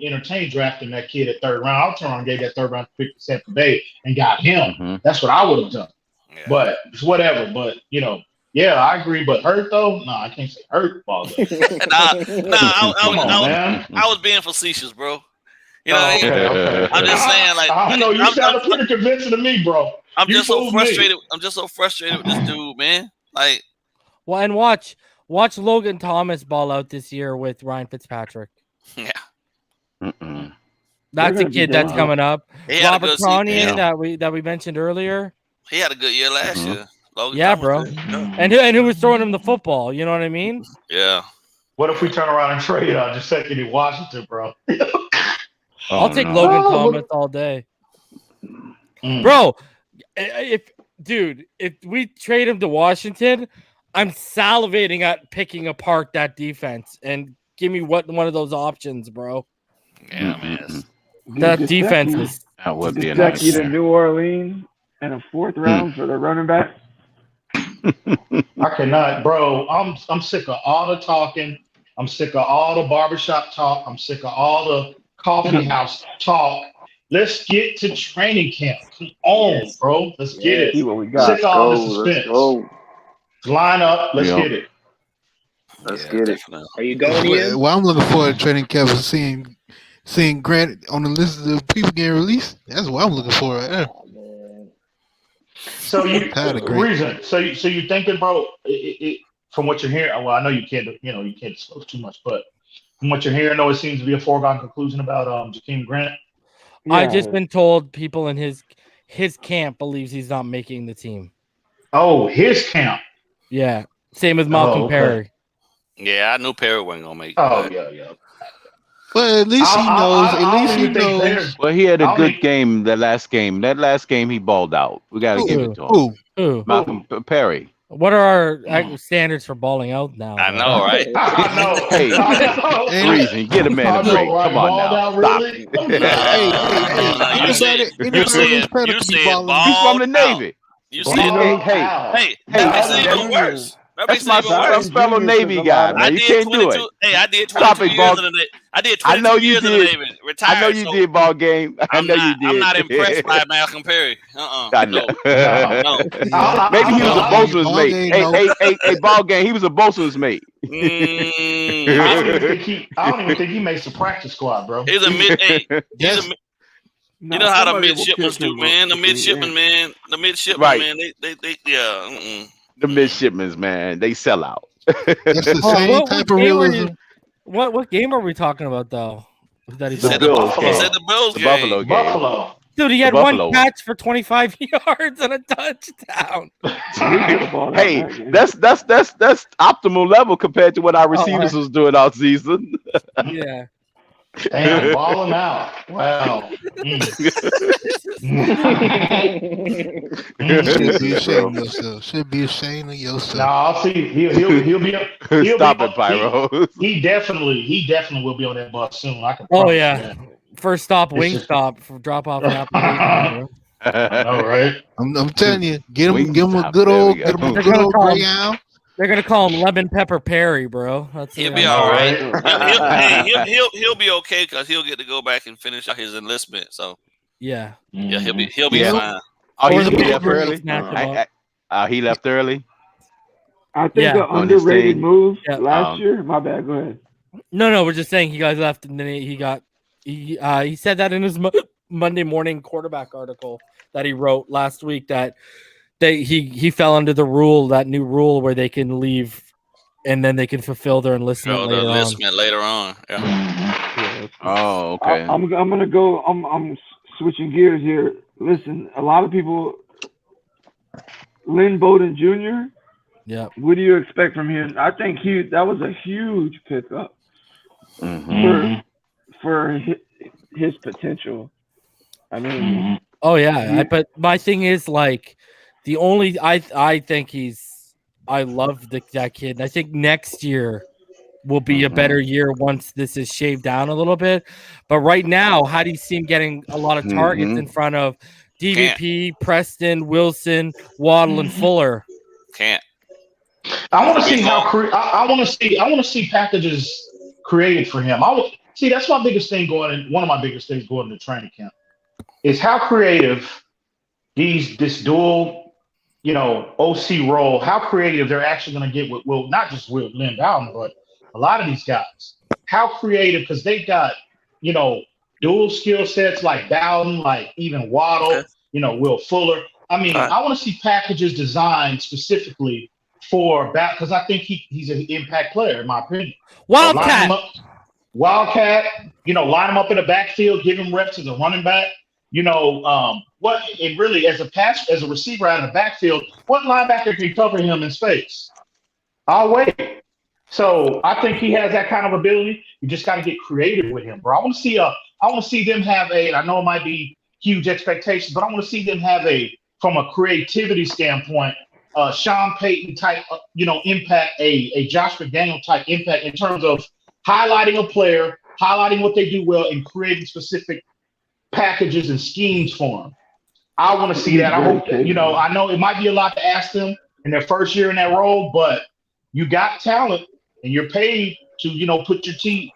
entertained drafting that kid at 3rd round. I'll turn around and gave that 3rd round pick to Tampa Bay and got him. Mm-hmm. That's what I would have done. Yeah. But it's whatever. But I agree. But hurt though, no, I can't say hurt. I was being facetious, bro. You know what I mean? Okay. I'm just saying, like, I know you sounded pretty convincing to me, bro. I'm just so frustrated. I'm just so frustrated with this dude, man. Like, well, and watch Logan Thomas ball out this year with Ryan Fitzpatrick. Yeah. That's a kid that's coming up. Robert Tonyan that we mentioned earlier. He had a good year last year. Logan Thomas bro. And who was throwing him the football? You know what I mean? Yeah. What if we turn around and trade Gesicki to Washington, bro? I'll take Logan Thomas all day. Bro, if we trade him to Washington, I'm salivating at picking apart that defense and give me one of those options, bro. Yeah, man. That defense is that would be a nice to New Orleans and a 4th round for the running back. I cannot, bro. I'm sick of all the talking. I'm sick of all the barbershop talk. I'm sick of all the coffee house talk. Let's get to training camp. Come on, bro. Let's get it. See what we got. Sick of all the suspense. Line up. Let's get it. Let's get it. Are you going in? Well, I'm looking forward to training camp and seeing Grant on the list of the people getting released. That's what I'm looking for right there. So you thinking, bro? From what you're hearing, well, I know you can't disclose too much, but from what you're hearing, though, it seems to be a foregone conclusion about Jakeem Grant. Yeah. I've just been told people in his camp believes he's not making the team. Oh, his camp. Yeah. Same with Malcolm Perry. Yeah, I knew Perry wasn't gonna make it. Oh, yeah. Well, at least he knows. Well, he had a good game that last game. That last game, he balled out. We got to give it to him. Who? Malcolm Perry. What are our standards for balling out now? I know, right? I know. Hey, reason. Get a man a break. Come on now. Stop it. You said He's from the Navy. You said, hey, that's even worse. That's my fellow Navy guy, man. You can't do it. Hey, I did 22 years in the Navy. I did 22 years in the Navy. Retired. I know you did, BallGame. I know you did. I'm not impressed by Malcolm Perry. I know. No. Maybe he was a bosun's mate. Hey, BallGame. He was a bosun's mate. I don't even think he makes the practice squad, bro. He's a mid. You know how the midshipmen do, man. The midshipmen, man. The midshipmen, Right. man. They yeah. The midshipmen, man, they sell out. That's the same type of realism. What game are we talking about, though? He said the Bills game. Buffalo game. Buffalo. Dude, he had one catch for 25 yards and a touchdown. Hey, that's optimal level compared to what our receivers was doing all season. Yeah. Damn, balling out. Wow. Should be ashamed of yourself. No, I'll see. He'll be. Stop it, Pyro. He definitely will be on that bus soon. I can. Oh yeah. First stop, Wingstop for drop off. I know, right? I'm telling you, get him a good old Greyhound. They're gonna call him Lemon Pepper Perry, bro. He'll be all right. He'll be okay because he'll get to go back and finish out his enlistment. So yeah, he'll be fine. Oh, he left early. He left early. I think the underrated move last year. My bad. Go ahead. No, we're just saying he guys left, and then he said that in his Monday morning quarterback article that he wrote last week that he fell under the rule, that new rule where they can leave and then they can fulfill their enlistment later on. Yeah. Oh, okay. I'm gonna go. I'm switching gears here. Listen, a lot of people. Lynn Bowden Jr. Yeah. What do you expect from him? I think that was a huge pickup for his potential. I mean. Oh yeah, but my thing is like. The only I think I love that kid. I think next year will be a better year once this is shaved down a little bit. But right now, how do you see him getting a lot of targets in front of DVP, Preston, Wilson, Waddle, and Fuller? Can't. I want to see I want to see packages created for him. That's my biggest thing one of my biggest things going into training camp is how creative this dual OC role, how creative they're actually going to get with, not just with Lynn Bowden, but a lot of these guys. How creative, because they've got, dual skill sets like Bowden, like even Waddle, Will Fuller. I mean, I want to see packages designed specifically for that, because I think he's an impact player, in my opinion. Wildcat, line him up in the backfield, give him reps as a running back. As a receiver out of the backfield, what linebacker can cover him in space? I'll wait. So I think he has that kind of ability. You just got to get creative with him, bro. I want to see them have I know it might be huge expectations, but I want to see them have from a creativity standpoint, Sean Payton type, impact, a Josh McDaniel type impact in terms of highlighting a player, highlighting what they do well, and creating specific packages and schemes for them. I want to see that. I hope I know it might be a lot to ask them in their first year in that role, but you got talent and you're paid to,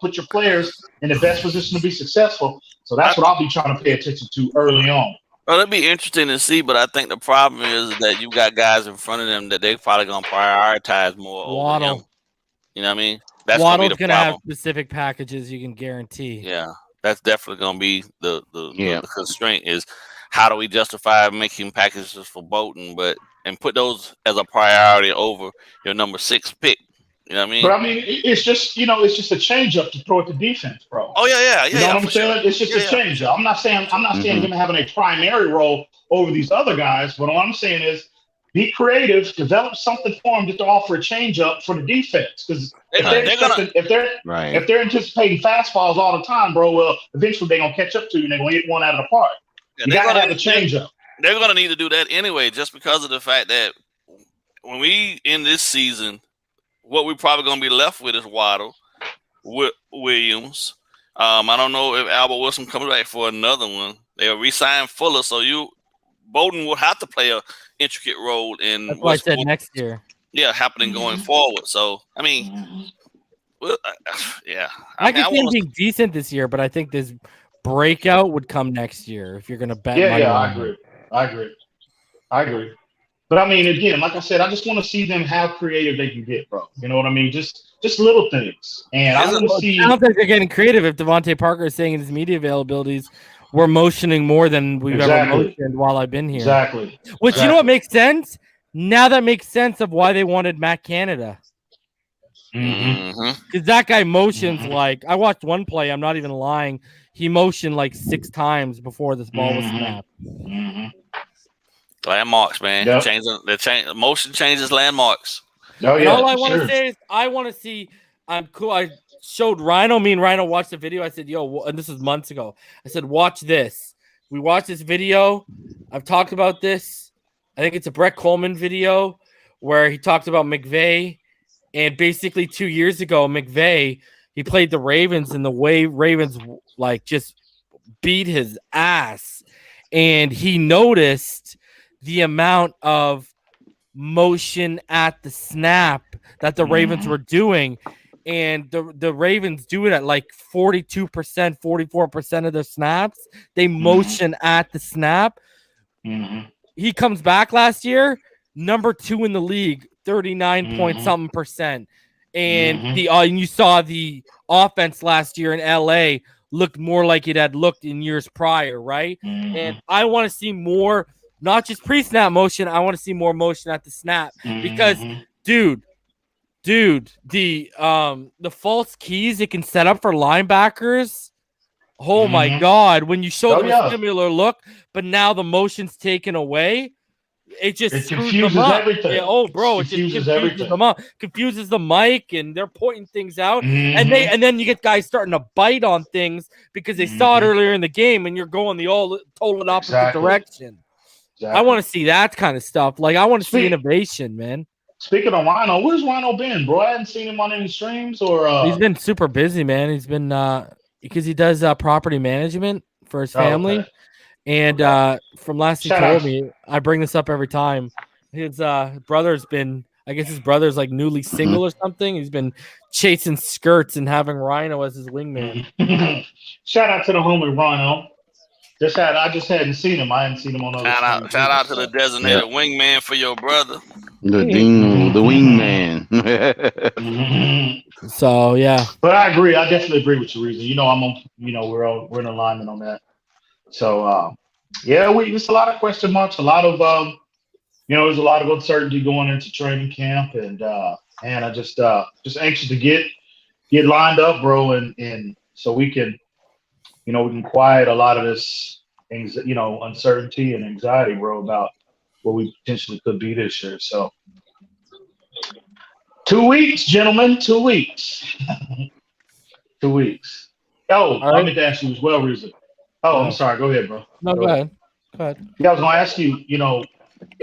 put your players in the best position to be successful. So that's what I'll be trying to pay attention to early on. Well, it'll be interesting to see, but I think the problem is that you got guys in front of them that they're probably going to prioritize more over him. You know what I mean? That's Waddle's going to have specific packages you can guarantee. Yeah. That's definitely going to be the constraint is how do we justify making packages for Bolton, and put those as a priority over your number 6 pick. You know what I mean? But I mean, it's just a change up to throw at the defense, bro. Oh yeah. You know what I'm saying? It's just a change up. I'm not saying him having a primary role over these other guys, but what I'm saying is be creative, develop something for them just to offer a change up for the defense. Because if they're anticipating fastballs all the time, bro, well, eventually they're gonna catch up to you and they're gonna hit one out of the park. You gotta have a change up. They're gonna need to do that anyway, just because of the fact that when we end this season, what we're probably gonna be left with is Waddle, Williams. I don't know if Albert Wilson comes back for another one. They'll re-sign Fuller, so Bowden will have to play a intricate role in that's why I said next year. Yeah, happening going forward. So I mean, I can see him being decent this year, but I think this breakout would come next year if you're going to bet. I agree. But I mean, again, like I said, I just want to see them how creative they can get, bro. You know what I mean? Just little things. And I want to see. I don't think they're getting creative if Devontae Parker is saying in his media availabilities, we're motioning more than we've ever motioned while I've been here. Exactly. Which you know what makes sense? Now that makes sense of why they wanted Matt Canada. Because that guy motions like I watched one play. I'm not even lying. He motioned like 6 times before this ball was snapped. Landmarks, man. Yep. Motion changes landmarks. Oh, and all I want to say is I want to see. I'm cool. I showed Rhino. Me and Rhino watched the video. I said, "Yo," and this was months ago. I said, "Watch this." We watched this video. I've talked about this. I think it's a Brett Coleman video where he talked about McVay. And basically 2 years ago, McVay, he played the Ravens, and the way Ravens like just beat his ass. And he noticed the amount of motion at the snap that the Ravens were doing. And the Ravens do it at like 42%, 44% of their snaps. They motion at the snap. He comes back last year, number 2 in the league, 39 point something percent. And and you saw the offense last year in LA looked more like it had looked in years prior, right? And I want to see more, not just pre-snap motion. I want to see more motion at the snap because, dude, the false keys it can set up for linebackers. Oh my God! When you show them a similar look, but now the motion's taken away. It confuses them up. everything. Yeah, oh, bro, it just confuses them up. Confuses the mic, and they're pointing things out. And then you get guys starting to bite on things because they saw it earlier in the game, and you're going the total opposite direction. I want to see that kind of stuff. Like I want to see innovation, man. Speaking of Rhino, where's Rhino been, bro? I hadn't seen him on any streams or. He's been super busy, man. He's been because he does property management for his family. Okay. And from last he told me, I bring this up every time. His brother's been, I guess his brother's like newly single or something. He's been chasing skirts and having Rhino as his wingman. Shout out to the homie Rhino. I just hadn't seen him. I hadn't seen him on other streams. Shout out to the designated wingman for your brother. The wingman. So yeah. But I agree. I definitely agree with your reason. You know, we're in alignment on that. So it's a lot of question marks, a lot of there's a lot of uncertainty going into training camp, and I just anxious to get lined up, bro, and so we can quiet a lot of this uncertainty and anxiety, bro, about what we potentially could be this year. So 2 weeks, gentlemen, 2 weeks. 2 weeks. Oh, I meant to ask you as well, Reason. Oh, I'm sorry. Go ahead, bro. No, go ahead. Yeah, I was going to ask you,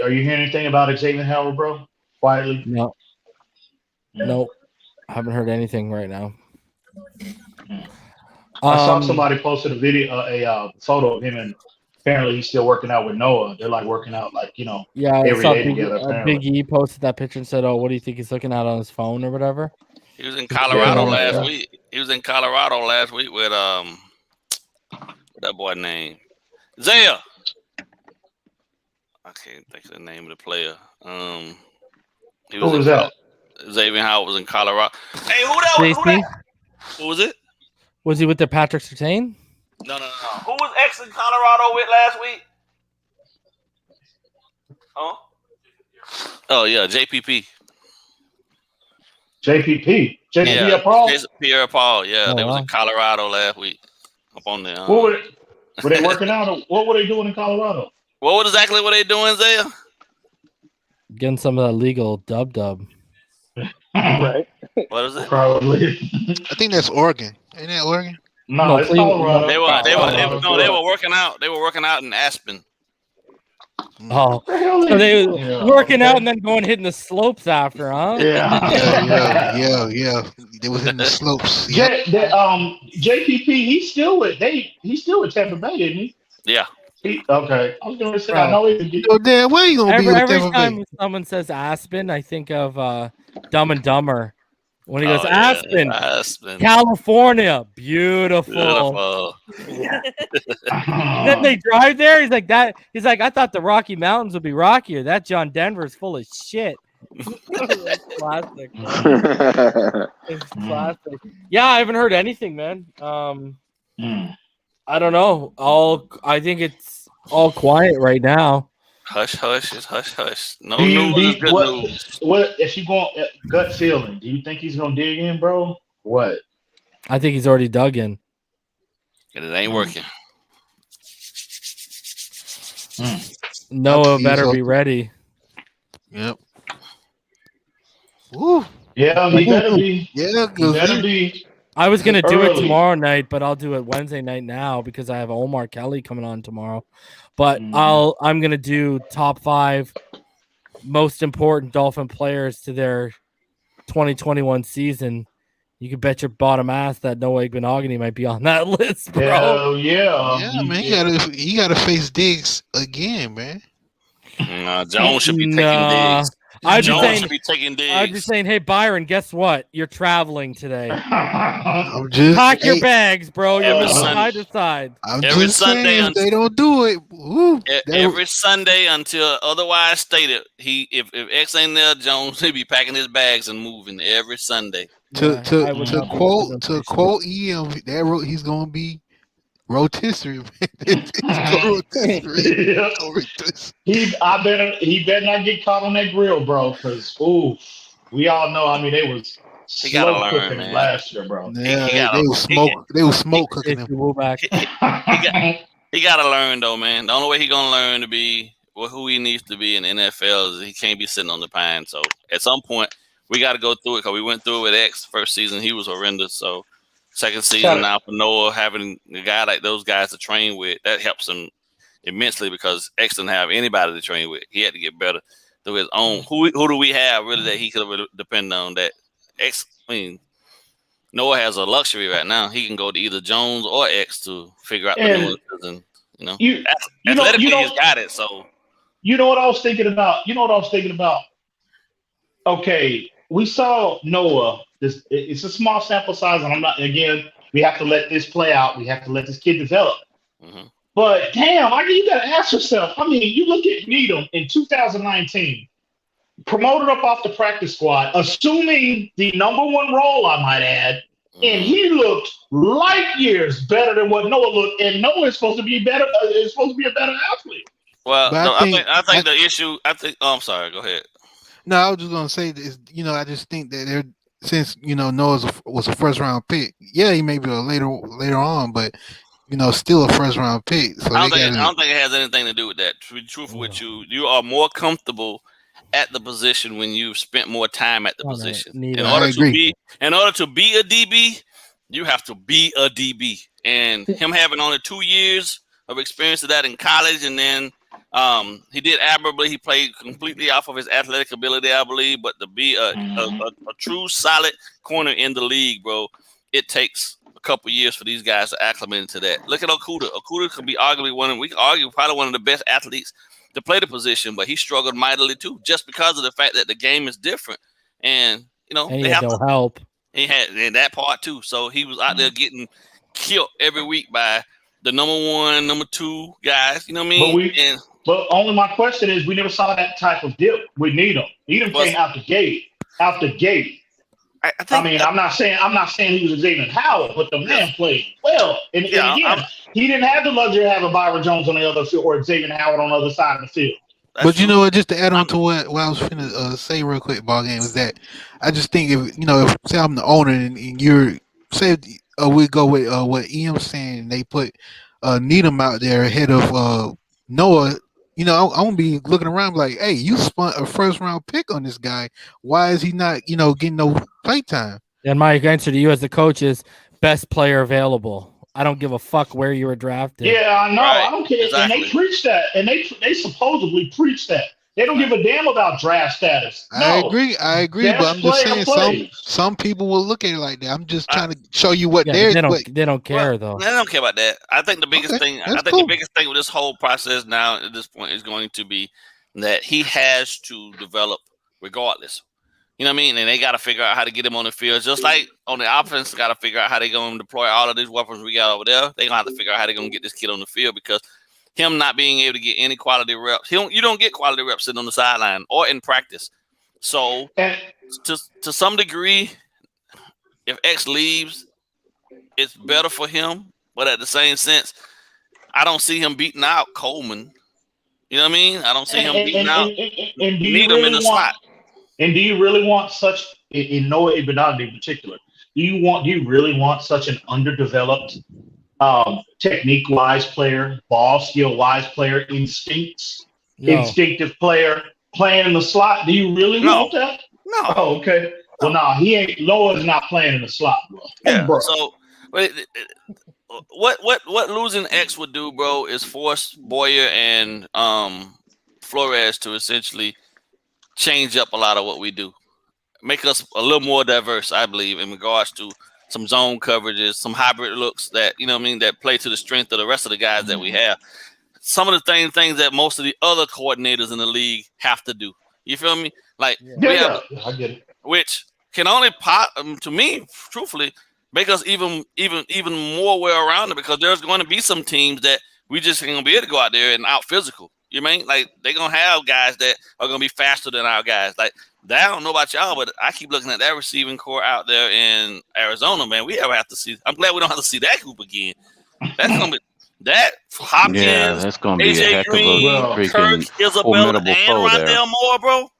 are you hearing anything about Xavien Howard, bro? Quietly? No. Nope. I haven't heard anything right now. I saw somebody posted a video, a photo of him, and apparently he's still working out with Noah. They're like working out every day together. Big E posted that picture and said, "Oh, what do you think he's looking at on his phone or whatever?" He was in Colorado last week. He was in Colorado last week with that boy name Zaya. I can't think of the name of the player. Who was that? Xavien Howard was in Colorado. Hey, who that? Who was it? Was he with the Patrick Surtain? No. Who was ex in Colorado with last week? Huh? Oh yeah, JPP. Pierre-Paul? Pierre-Paul, yeah. They was in Colorado last week. Up on there. Were they working out? What were they doing in Colorado? What exactly were they doing there? Getting some of that legal dub. Right. What is it? Probably. I think that's Oregon. Ain't that Oregon? No, it's Colorado. They were working out. They were working out in Aspen. Oh, so they were working out and then going hitting the slopes after, huh? Yeah. They was in the slopes. JPP, he's still with Tampa Bay, isn't he? Yeah. Okay. I was gonna say I know he can get. Damn, where you gonna be with every Tampa time Bay? someone says Aspen, I think of Dumb and Dumber. When he goes, Aspen, California, beautiful. Then they drive there. He's like that. He's like, I thought the Rocky Mountains would be rockier. That John Denver is full of shit. It's classic. It's classic. Yeah, I haven't heard anything, man. I don't know. I think it's all quiet right now. Hush, hush, it's hush, hush. No Do news is you good news. what if you going gut feeling? Do you think he's gonna dig in, bro? What? I think he's already dug in. And it ain't working. Noah better be ready. Yep. Woo. Yeah, he better be. Yeah, he better be. I was gonna do it Early. tomorrow night, but I'll do it Wednesday night now because I have Omar Kelly coming on tomorrow. But I'm gonna do top 5 most important Dolphin players to their 2021 season. You can bet your bottom ass that Noah Igbenogany might be on that list, bro. Hell yeah. Yeah, man. He gotta face Diggs again, man. Jones should be taking digs. Jones should be taking digs. I'm just saying, hey Byron, guess what? You're traveling today. I'm just Pack your bags, bro. You're Every moving Sunday. side to side. I'm Every just Sunday saying, if they don't do it, woo, every Sunday until otherwise stated. If X ain't there, Jones will be packing his bags and moving every Sunday. To quote EM, he's gonna be rotisserie. He better not get caught on that grill, bro. Because we all know. I mean, they was slow cooking him last year, bro. Yeah, they was smoke cooking him. He got to learn though, man. The only way he gonna learn to be who he needs to be in the NFL is he can't be sitting on the pine. So at some point, we got to go through it because we went through it with X first season. He was horrendous. So second season now for Noah, having a guy like those guys to train with, that helps him immensely because X didn't have anybody to train with. He had to get better through his own. Who do we have really that he could really depend on? That X, Noah has a luxury right now. He can go to either Jones or X to figure out the nuances, and athletically he's got it. So you know what I was thinking about? Okay, we saw Noah. It's a small sample size, and we have to let this play out. We have to let this kid develop. Mm-hmm. But damn, you got to ask yourself. I mean, you look at Needham in 2019, promoted up off the practice squad, assuming the number 1 role, I might add, and he looked light years better than what Noah looked. And Noah is supposed to be better. Is supposed to be a better athlete. Well, I think the issue. I'm sorry. Go ahead. No, I was just gonna say this. I just think that since Noah was a first round pick. Yeah, he may be later on, but still a first round pick. So I don't think it has anything to do with that. To be truthful with you, you are more comfortable at the position when you've spent more time at the position. In order to be a DB, you have to be a DB. And him having only 2 years of experience of that in college, and then he did admirably. He played completely off of his athletic ability, I believe. But to be a true solid corner in the league, bro, it takes a couple years for these guys to acclimate into that. Look at Okudah. Okudah could be arguably probably one of the best athletes to play the position, but he struggled mightily too, just because of the fact that the game is different. And they had no help. He had that part too. So he was out there getting killed every week by the number 1, number 2 guys. You know what I mean? But only my question is, we never saw that type of dip with Needham. Needham came out the gate. I'm not saying he was Xavien Howard, but the man played well. And again, he didn't have the luxury of having Byron Jones on the other field or Xavien Howard on the other side of the field. But you know what? Just to add on to what I was going to say real quick, BallGame, is that I just think if say I'm the owner and you're say we go with what EM's saying, and they put Needham out there ahead of Noah. I'm gonna be looking around like, hey, you spent a first round pick on this guy. Why is he not, getting no play time? And my answer to you as the coach is best player available. I don't give a fuck where you were drafted. Yeah, I know. Right. I don't care. Exactly. And they preach that. And they supposedly preach that. They don't give a damn about draft status. No. I agree. But I'm just saying some people will look at it like that. I'm just trying to show you what they don't care though. They don't care about that. I think the biggest thing the biggest thing with this whole process now at this point is going to be that he has to develop regardless. You know what I mean? And they got to figure out how to get him on the field. Just like on the offense, got to figure out how they're going to deploy all of these weapons we got over there. They're going to have to figure out how they're going to get this kid on the field, because him not being able to get any quality reps, you don't get quality reps sitting on the sideline or in practice. So to some degree, if X leaves, it's better for him but at the same sense, I don't see him beating out Coleman. You know what I mean? I don't see him beating out Needham in the slot. And do you really want such in Noah Ibnogany in particular? Do you really want such an underdeveloped technique-wise player, ball skill-wise player, instinctive player playing in the slot? Do you really want that? No. Oh, okay. Well, Noah's not playing in the slot, bro. Yeah. Bro. So, what losing X would do, bro, is force Boyer and Flores to essentially change up a lot of what we do, make us a little more diverse, I believe, in regards to some zone coverages, some hybrid looks that, you know what I mean, that play to the strength of the rest of the guys that we have. Some of the things that most of the other coordinators in the league have to do. You feel me? Like, I get it. Which can only to me, truthfully, make us even more well-rounded, because there's going to be some teams that we just ain't going to be able to go out there and out physical. You know what I mean? Like, they're going to have guys that are going to be faster than our guys. Like, I don't know about y'all, but I keep looking at that receiving core out there in Arizona, man. We ever have to see. I'm glad we don't have to see that group again. That's going to be that Hopkins. Yeah, that's going to be AJ a heck Green, of a Kirk, freaking Isabella, formidable and foe there. Rondell Moore, bro.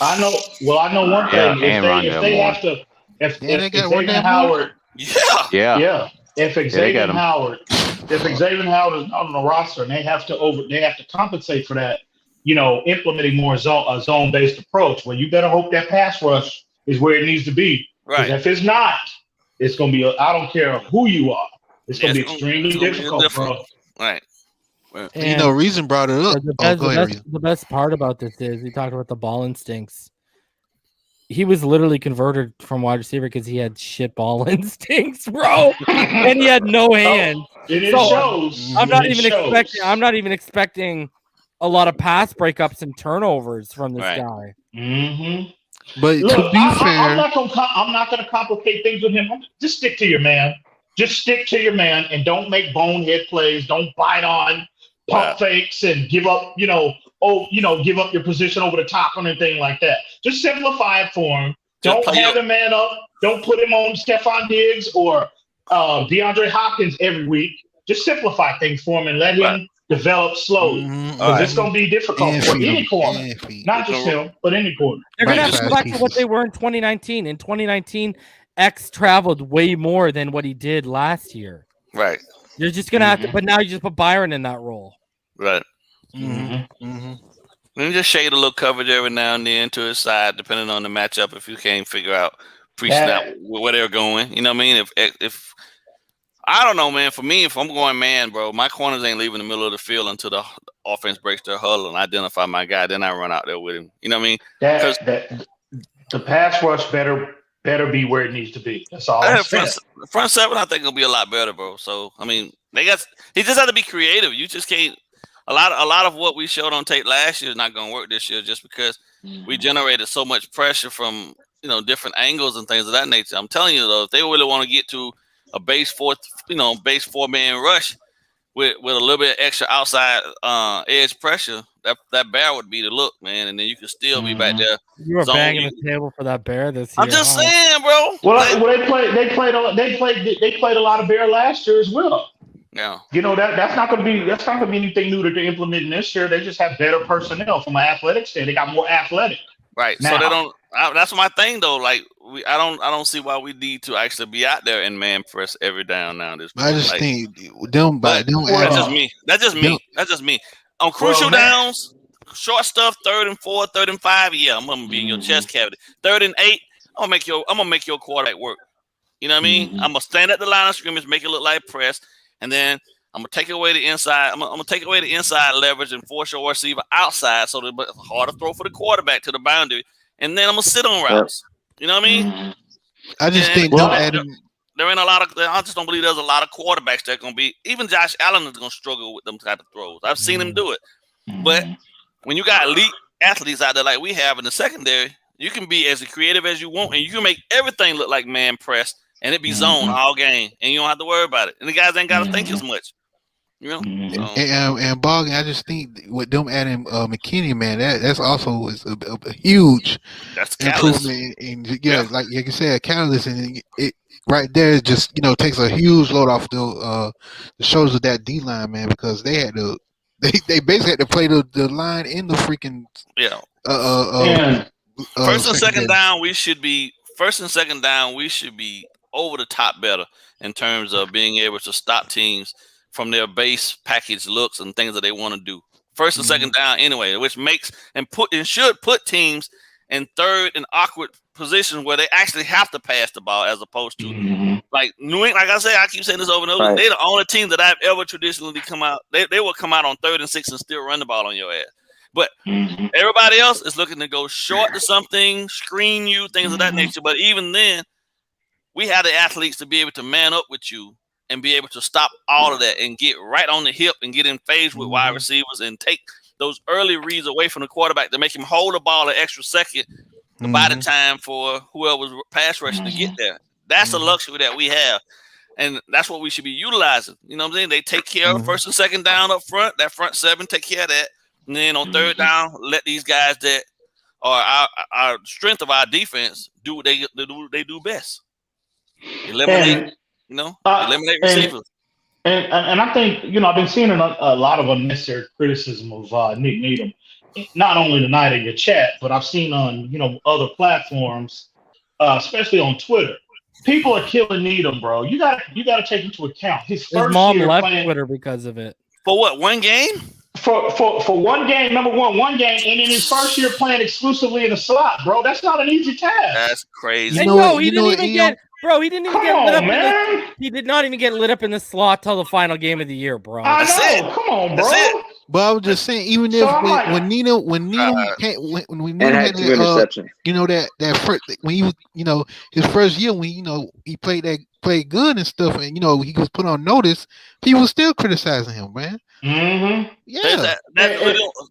I know. Well, I know one thing. If they have to, if Xavien Howard, if Xavien Howard is on the roster and they have to compensate for that, you know, implementing more a zone-based approach. Well, you better hope that pass rush is where it needs to be. Right. If it's not, it's going to be. I don't care who you are. It's going to be extremely difficult, bro. Right. And, you know, Reason brought it up. The best part about this is we talked about the ball instincts. He was literally converted from wide receiver because he had shit ball instincts, bro, and he had no hands. It shows. I'm not even expecting a lot of pass breakups and turnovers from this guy. Mm-hmm. But look, to be fair, I'm not going to complicate things with him. Just stick to your man. Just stick to your man and don't make bonehead plays. Don't bite on pump fakes and give up, give up your position over the top or anything like that. Just simplify it for him. Don't have the man up. Don't put him on Stephon Diggs or DeAndre Hopkins every week. Just simplify things for him and let him develop slowly. Because it's going to be difficult for any corner. Not just him, but any corner. They're going to have to go back to what they were in 2019. In 2019, X traveled way more than what he did last year. Right. You're just going to have to, but now you just put Byron in that role. Right. Let me just shade a little coverage every now and then to his side, depending on the matchup. If you can't figure out pre-snap where they're going, you know what I mean? If I don't know, man. For me, if I'm going man, bro, my corners ain't leaving the middle of the field until the offense breaks their huddle and identify my guy. Then I run out there with him. You know what I mean? The pass rush better be where it needs to be. That's all. Front seven, I think, will be a lot better, bro. So I mean, he just have to be creative. You just can't. A lot of what we showed on tape last year is not going to work this year, just because we generated so much pressure from different angles and things of that nature. I'm telling you though, if they really want to get to a base 4-man rush with a little bit extra outside edge pressure, that bear would be the look, man. And then you could still be back there. You were banging the table for that bear this year. I'm just saying, bro. Well, they played a lot of bear last year as well. Yeah. That's not going to be anything new that they're implementing this year. They just have better personnel from an athletic standpoint. They got more athletic. Right. Now, so they don't. That's my thing though. Like I don't see why we need to actually be out there in man press every down now. I just think them. That's just me. That's just me. On crucial downs, short stuff, 3rd and 4, 3rd and 5. Yeah, I'm gonna be in your chest cavity. 3rd and 8, I'm gonna make your quarterback work. You know what I mean? I'm gonna stand at the line of scrimmage, make it look like press, and then I'm gonna take away the inside. I'm gonna take away the inside leverage and force your receiver outside, so that it's hard to throw for the quarterback to the boundary. And then I'm gonna sit on routes. You know what I mean? I just think there ain't a lot of. I just don't believe there's a lot of quarterbacks that are gonna be. Even Josh Allen is gonna struggle with them type of throws. I've seen him do it. But when you got elite athletes out there like we have in the secondary, you can be as creative as you want, and you can make everything look like man press, and it be zone all game, and you don't have to worry about it. And the guys ain't got to think as much. You know? And BallGame, I just think with them adding McKinney, man, that's also is a huge improvement. Like you said, a catalyst, and right there just takes a huge load off the shoulders of that D line, man, because they had to they basically had to play the line in the freaking first and second down we should be over the top better in terms of being able to stop teams from their base package looks and things that they want to do. First and second down anyway, which makes and should put teams in third and awkward positions where they actually have to pass the ball as opposed to like New England. Like I say, I keep saying this over and over. Right. They're the only team that I've ever traditionally come out. They will come out on 3rd and 6 and still run the ball on your ass. But everybody else is looking to go short to something, screen you, things of that nature. But even then, we have the athletes to be able to man up with you and be able to stop all of that and get right on the hip and get in phase with wide receivers and take those early reads away from the quarterback to make him hold the ball an extra second to buy the time for whoever's pass rushing to get there. That's a luxury that we have. And that's what we should be utilizing. You know what I'm saying? They take care of first and second down up front. That front seven take care of that. And then on third down, let these guys that are our strength of our defense do what they do best. Eliminate receivers. And I think, I've been seeing a lot of unnecessary criticism of Nick Needham, not only tonight in your chat, but I've seen on, other platforms, especially on Twitter. People are killing Needham, bro. You got to take into account his mom year left playing Twitter because of it. For what? One game? For one game, one game, and in his first year playing exclusively in the slot, bro. That's not an easy task. That's crazy. He didn't even get lit up. He did not even get lit up in the slot till the final game of the year, bro. I know. Come on, bro. But I was just saying, even if when Needham had two interceptions, that first when he was, his first year when he played good and stuff, and he was put on notice, people were still criticizing him, man. Yeah.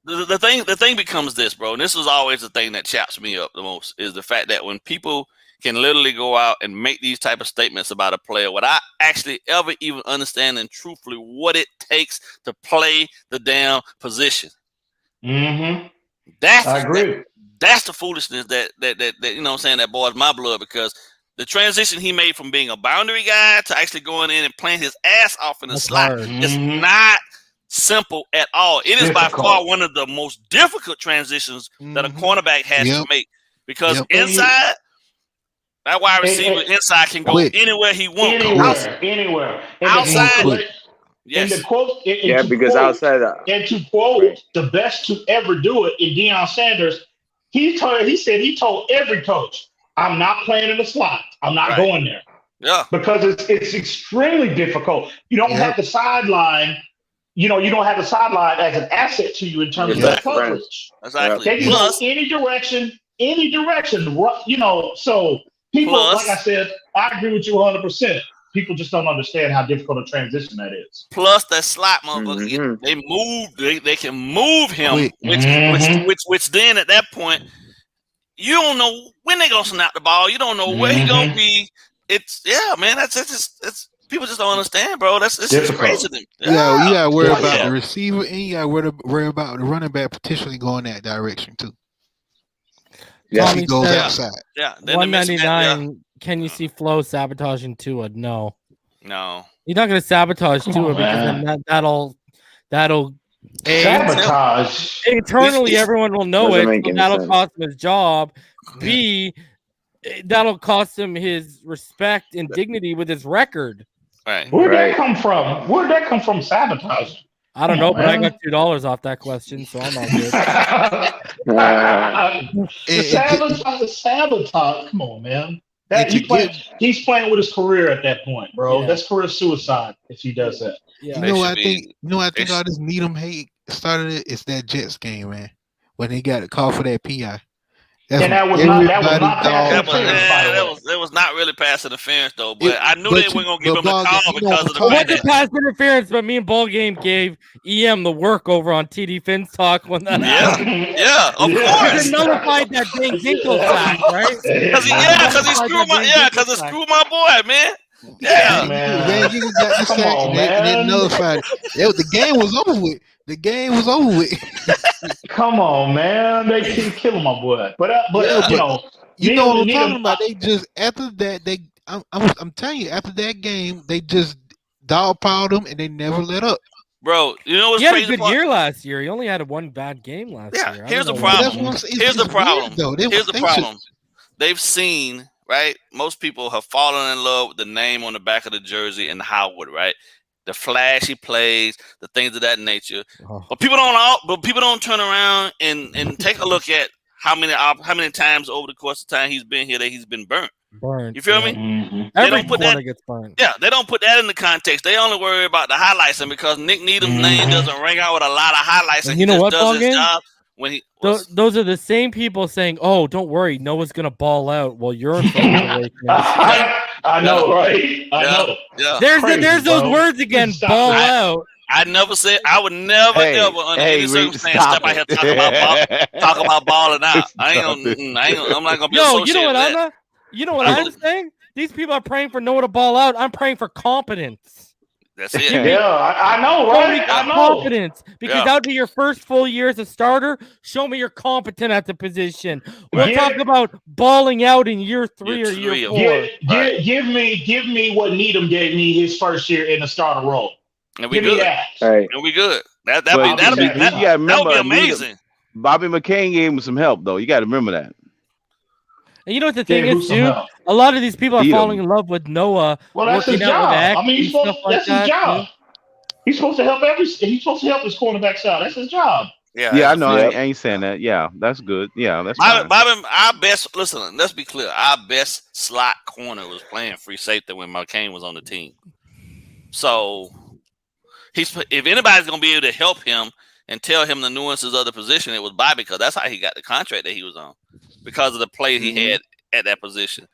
The thing becomes this, bro, and this is always the thing that chaps me up the most is the fact that when people can literally go out and make these type of statements about a player without actually ever even understanding truthfully what it takes to play the damn position. I agree. That's the foolishness that you know what I'm saying, that boils my blood, because the transition he made from being a boundary guy to actually going in and playing his ass off in the slot is not simple at all. It is by far one of the most difficult transitions that a cornerback has to make, because inside that wide receiver inside can go anywhere he wants. Anywhere. Outside. Yes. Because outside. And to quote the best to ever do it in Deion Sanders, he said he told every coach, I'm not playing in the slot. I'm not going there. Yeah. Because it's extremely difficult. You don't have the sideline. You don't have the sideline as an asset to you in terms of coverage. Exactly. They can go any direction. So people, like I said, I agree with you 100%. People just don't understand how difficult a transition that is. Plus, that slot motherfucker, they can move him, which then at that point, you don't know when they're gonna snap the ball. You don't know where he's gonna be. It's it's people just don't understand, bro. It's just crazy. You gotta worry about the receiver, and you gotta worry about the running back potentially going that direction too. Yeah, he goes outside. Yeah, 199. Can you see Flo sabotaging Tua? No. You're not gonna sabotage Tua because then that'll sabotage. Internally, everyone will know it. So that'll cost him his job. B, that'll cost him his respect and dignity with his record. Right. Where'd that come from? Where'd that come from? Sabotage. I don't know, but I got $2 off that question, so I'm all good. Sabotage. Come on, man. He's playing with his career at that point, bro. Yeah. That's career suicide if he does that. Yeah. I think all this Needham hate started. It's that Jets game, man. When they got a call for that PI. That was not really pass interference though. But I knew they weren't gonna give him a call because of the fact that pass interference. But me and BallGame gave EM the work over on TD Fins Talk when that happened. Yeah, of course. He nullified that Dane Dinkle sack, right? Because he screwed my boy, man. Yeah, man. You got the sack and then nullified it. The game was over with. Come on, man. They keep killing my boy. But you know what I'm talking about. They just after that I'm telling you, after that game, they just dogpiled him and they never let up. Bro, you know what's He had crazy? a good year last year. He only had one bad game last year. Yeah, here's the don't know what- problem. Here's the problem. Here's the problem. They've seen, right? Most people have fallen in love with the name on the back of the jersey and Howard, right? The flashy plays, the things of that nature. But people don't turn around and take a look at how many times over the course of time he's been here that he's been burnt. You feel me? Mm-hmm. Every corner gets burnt. Yeah, they don't put that in the context. They only worry about the highlights, and because Nick Needham's name doesn't ring out with a lot of highlights, and you know what, does his BallGame? job when he. Those are the same people saying, "Oh, don't worry, Noah's gonna ball out." Well, you're in front of the I know, right? I know. Yeah. There's those words again. Ball out. I never said I would never ever under any circumstance step out here talk about balling out. I'm not gonna be associated you know what with that. You know what I'm saying? These people are praying for Noah to ball out. I'm praying for competence. That's it. Yeah, I know, right? I know. Competence, because that would be your first full year as a starter. Show me you're competent at the position. We'll talk about balling out in year 3 or year 4. Give me what Needham gave me his first year in the starter role. And we Give good. me that. Right. And we good. That'll be amazing. Bobby McCain gave him some help, though. You got to remember that. And you know what the thing is, dude? A lot of these people are falling in love with Noah. Well, that's his job. I mean, that's his job. He's supposed to help he's supposed to help his cornerbacks out. That's his job. Yeah, I know. I ain't saying that. Yeah, that's good. Yeah, that's fine. Bobby, our best. Listen, let's be clear. Our best slot corner was playing free safety when McCain was on the team. So if anybody's gonna be able to help him and tell him the nuances of the position, it was Bobby, because that's how he got the contract that he was on, because of the play he had at that position.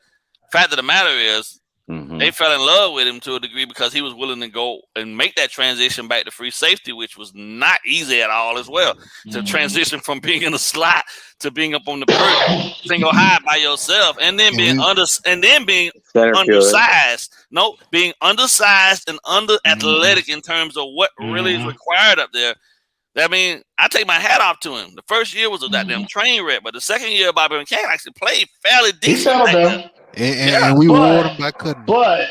Fact of the matter is, they fell in love with him to a degree because he was willing to go and make that transition back to free safety, which was not easy at all as well. To transition from being in the slot to being up on the perch, single high by yourself, and then being undersized. No, being undersized and under athletic in terms of what really is required up there. I mean, I take my hat off to him. The first year was a goddamn train wreck, but the second year, Bobby McCain actually played fairly decent. And we wore them by cutting. But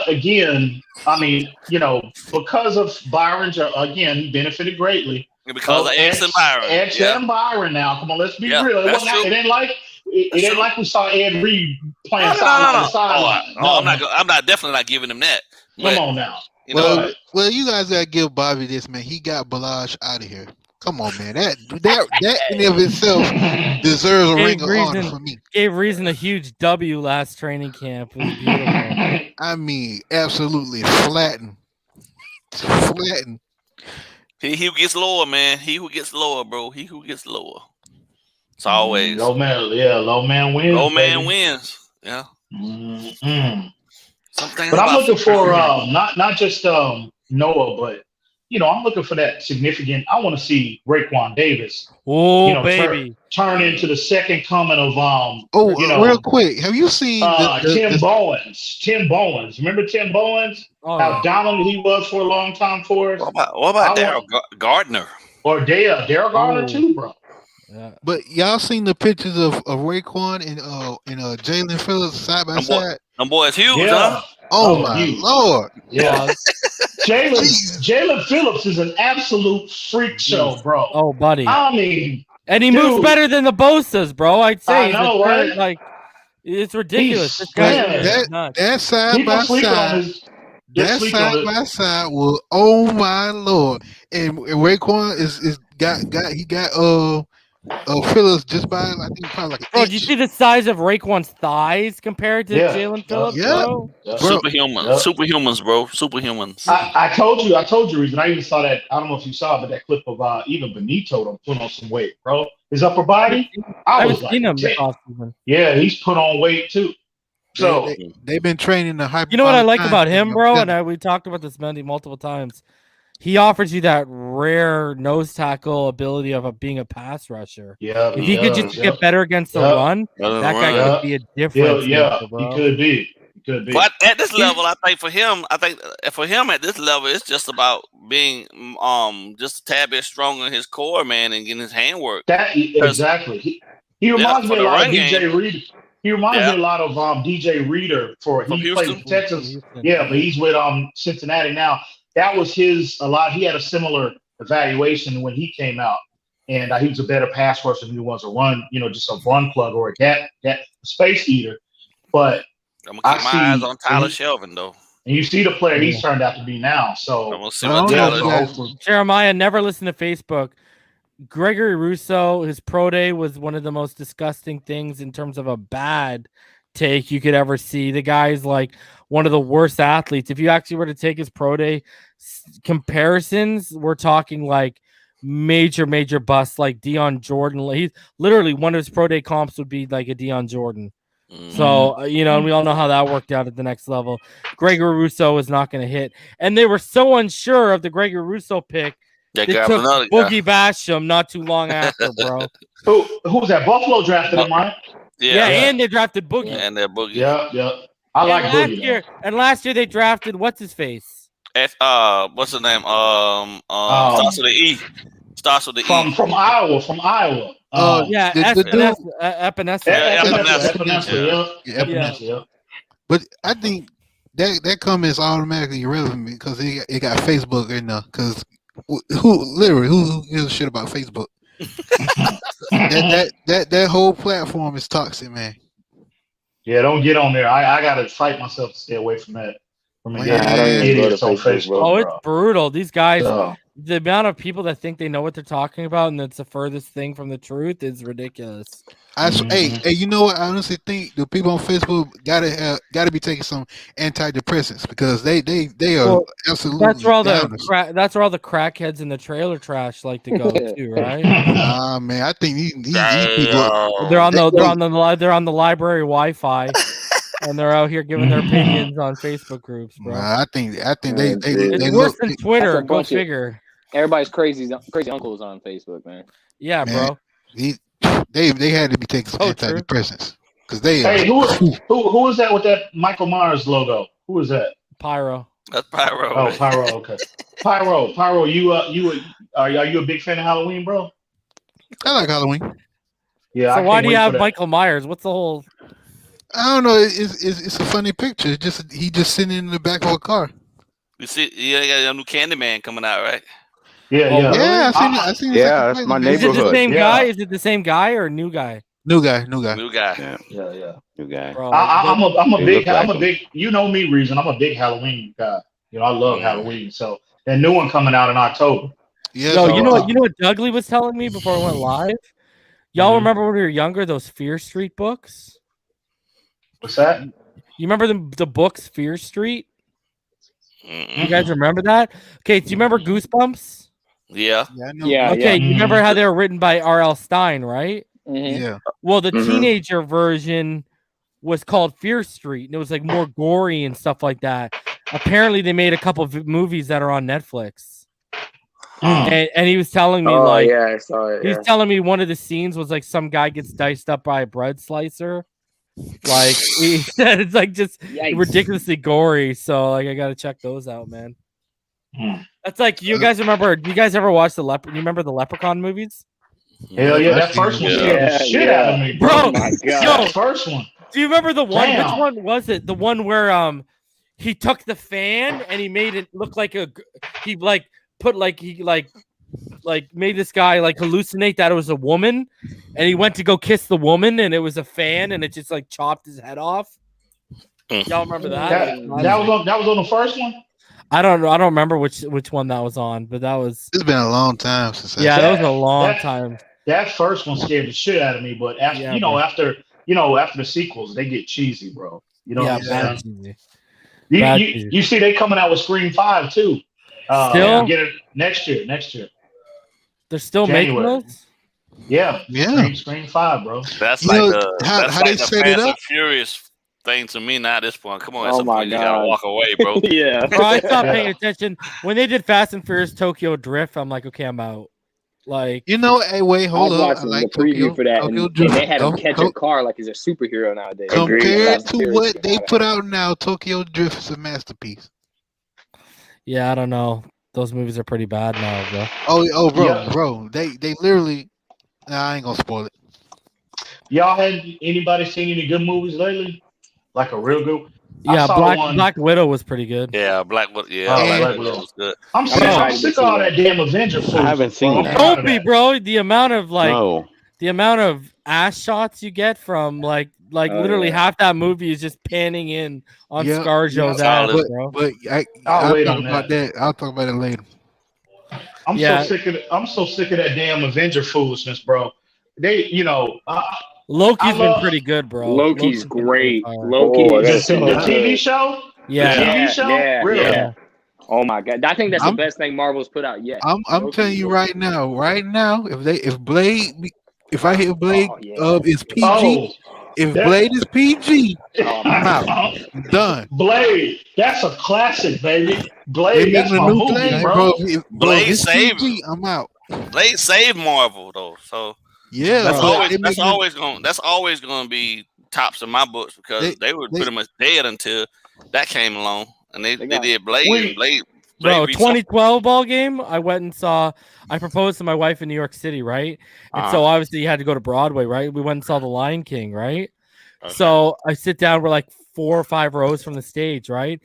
again, I mean, because of Byron, again, benefited greatly. Because of X and Byron. And Byron now. Come on, let's be real. It ain't like we saw Ed Reed playing sideline to sideline. I'm not definitely not giving him that. Come on now. Well, you guys gotta give Bobby this, man. He got Balaj out of here. Come on, man. That in and of itself deserves a ring of honor for me. Gave Reason a huge W last training camp. It was beautiful. I mean, absolutely flattened. He who gets lower, man. He who gets lower, bro. He who gets lower. It's always low man wins. Low man wins. Yeah. But I'm looking for not just Noah, but I'm looking for that significant. I want to see Raekwon Davis. Oh, baby, turn into the second coming of real quick, have you seen Tim Bowens? Tim Bowens, remember Tim Bowens? How dominant he was for a long time for us. What about Daryl Gardner? Or Daryl Gardner too, bro. Yeah. But y'all seen the pictures of Raekwon and Jalen Phillips side by side? Them boys huge, huh? Oh my Lord! Yeah, Jalen Phillips is an absolute freak show, bro. Oh, buddy. I mean, and he moves better than the Bosas, bro. I'd say. I know, right? Like, it's ridiculous. That side by side. That side by side was, oh my Lord! And Raekwon is got Phillips just by, I think, probably like. Bro, do you see the size of Raekwon's thighs compared to Jalen Phillips? Bro? Superhumans, bro. Superhumans. I told you, Reason. I even saw that. I don't know if you saw it, but that clip of even Benito put on some weight, bro. His upper body. I was like, yeah, he's put on weight too. So they've been training the hyper. You know what I like about him, bro? And we talked about this multiple times. He offers you that rare nose tackle ability of being a pass rusher. Yeah, if he could just get better against the run, that guy could be a difference. Yeah, he could be. But at this level, I think for him at this level, it's just about being just a tad bit stronger in his core, man, and getting his handwork. Exactly. He reminds me a lot of DJ Reed. He reminds me a lot of DJ Reader he played for Texas. Yeah, but he's with Cincinnati now. That was his a lot. He had a similar evaluation when he came out, and he was a better pass rusher than he was a run, just a run plug or a gap space eater. But I'm gonna keep my eyes on Tyler Shelvin though. And you see the player he's turned out to be now. So I'm gonna see what Tyler. Jeremiah, never listen to Facebook. Gregory Rousseau, his pro day was one of the most disgusting things in terms of a bad take you could ever see. The guy's like one of the worst athletes. If you actually were to take his pro day comparisons, we're talking like major bust, like Deion Jordan. He's literally one of his pro day comps would be like a Deion Jordan. So, and we all know how that worked out at the next level. Gregory Rousseau is not going to hit. And they were so unsure of the Gregory Rousseau pick. They took Boogie Basham not too long after, bro. Who was that? Buffalo drafted him, right? Yeah, and they drafted Boogie. And they're Boogie. Yeah. I like Boogie. Last year they drafted what's his face? What's his name? Starts with the E. Starts with the E. From Iowa. Yeah, Epinesa. But I think that comment is automatically irrelevant because it got Facebook in there. Because who gives a shit about Facebook? that whole platform is toxic, man. Yeah, don't get on there. I gotta fight myself to stay away from that. Idiots on Facebook. Oh, it's brutal. These guys, the amount of people that think they know what they're talking about and that's the furthest thing from the truth is ridiculous. Hey, you know what? I honestly think the people on Facebook gotta be taking some antidepressants because they are absolutely. That's where all the crackheads in the trailer trash like to go to, right? Man, I think these people they're on the library Wi-Fi. And they're out here giving their opinions on Facebook groups, bro. I think it's worse than Twitter. Go figure. Everybody's crazy uncles on Facebook, man. Yeah, man, bro. They had to be taking some antidepressants because they. Hey, who is that with that Michael Myers logo? Who is that? Pyro. That's Pyro. Oh, Pyro. Okay. Pyro. You are you a big fan of Halloween, bro? I like Halloween. Yeah. So why do you have Michael Myers? What's the whole? I don't know. It's a funny picture. He just sitting in the back of a car. You see, you got a new Candyman coming out, right? Yeah. I seen. Yeah, that's my neighborhood. Is it the same guy? Is it the same guy or a new guy? New guy. Yeah. New guy. Bro, I'm a big. You know me, Reason. I'm a big Halloween guy. I love Halloween. So that new one coming out in October. Yeah. So, you know what Dougley was telling me before I went live? Y'all remember when we were younger? Those Fear Street books. What's that? You remember the books Fear Street? You guys remember that? Okay, do you remember Goosebumps? Yeah. Okay, you remember how they were written by R.L. Stine, right? Yeah. Well, the teenager version was called Fear Street, and it was like more gory and stuff like that. Apparently, they made a couple of movies that are on Netflix. And he was telling me I saw it. He's telling me one of the scenes was like some guy gets diced up by a bread slicer. Like he said, it's like just ridiculously gory. So like I gotta check those out, man. That's like you guys remember? Do you guys ever watch you remember the Leprechaun movies? Hell yeah, that first one scared the shit out of me, bro. Oh my God. The first one. Do you remember the one? Damn. Which one was it? The one where he took the fan and he made it look like made this guy like hallucinate that it was a woman, and he went to go kiss the woman and it was a fan and it just like chopped his head off. Y'all remember that? That was on the first one. I don't remember which one that was on, but that was. It's been a long time since. That was a long time. That first one scared the shit out of me, but after after the sequels, they get cheesy, bro. You know what I'm saying? You see, they coming out with Scream 5 too. Still get it next year. They're still January. making those. Yeah. Scream 5, bro. That's like how they the set it Fast up? and Furious thing to me now at this point. Come on, at Oh some my point you gotta God. walk away, bro. Yeah. Bro, I stopped paying attention when they did Fast and Furious Tokyo Drift. I'm like, okay, I'm out. Like, hey, wait, hold I was up. I watching like the preview Tokyo, for that, Tokyo and Drift. they had him catch a car like he's a superhero nowadays. Compared to what they put out now, Tokyo Drift is a masterpiece. yeah, I don't know. Those movies are pretty bad now, bro. Bro. They literally. Nah, I ain't gonna spoil it. Y'all had anybody seen any good movies lately? Like a real good. Yeah, Black Widow was pretty good. Yeah, Black Widow. Yeah, Oh, Black Black Widow Widow. was good. I'm sick of all that damn Avenger food. I haven't seen that. Don't be, bro. The amount of No. the amount of ass shots you get from literally half that movie is just panning in on ScarJo's ass, bro. But I'll talk about that. I'll talk about it later. I'm so sick of that damn Avenger foolishness, bro. They, Loki's been pretty good, bro. Loki's great. Loki, the TV show. Yeah, the TV show. Really? Yeah. Oh my god, I think that's the best thing Marvel's put out yet. I'm telling you right now, if I hit Blade is PG, if Blade is PG, I'm out. I'm done. Blade, that's a classic, baby. Blade, that's my movie, bro. Blade saved. PG, I'm out. Blade saved Marvel though, so yeah, that's always going to be tops in my books because they were pretty much dead until that came along, and they did Blade. Bro, 2012 BallGame, I went and saw. I proposed to my wife in New York City, right? And so obviously you had to go to Broadway, right? We went and saw The Lion King, right? Okay. So I sit down, we're like 4 or 5 rows from the stage, right?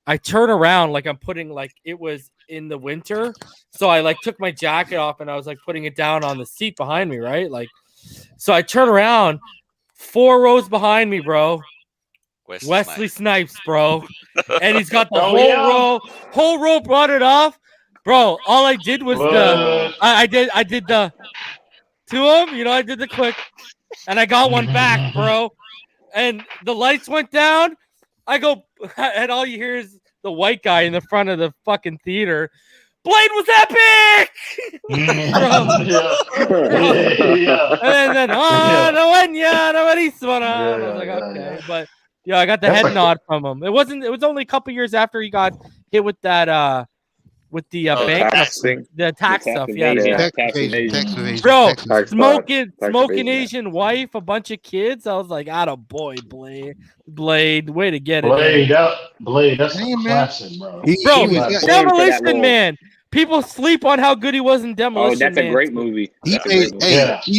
I turn around like I'm putting it was in the winter, so I took my jacket off and I was putting it down on the seat behind me, right? So I turn around, 4 rows behind me, bro. Wesley Snipes, bro, and he's got the whole row brought it off, bro. All I did was I did the to him, I did the quick, and I got one back, bro. And the lights went down. I go, and all you hear is the white guy in the front of the fucking theater. Blade was epic. And then I was like, okay, but. Yeah, I got the head nod from him. It was only a couple years after he got hit with that bank the tax stuff. Tax evasion. Bro, smoking Asian wife, a bunch of kids. I was like, atta boy, Blade, way to get it. Blade, that's a classic, bro. Demolition Man. People sleep on how good he was in Demolition Man. Oh, that's a great movie. He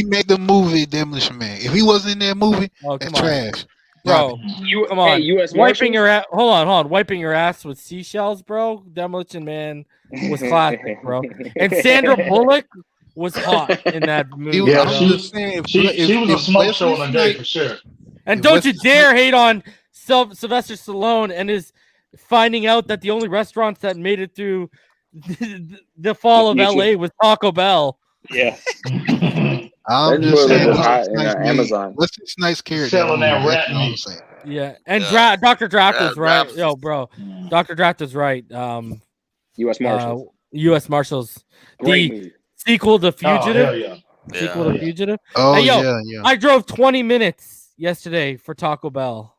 made the movie Demolition Man. If he wasn't in that movie, that's trash. Bro, come on. US wiping your ass. Hold on. Wiping your ass with seashells, bro. Demolition Man was classic, bro. And Sandra Bullock was hot in that movie. Yeah, she was a smoke show on a day for sure. And don't you dare hate on Sylvester Stallone and his finding out that the only restaurants that made it through the fall of LA was Taco Bell. Yeah. I'm just saying, Amazon. What's this nice character? Selling that rat meat. Yeah, and Dr. Draft is right. Yo, bro, Dr. Draft is right. U.S. Marshals. U.S. Marshals. The sequel to Fugitive. Oh, yeah. Sequel to Fugitive. Oh, hey, yo, yeah. I drove 20 minutes yesterday for Taco Bell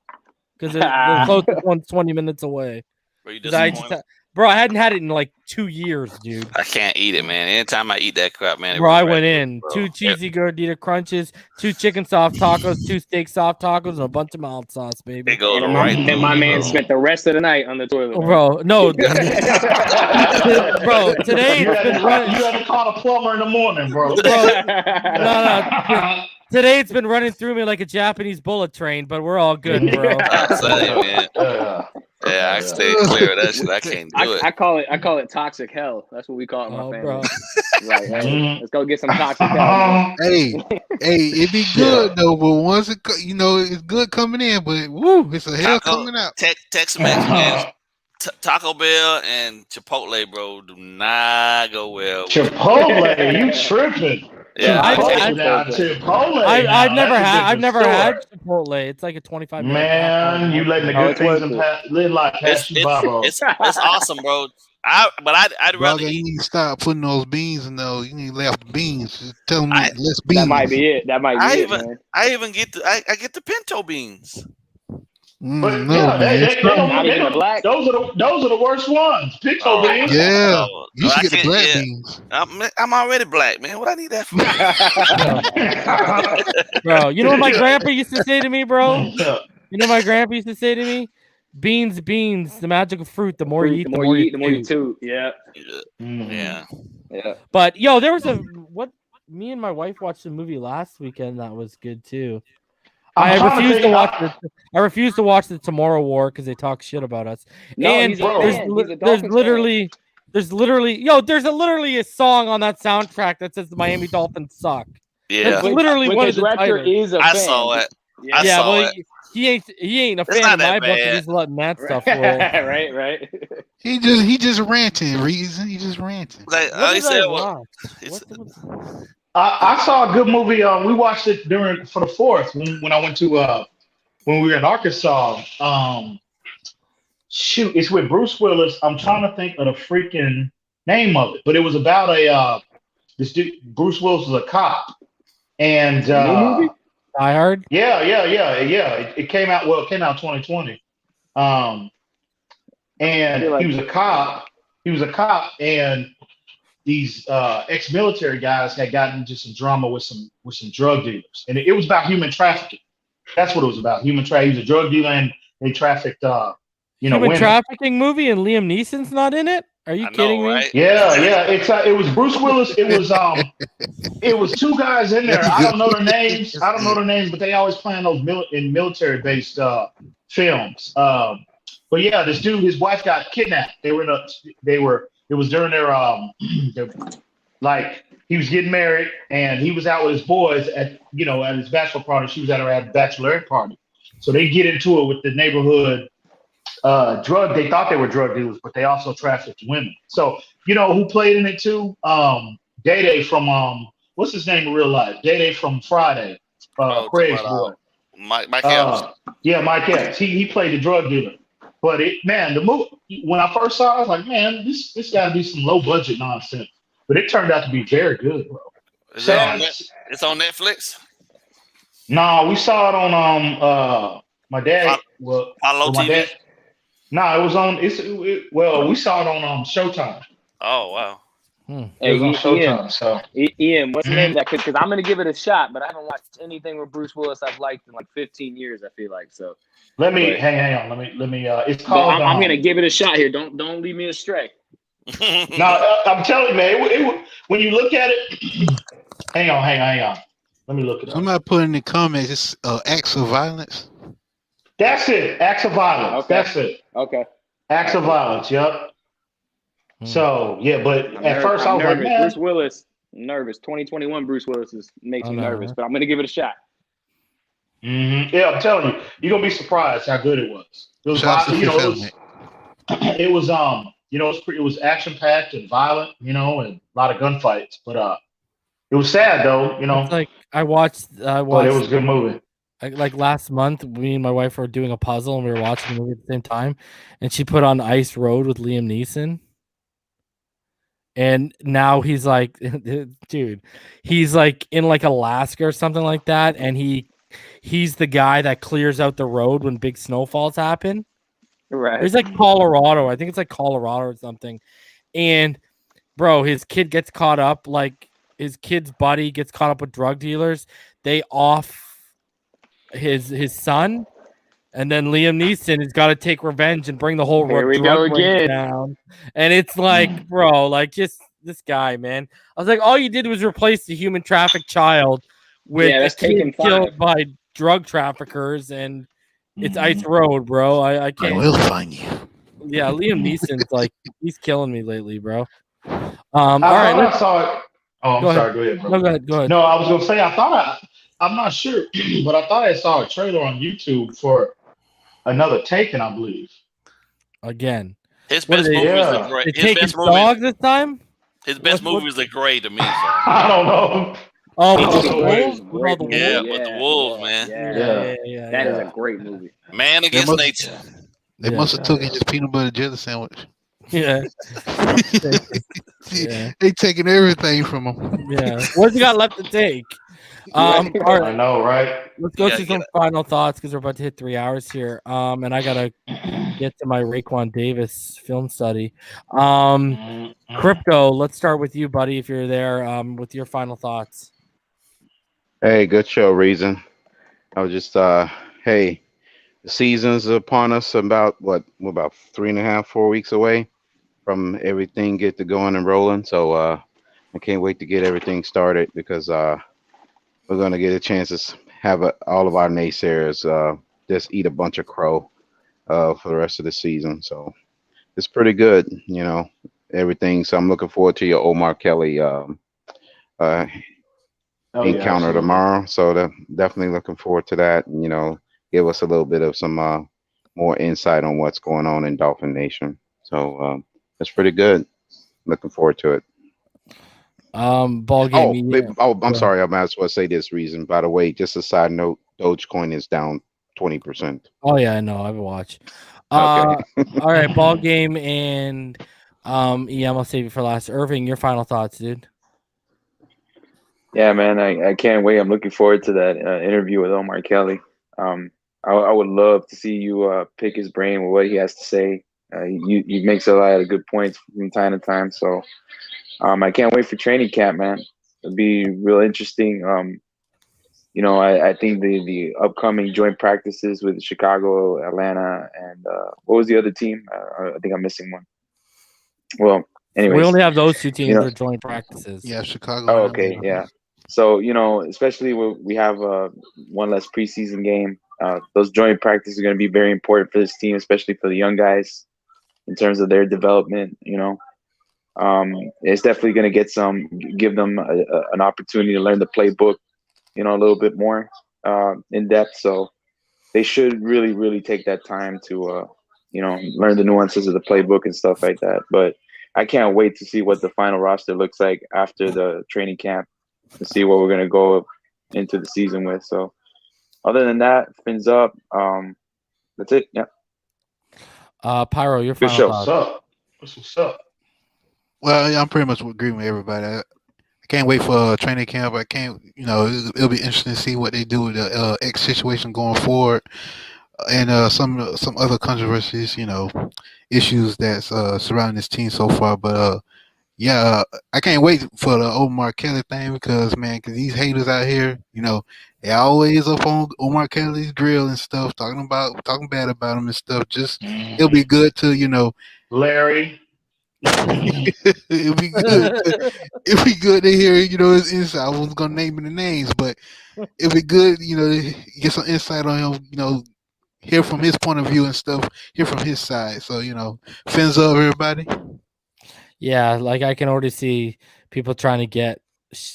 because the closest one's 20 minutes away. Were you disappointed? Bro, I hadn't had it in 2 years, dude. I can't eat it, man. Anytime I eat that crap, man. Bro, I went in. 2 cheesy gordita crunches, 2 chicken soft tacos, 2 steak soft tacos, and a bunch of mild sauce, baby. And my man spent the rest of the night on the toilet. Bro, no. Bro, today it's been running. You had to call a plumber in the morning, bro. No. Today it's been running through me like a Japanese bullet train, but we're all good, bro. Yeah, I stay clear of that shit. I can't do it. I call it toxic hell. That's what we call it in my family. Bro. Right, hey, let's go get some toxic hell. Hey, it'd be good though, but once it's good coming in, but it's a hell coming out. Tex-Mex, man. Taco Bell and Chipotle, bro, do not go well. Chipotle, you tripping? Yeah, Chipotle. I've never had Chipotle. It's like a 25 minute. Man, you letting the good things pass you by, bro. It's awesome, bro. I'd rather you need to stop putting those beans in those. You need to lay off the beans. Just tell them less beans. That might be it. Man. I even get the pinto beans. But they don't black. Those are the worst ones. Pinto beans. Yeah, you should get the black beans. I'm already black, man. What I need that for? Bro, you know what my grandpa used to say to me, bro? You know what my grandpa used to say to me? Beans, the magical fruit. The more you eat, the more you toot. Yeah. Yeah. Yeah. But yo, there was me and my wife watched a movie last weekend that was good too. I refuse to watch the Tomorrow War because they talk shit about us. No, and he's a fan. He's a Dolphins there's literally a song on that soundtrack that says the Miami Dolphins suck. Yeah, that's literally what the director is a fan. I saw it. Yeah, I saw well, it. he ain't a fan of my book. He's letting that stuff roll. right. He just ranting. Reason he just ranting. I saw a good movie. We watched it for the 4th when I went to when we were in Arkansas. It's with Bruce Willis. I'm trying to think of the freaking name of it, but it was about this dude. Bruce Willis was a cop, and Die Hard. Yeah. It came out. Well, it came out 2020. And he was a cop. And these ex-military guys had gotten into some drama with some drug dealers, and it was about human trafficking. That's what it was about. Human trafficking. He was a drug dealer, and they trafficked, human women. Trafficking movie, and Liam Neeson's not in it. Are you kidding me? Yeah. It was Bruce Willis. It was two guys in there. I don't know their names, but they always play in those military-based films. But yeah, this dude, his wife got kidnapped. It was during their like he was getting married and he was out with his boys at his bachelor party. She was at her bachelorette party. So they get into it with the neighborhood they thought they were drug dealers, but they also trafficked women. So who played in it too? Day from what's his name in real life? Day from Friday. Craig's boy. Mike Epps. Yeah, Mike Epps. He played the drug dealer. But the movie, when I first saw it, I was like, man, this got to be some low budget nonsense. But it turned out to be very good, bro. It's on Netflix? No, we saw it on my dad. Apollo TV? No, it was on. We saw it on Showtime. Oh wow. It was on Showtime. Ian, what's the name of that? Because I'm gonna give it a shot, but I haven't watched anything with Bruce Willis I've liked in like 15 years. I feel like so. Hang on. Let me. It's called. I'm gonna give it a shot here. Don't lead me astray. No, I'm telling you, man. When you look at it, hang on. Let me look it up. Somebody put in the comments, it's acts of violence. That's it. Acts of violence. Okay. That's it. Okay. Acts of violence. Yep. So yeah, but at first I was nervous. like, man, Bruce Willis. I'm nervous. 2021 Bruce Willis makes me nervous, but I'm gonna give it a shot. Mm-hmm. Yeah, I'm telling you, you're gonna be surprised how good it was. It was, it was action packed and violent, and a lot of gunfights. But it was sad though, It's like I watched. But it was a good movie. Like last month, me and my wife were doing a puzzle and we were watching the movie at the same time, and she put on Ice Road with Liam Neeson. And now he's like, dude, he's like in like Alaska or something like that, and he's the guy that clears out the road when big snowfalls happen. Right. It's like Colorado. I think it's like Colorado or something. And bro, his kid gets caught up. Like his kid's buddy gets caught up with drug dealers. They off his son, and then Liam Neeson has got to take revenge and bring the whole drug ring down. And it's like, bro, like just this guy, man. I was like, all you did was replace the human trafficked child with a kid killed by drug traffickers, and it's Ice Road, bro. I can't. I will find you. Yeah, Liam Neeson's like he's killing me lately, bro. I saw it. Oh, I'm sorry. Go ahead, bro. No, go ahead. No, I was gonna say I'm not sure, but I thought I saw a trailer on YouTube for another Taken, I believe. Again, his best movies are great. His best dog this time. His best movies are great to me. So. I don't know. Oh, with the wolves, man. Yeah. That is a great movie. Man Against Nature. They must have taken his peanut butter jelly sandwich. Yeah. They taking everything from him. Yeah. What's he got left to take? All right. I know, right? Let's go to some final thoughts because we're about to hit 3 hours here. And I gotta get to my Raekwon Davis film study. Crypto, let's start with you, buddy, if you're there, with your final thoughts. Hey, good show, Reason. I was just hey, the season's upon us about what, about 3.5, 4 weeks away from everything get to going and rolling. So I can't wait to get everything started because we're gonna get a chance to have all of our naysayers just eat a bunch of crow for the rest of the season. So it's pretty good, everything. So I'm looking forward to your Omar Kelly encounter tomorrow. So definitely looking forward to that. And, give us a little bit of some more insight on what's going on in Dolphin Nation. So it's pretty good. Looking forward to it. BallGame. I'm sorry. I might as well say this reason. By the way, just a side note: Dogecoin is down 20%. Oh yeah, I know. I've watched. Okay. All right, BallGame and EM. I'll save you for last. Irving, your final thoughts, dude. Yeah, man, I can't wait. I'm looking forward to that interview with Omar Kelly. I would love to see you pick his brain with what he has to say. He makes a lot of good points from time to time. So I can't wait for training camp, man. It'll be real interesting. I think the upcoming joint practices with Chicago, Atlanta, and what was the other team? I think I'm missing one. Well, anyways. We only have those two teams for joint practices. Yeah, Chicago. Oh, okay, yeah. So, especially when we have one less preseason game, those joint practices are going to be very important for this team, especially for the young guys in terms of their development. It's definitely going to give them an opportunity to learn the playbook, a little bit more in depth. So they should really, really take that time to, learn the nuances of the playbook and stuff like that. But I can't wait to see what the final roster looks like after the training camp to see what we're going to go into the season with. So other than that, fins up. That's it. Yeah. Pyro, your final thoughts. What's up? Well, yeah, I'm pretty much agreeing with everybody. I can't wait for training camp. I can't, it'll be interesting to see what they do with the X situation going forward, and some other controversies, issues that's surrounding this team so far. But yeah, I can't wait for the Omar Kelly thing because these haters out here, they always up on Omar Kelly's grill and stuff, talking bad about him and stuff. Just it'll be good to, Larry. It'll be good. It'll be good to hear, his insight. I wasn't gonna name any names, but it'll be good, to get some insight on him, hear from his point of view and stuff, hear from his side. So, fins up, everybody. Yeah, like I can already see people trying to get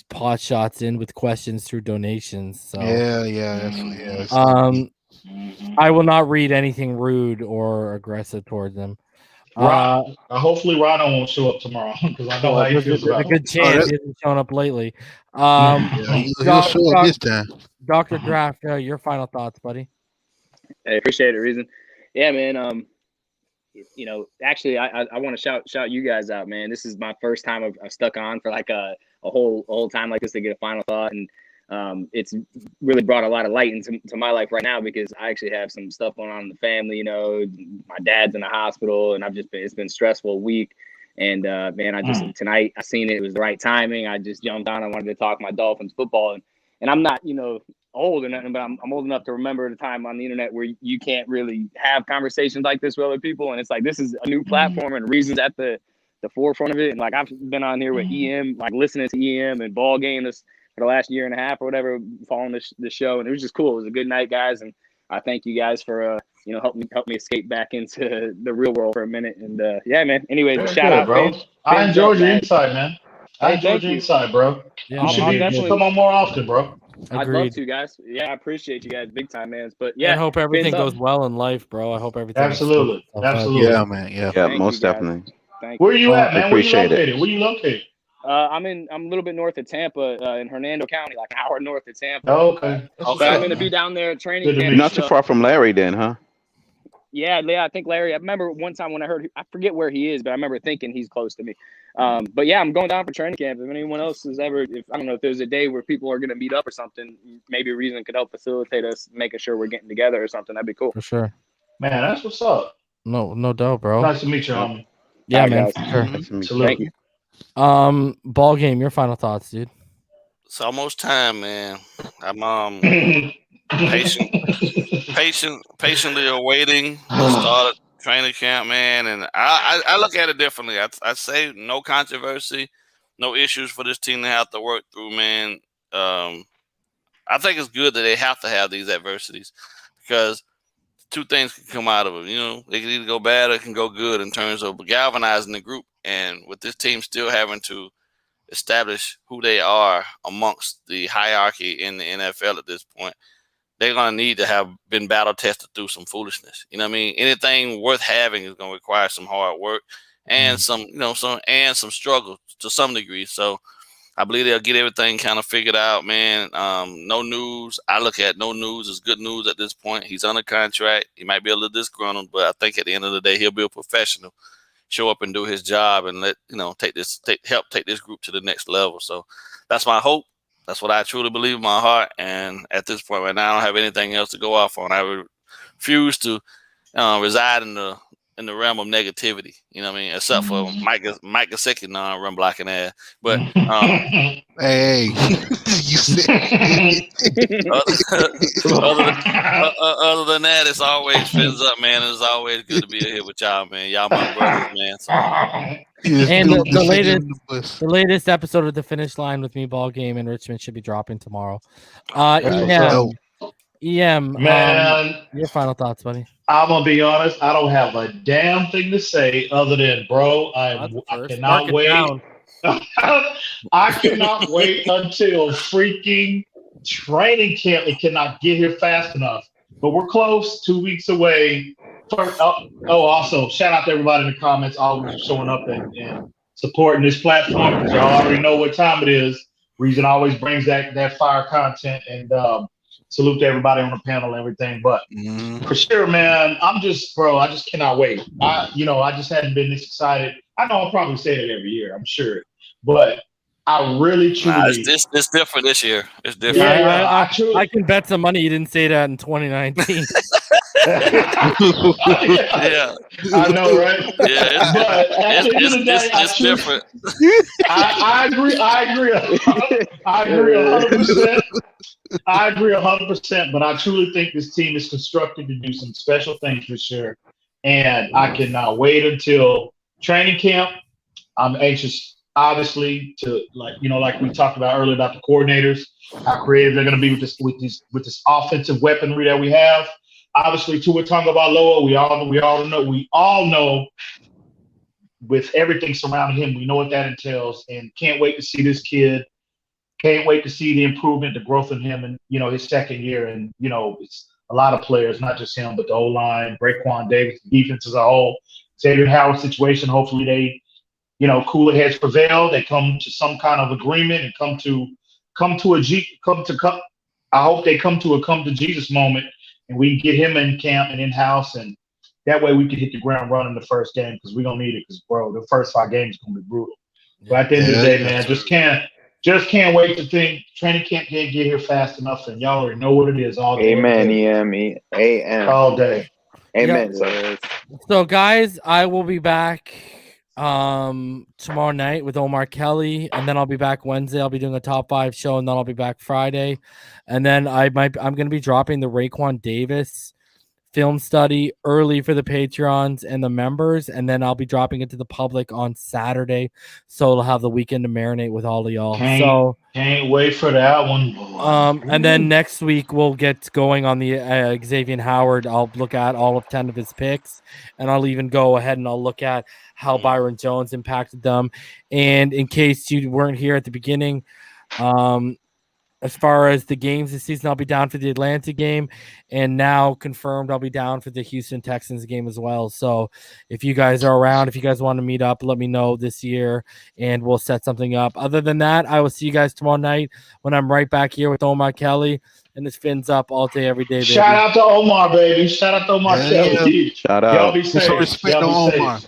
pot shots in with questions through donations. So I will not read anything rude or aggressive towards them. Hopefully Rhino won't show up tomorrow because I know how he feels about it. A good chance he hasn't shown up lately. He'll show up this time. Dr. Draft, your final thoughts, buddy. I appreciate it, Reason. Yeah, man. Actually, I want to shout you guys out, man. This is my first time I've stuck on for like a whole time like this to get a final thought, and it's really brought a lot of light into my life right now because I actually have some stuff going on in the family. My dad's in the hospital, and it's been a stressful week. And man, tonight I seen it was the right timing. I just jumped on. I wanted to talk my Dolphins football, and I'm not old or nothing, but I'm old enough to remember the time on the internet where you can't really have conversations like this with other people, and it's like this is a new platform and Reason's at the forefront of it. And like I've been on here with EM, like listening to EM and BallGame this for the last year and a half or whatever, following the show, and it was just cool. It was a good night, guys, and I thank you guys for help me escape back into the real world for a minute. And yeah, man. Anyways, shout out, bro. I enjoyed your insight, man. I enjoyed your insight, bro. Yeah, you should come on more often, bro. I'd love to, guys. Yeah, I appreciate you guys big time, man. But yeah, I hope everything goes well in life, bro. I hope everything. Absolutely. Yeah, man. Yeah, most definitely. Where are you at, man? Where you located? I'm a little bit north of Tampa, in Hernando County, like an hour north of Tampa. Oh, okay. So I'm going to be down there training camp. You're not too far from Larry, then, huh? Yeah, I think Larry. I remember one time when I forget where he is, but I remember thinking he's close to me. But yeah, I'm going down for training camp. If anyone else is I don't know if there's a day where people are going to meet up or something, maybe a Reason could help facilitate us making sure we're getting together or something. That'd be cool. For sure. Man, that's what's up. No doubt, bro. Nice to meet you, homie. Yeah, man. Sure. Thank you. BallGame, your final thoughts, dude. It's almost time, man. I'm patiently awaiting the start of training camp, man. And I look at it differently. I say no controversy. no issues for this team to have to work through, man. I think it's good that they have to have these adversities because two things can come out of it. You know, it can either go bad or it can go good in terms of galvanizing the group. And with this team still having to establish who they are amongst the hierarchy in the NFL at this point, they're going to need to have been battle tested through some foolishness. You know what I mean? Anything worth having is going to require some hard work and some struggle to some degree. So I believe they'll get everything kind of figured out, man. No news. I look at no news as good news at this point. He's under contract. He might be a little disgruntled, but I think at the end of the day, he'll be a professional, show up and do his job, and help take this group to the next level. So that's my hope. That's what I truly believe in my heart. And at this point right now, I don't have anything else to go off on. I refuse to reside in the realm of negativity. You know what I mean? Except for Mike Gesicki run blocking ass. But hey, you said other than that, it's always fins up, man. It's always good to be here with y'all, man. Y'all my brothers, man. So. And the latest episode of The Finish Line with me, BallGame in Richmond, should be dropping tomorrow. EM, man, your final thoughts, buddy? I'm gonna be honest. I don't have a damn thing to say other than, bro, I cannot wait. I cannot wait until freaking training camp. It cannot get here fast enough. But we're close, 2 weeks away. Also, shout out to everybody in the comments, always showing up and supporting this platform, because y'all already know what time it is. Reason always brings that fire content, and salute to everybody on the panel and everything. But for sure, man, I just cannot wait. I just hadn't been this excited. I know I'll probably say it every year, I'm sure, but I really truly. It's different this year. It's different. Yeah, I can bet some money you didn't say that in 2019. Yeah, I know, right? Yeah, it's different. I agree 100%. I agree 100%, but I truly think this team is constructed to do some special things this year, and I cannot wait until training camp. I'm anxious, obviously, to like we talked about earlier about the coordinators, how creative they're going to be with this offensive weaponry that we have. Obviously, Tua Tagovailoa, we all know with everything surrounding him, we know what that entails, and can't wait to see this kid. Can't wait to see the improvement, the growth in him, and his second year. And it's a lot of players, not just him, but the O-line, Raekwon Davis, the defense as a whole. Xavien Howard's situation. Hopefully, they, cooler heads prevail. They come to some kind of agreement and I hope they come to a come to Jesus moment, and we can get him in camp and in house, and that way we can hit the ground running the first game, because we don't need it. Because the first 5 games are gonna be brutal. But at the end of the day, man, just can't wait to think training camp can't get here fast enough, and y'all already know what it is all day. Amen, EM, all day. Amen. Yep. So, guys, I will be back tomorrow night with Omar Kelly, and then I'll be back Wednesday. I'll be doing a top 5 show, and then I'll be back Friday, and then I'm going to be dropping the Raekwon Davis film study early for the Patreons and the members, and then I'll be dropping it to the public on Saturday, so it'll have the weekend to marinate with all of y'all. Can't wait for that one. And then next week we'll get going on the Xavien Howard. I'll look at all of 10 of his picks, and I'll even go ahead and I'll look at how Byron Jones impacted them. And in case you weren't here at the beginning, as far as the games this season, I'll be down for the Atlanta game, and now confirmed I'll be down for the Houston Texans game as well. So if you guys are around, if you guys want to meet up, let me know this year, and we'll set something up. Other than that, I will see you guys tomorrow night when I'm right back here with Omar Kelly, and it's Fins Up all day, every day, baby. Shout out to Omar, baby. Shout out to Omar Kelly. Shout out. Y'all be safe. Respect to Omar.